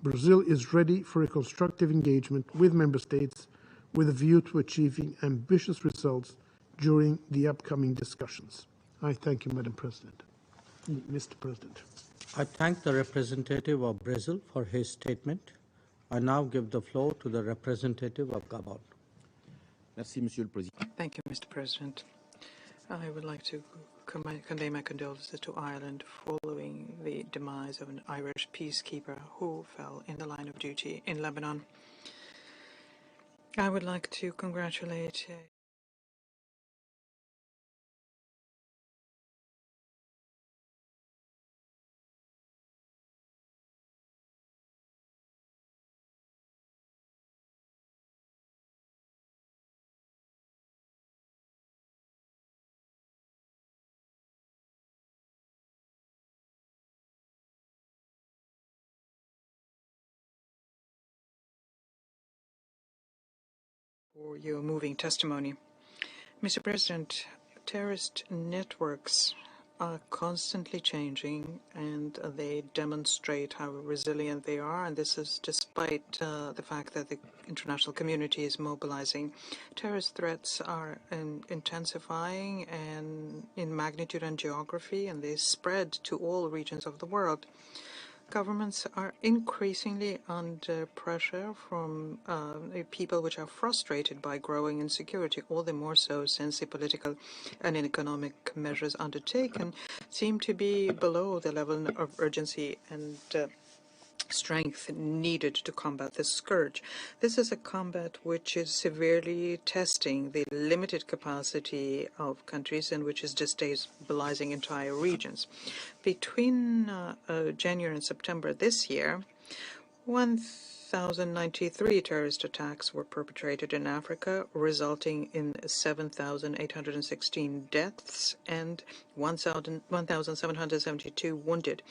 Brazil is ready for a constructive engagement with member states with a view to achieving ambitious results during the upcoming discussions. I thank you, Madam President. Mr. President. I thank the representative of Brazil for his statement. I now give the floor to the representative of Gabon. Thank you, Mr. President. I would like to convey my condolences to Ireland following the demise of an Irish peacekeeper who fell in the line of duty in Lebanon. I would like to congratulate for your moving testimony. Mr. President, terrorist networks are constantly changing and they demonstrate how resilient they are, and this is despite the fact that the international community is mobilizing. Terrorist threats are intensifying and in magnitude and geography, and they spread to all regions of the world. governments are increasingly under pressure from people which are frustrated by growing insecurity, all the more so since the political and economic measures undertaken seem to be below the level of urgency and strength needed to combat this scourge. This is a combat which is severely testing the limited capacity of countries and which is destabilizing entire regions. Between January and September this year, 1,093 terrorist attacks were perpetrated in Africa, resulting in 7,816 deaths and 1,772 wounded.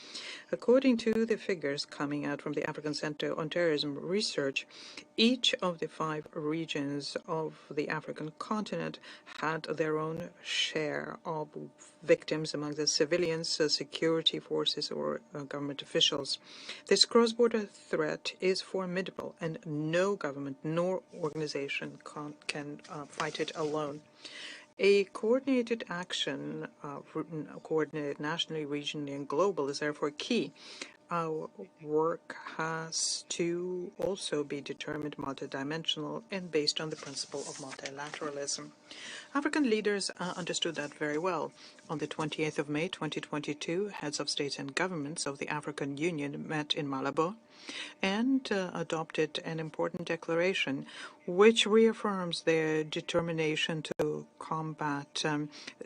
According to the figures coming out from the African Center on Terrorism Research, each of the 5 regions of the African continent had their own share of victims among the civilians, security forces, or government officials. This cross-border threat is formidable, and no government nor organization can fight it alone. A coordinated action, coordinated nationally, regionally, and global, is therefore key. Our work has to also be determined, multidimensional, and based on the principle of multilateralism. African leaders understood that very well. On the 28th of May 2022, heads of states and governments of the African Union met in Malabo and adopted an important declaration which reaffirms their determination to combat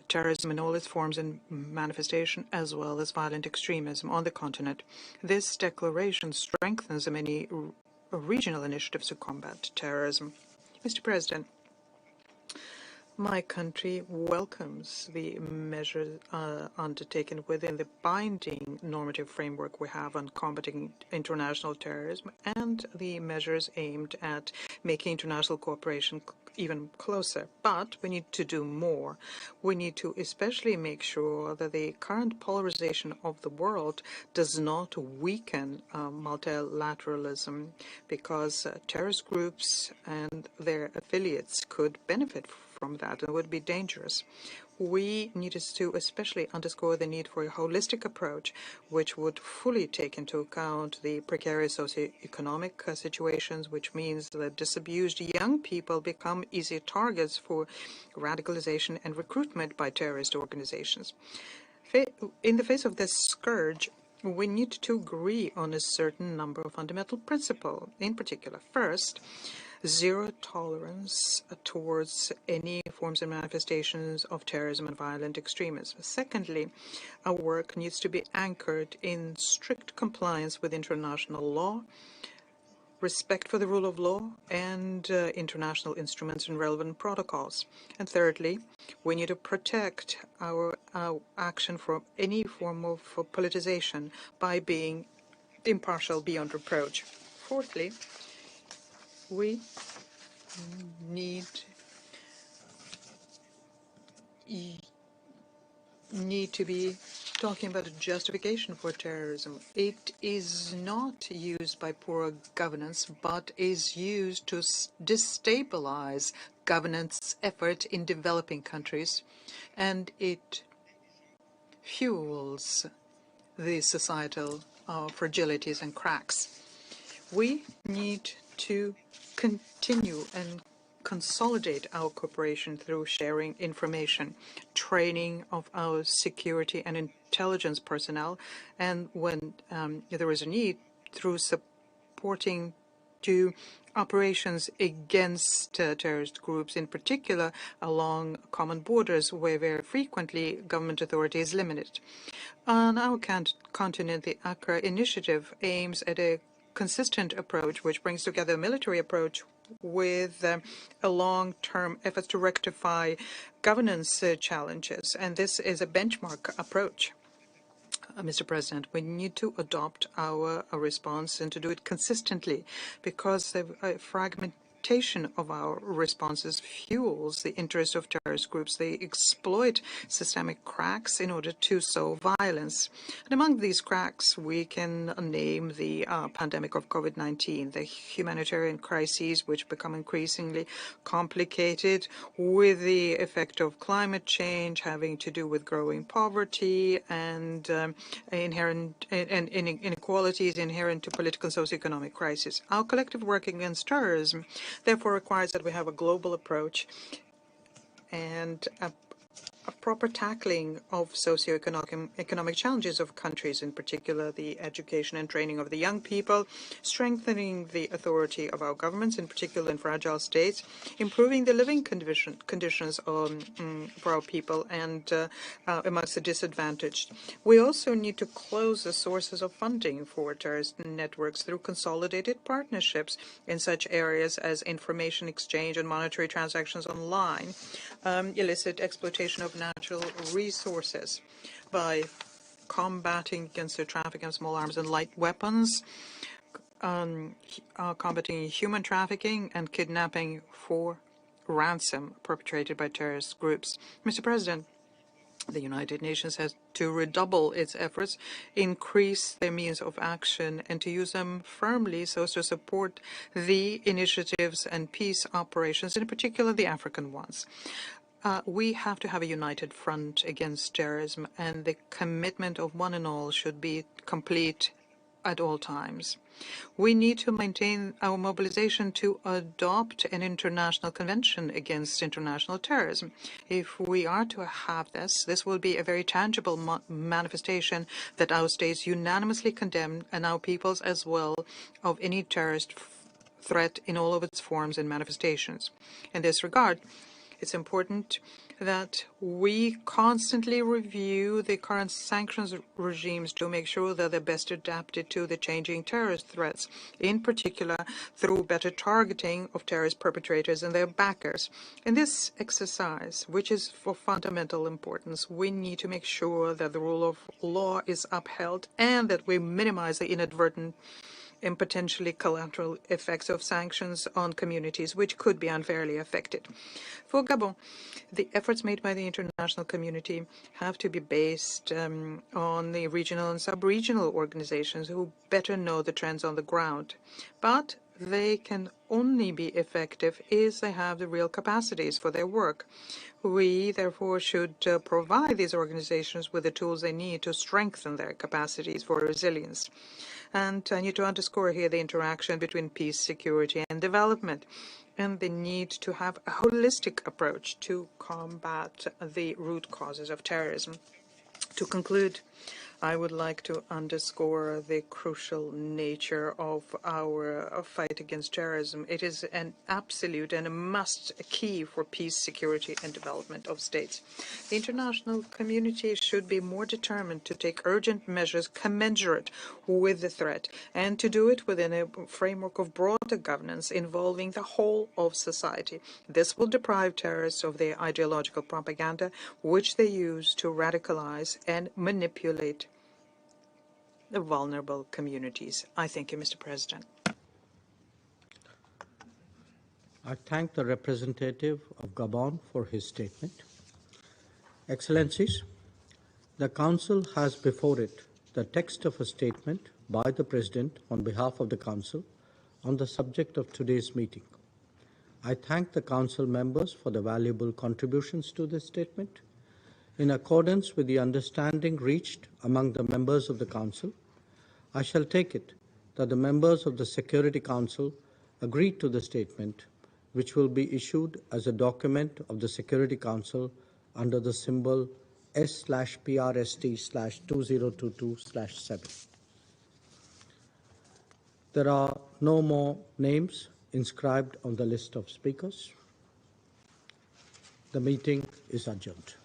terrorism in all its forms and manifestation, as well as violent extremism on the continent. This declaration strengthens the many regional initiatives to combat terrorism. Mr. President, my country welcomes the measures undertaken within the binding normative framework we have on combating international terrorism and the measures aimed at making international cooperation even closer. But we need to do more. We need to especially make sure that the current polarization of the world does not weaken multilateralism, because terrorist groups and their affiliates could benefit from that and would be dangerous. We needed to especially underscore the need for a holistic approach which would fully take into account the precarious socioeconomic situations, which means that disabused young people become easy targets for radicalization and recruitment by terrorist organizations. In the face of this scourge, we need to agree on a certain number of fundamental principles. In particular, first, zero tolerance towards any forms and manifestations of terrorism and violent extremism. Secondly, our work needs to be anchored in strict compliance with international law, respect for the rule of law, and international instruments and relevant protocols. And thirdly, we need to protect our action from any form of politicization by being impartial beyond reproach. Fourthly, we need to be talking about a justification for terrorism. It is not used by poor governance, but is used to destabilize governance effort in developing countries, and it fuels the societal fragilities and cracks. We need to continue and consolidate our cooperation through sharing information, training of our security and intelligence personnel, and when there is a need, through supporting to operations against terrorist groups, in particular along common borders where very frequently government authority is limited. On our continent, the Accra Initiative aims at a consistent approach which brings together a military approach with a long-term effort to rectify governance challenges, and this is a benchmark approach. Mr. President, we need to adopt our response and to do it consistently, because the fragmentation of our responses fuels the interest of terrorist groups. They exploit systemic cracks in order to sow violence. And among these cracks, we can name the pandemic of COVID-19, the humanitarian crises which become increasingly complicated with the effect of climate change having to do with growing poverty and inherent inequalities inherent to political and socioeconomic crisis. Our collective work against terrorism therefore requires that we have a global approach and a proper tackling of economic challenges of countries, in particular the education and training of the young people, strengthening the authority of our governments, in particular in fragile states, improving the living conditions for our people and amongst the disadvantaged. We also need to close the sources of funding for terrorist networks through consolidated partnerships in such areas as information exchange and monetary transactions online, illicit exploitation of natural resources by combating against the traffic of small arms and light weapons, combating human trafficking and kidnapping for ransom perpetrated by terrorist groups. Mr. President, the United Nations has to redouble its efforts, increase their means of action, and to use them firmly so as to support the initiatives and peace operations, in particular the African ones. We have to have a united front against terrorism, and the commitment of one and all should be complete at all times. We need to maintain our mobilization to adopt an international convention against international terrorism. If we are to have this will be a very tangible manifestation that our states unanimously condemn, and our peoples as well, of any terrorist threat in all of its forms and manifestations. In this regard, it's important that we constantly review the current sanctions regimes to make sure that they're best adapted to the changing terrorist threats, in particular through better targeting of terrorist perpetrators and their backers. In this exercise, which is of fundamental importance, we need to make sure that the rule of law is upheld and that we minimize the inadvertent and potentially collateral effects of sanctions on communities which could be unfairly affected. For Gabon, the efforts made by the international community have to be based on the regional and sub-regional organizations who better know the trends on the ground. But they can only be effective if they have the real capacities for their work. We, therefore, should provide these organizations with the tools they need to strengthen their capacities for resilience. And I need to underscore here the interaction between peace, security, and development, and the need to have a holistic approach to combat the root causes of terrorism. To conclude, I would like to underscore the crucial nature of our fight against terrorism. It is an absolute and a must key for peace, security, and development of states. The international community should be more determined to take urgent measures commensurate with the threat, and to do it within a framework of broader governance involving the whole of society. This will deprive terrorists of their ideological propaganda, which they use to radicalize and manipulate the vulnerable communities. I thank you, Mr. President. I thank the representative of Gabon for his statement. Excellencies, the Council has before it the text of a statement by the President on behalf of the Council on the subject of today's meeting. I thank the Council members for the valuable contributions to this statement. In accordance with the understanding reached among the members of the Council, I shall take it that the members of the Security Council agreed to the statement, which will be issued as a document of the Security Council under the symbol S/PRST/2022/7. There are no more names inscribed on the list of speakers. The meeting is adjourned.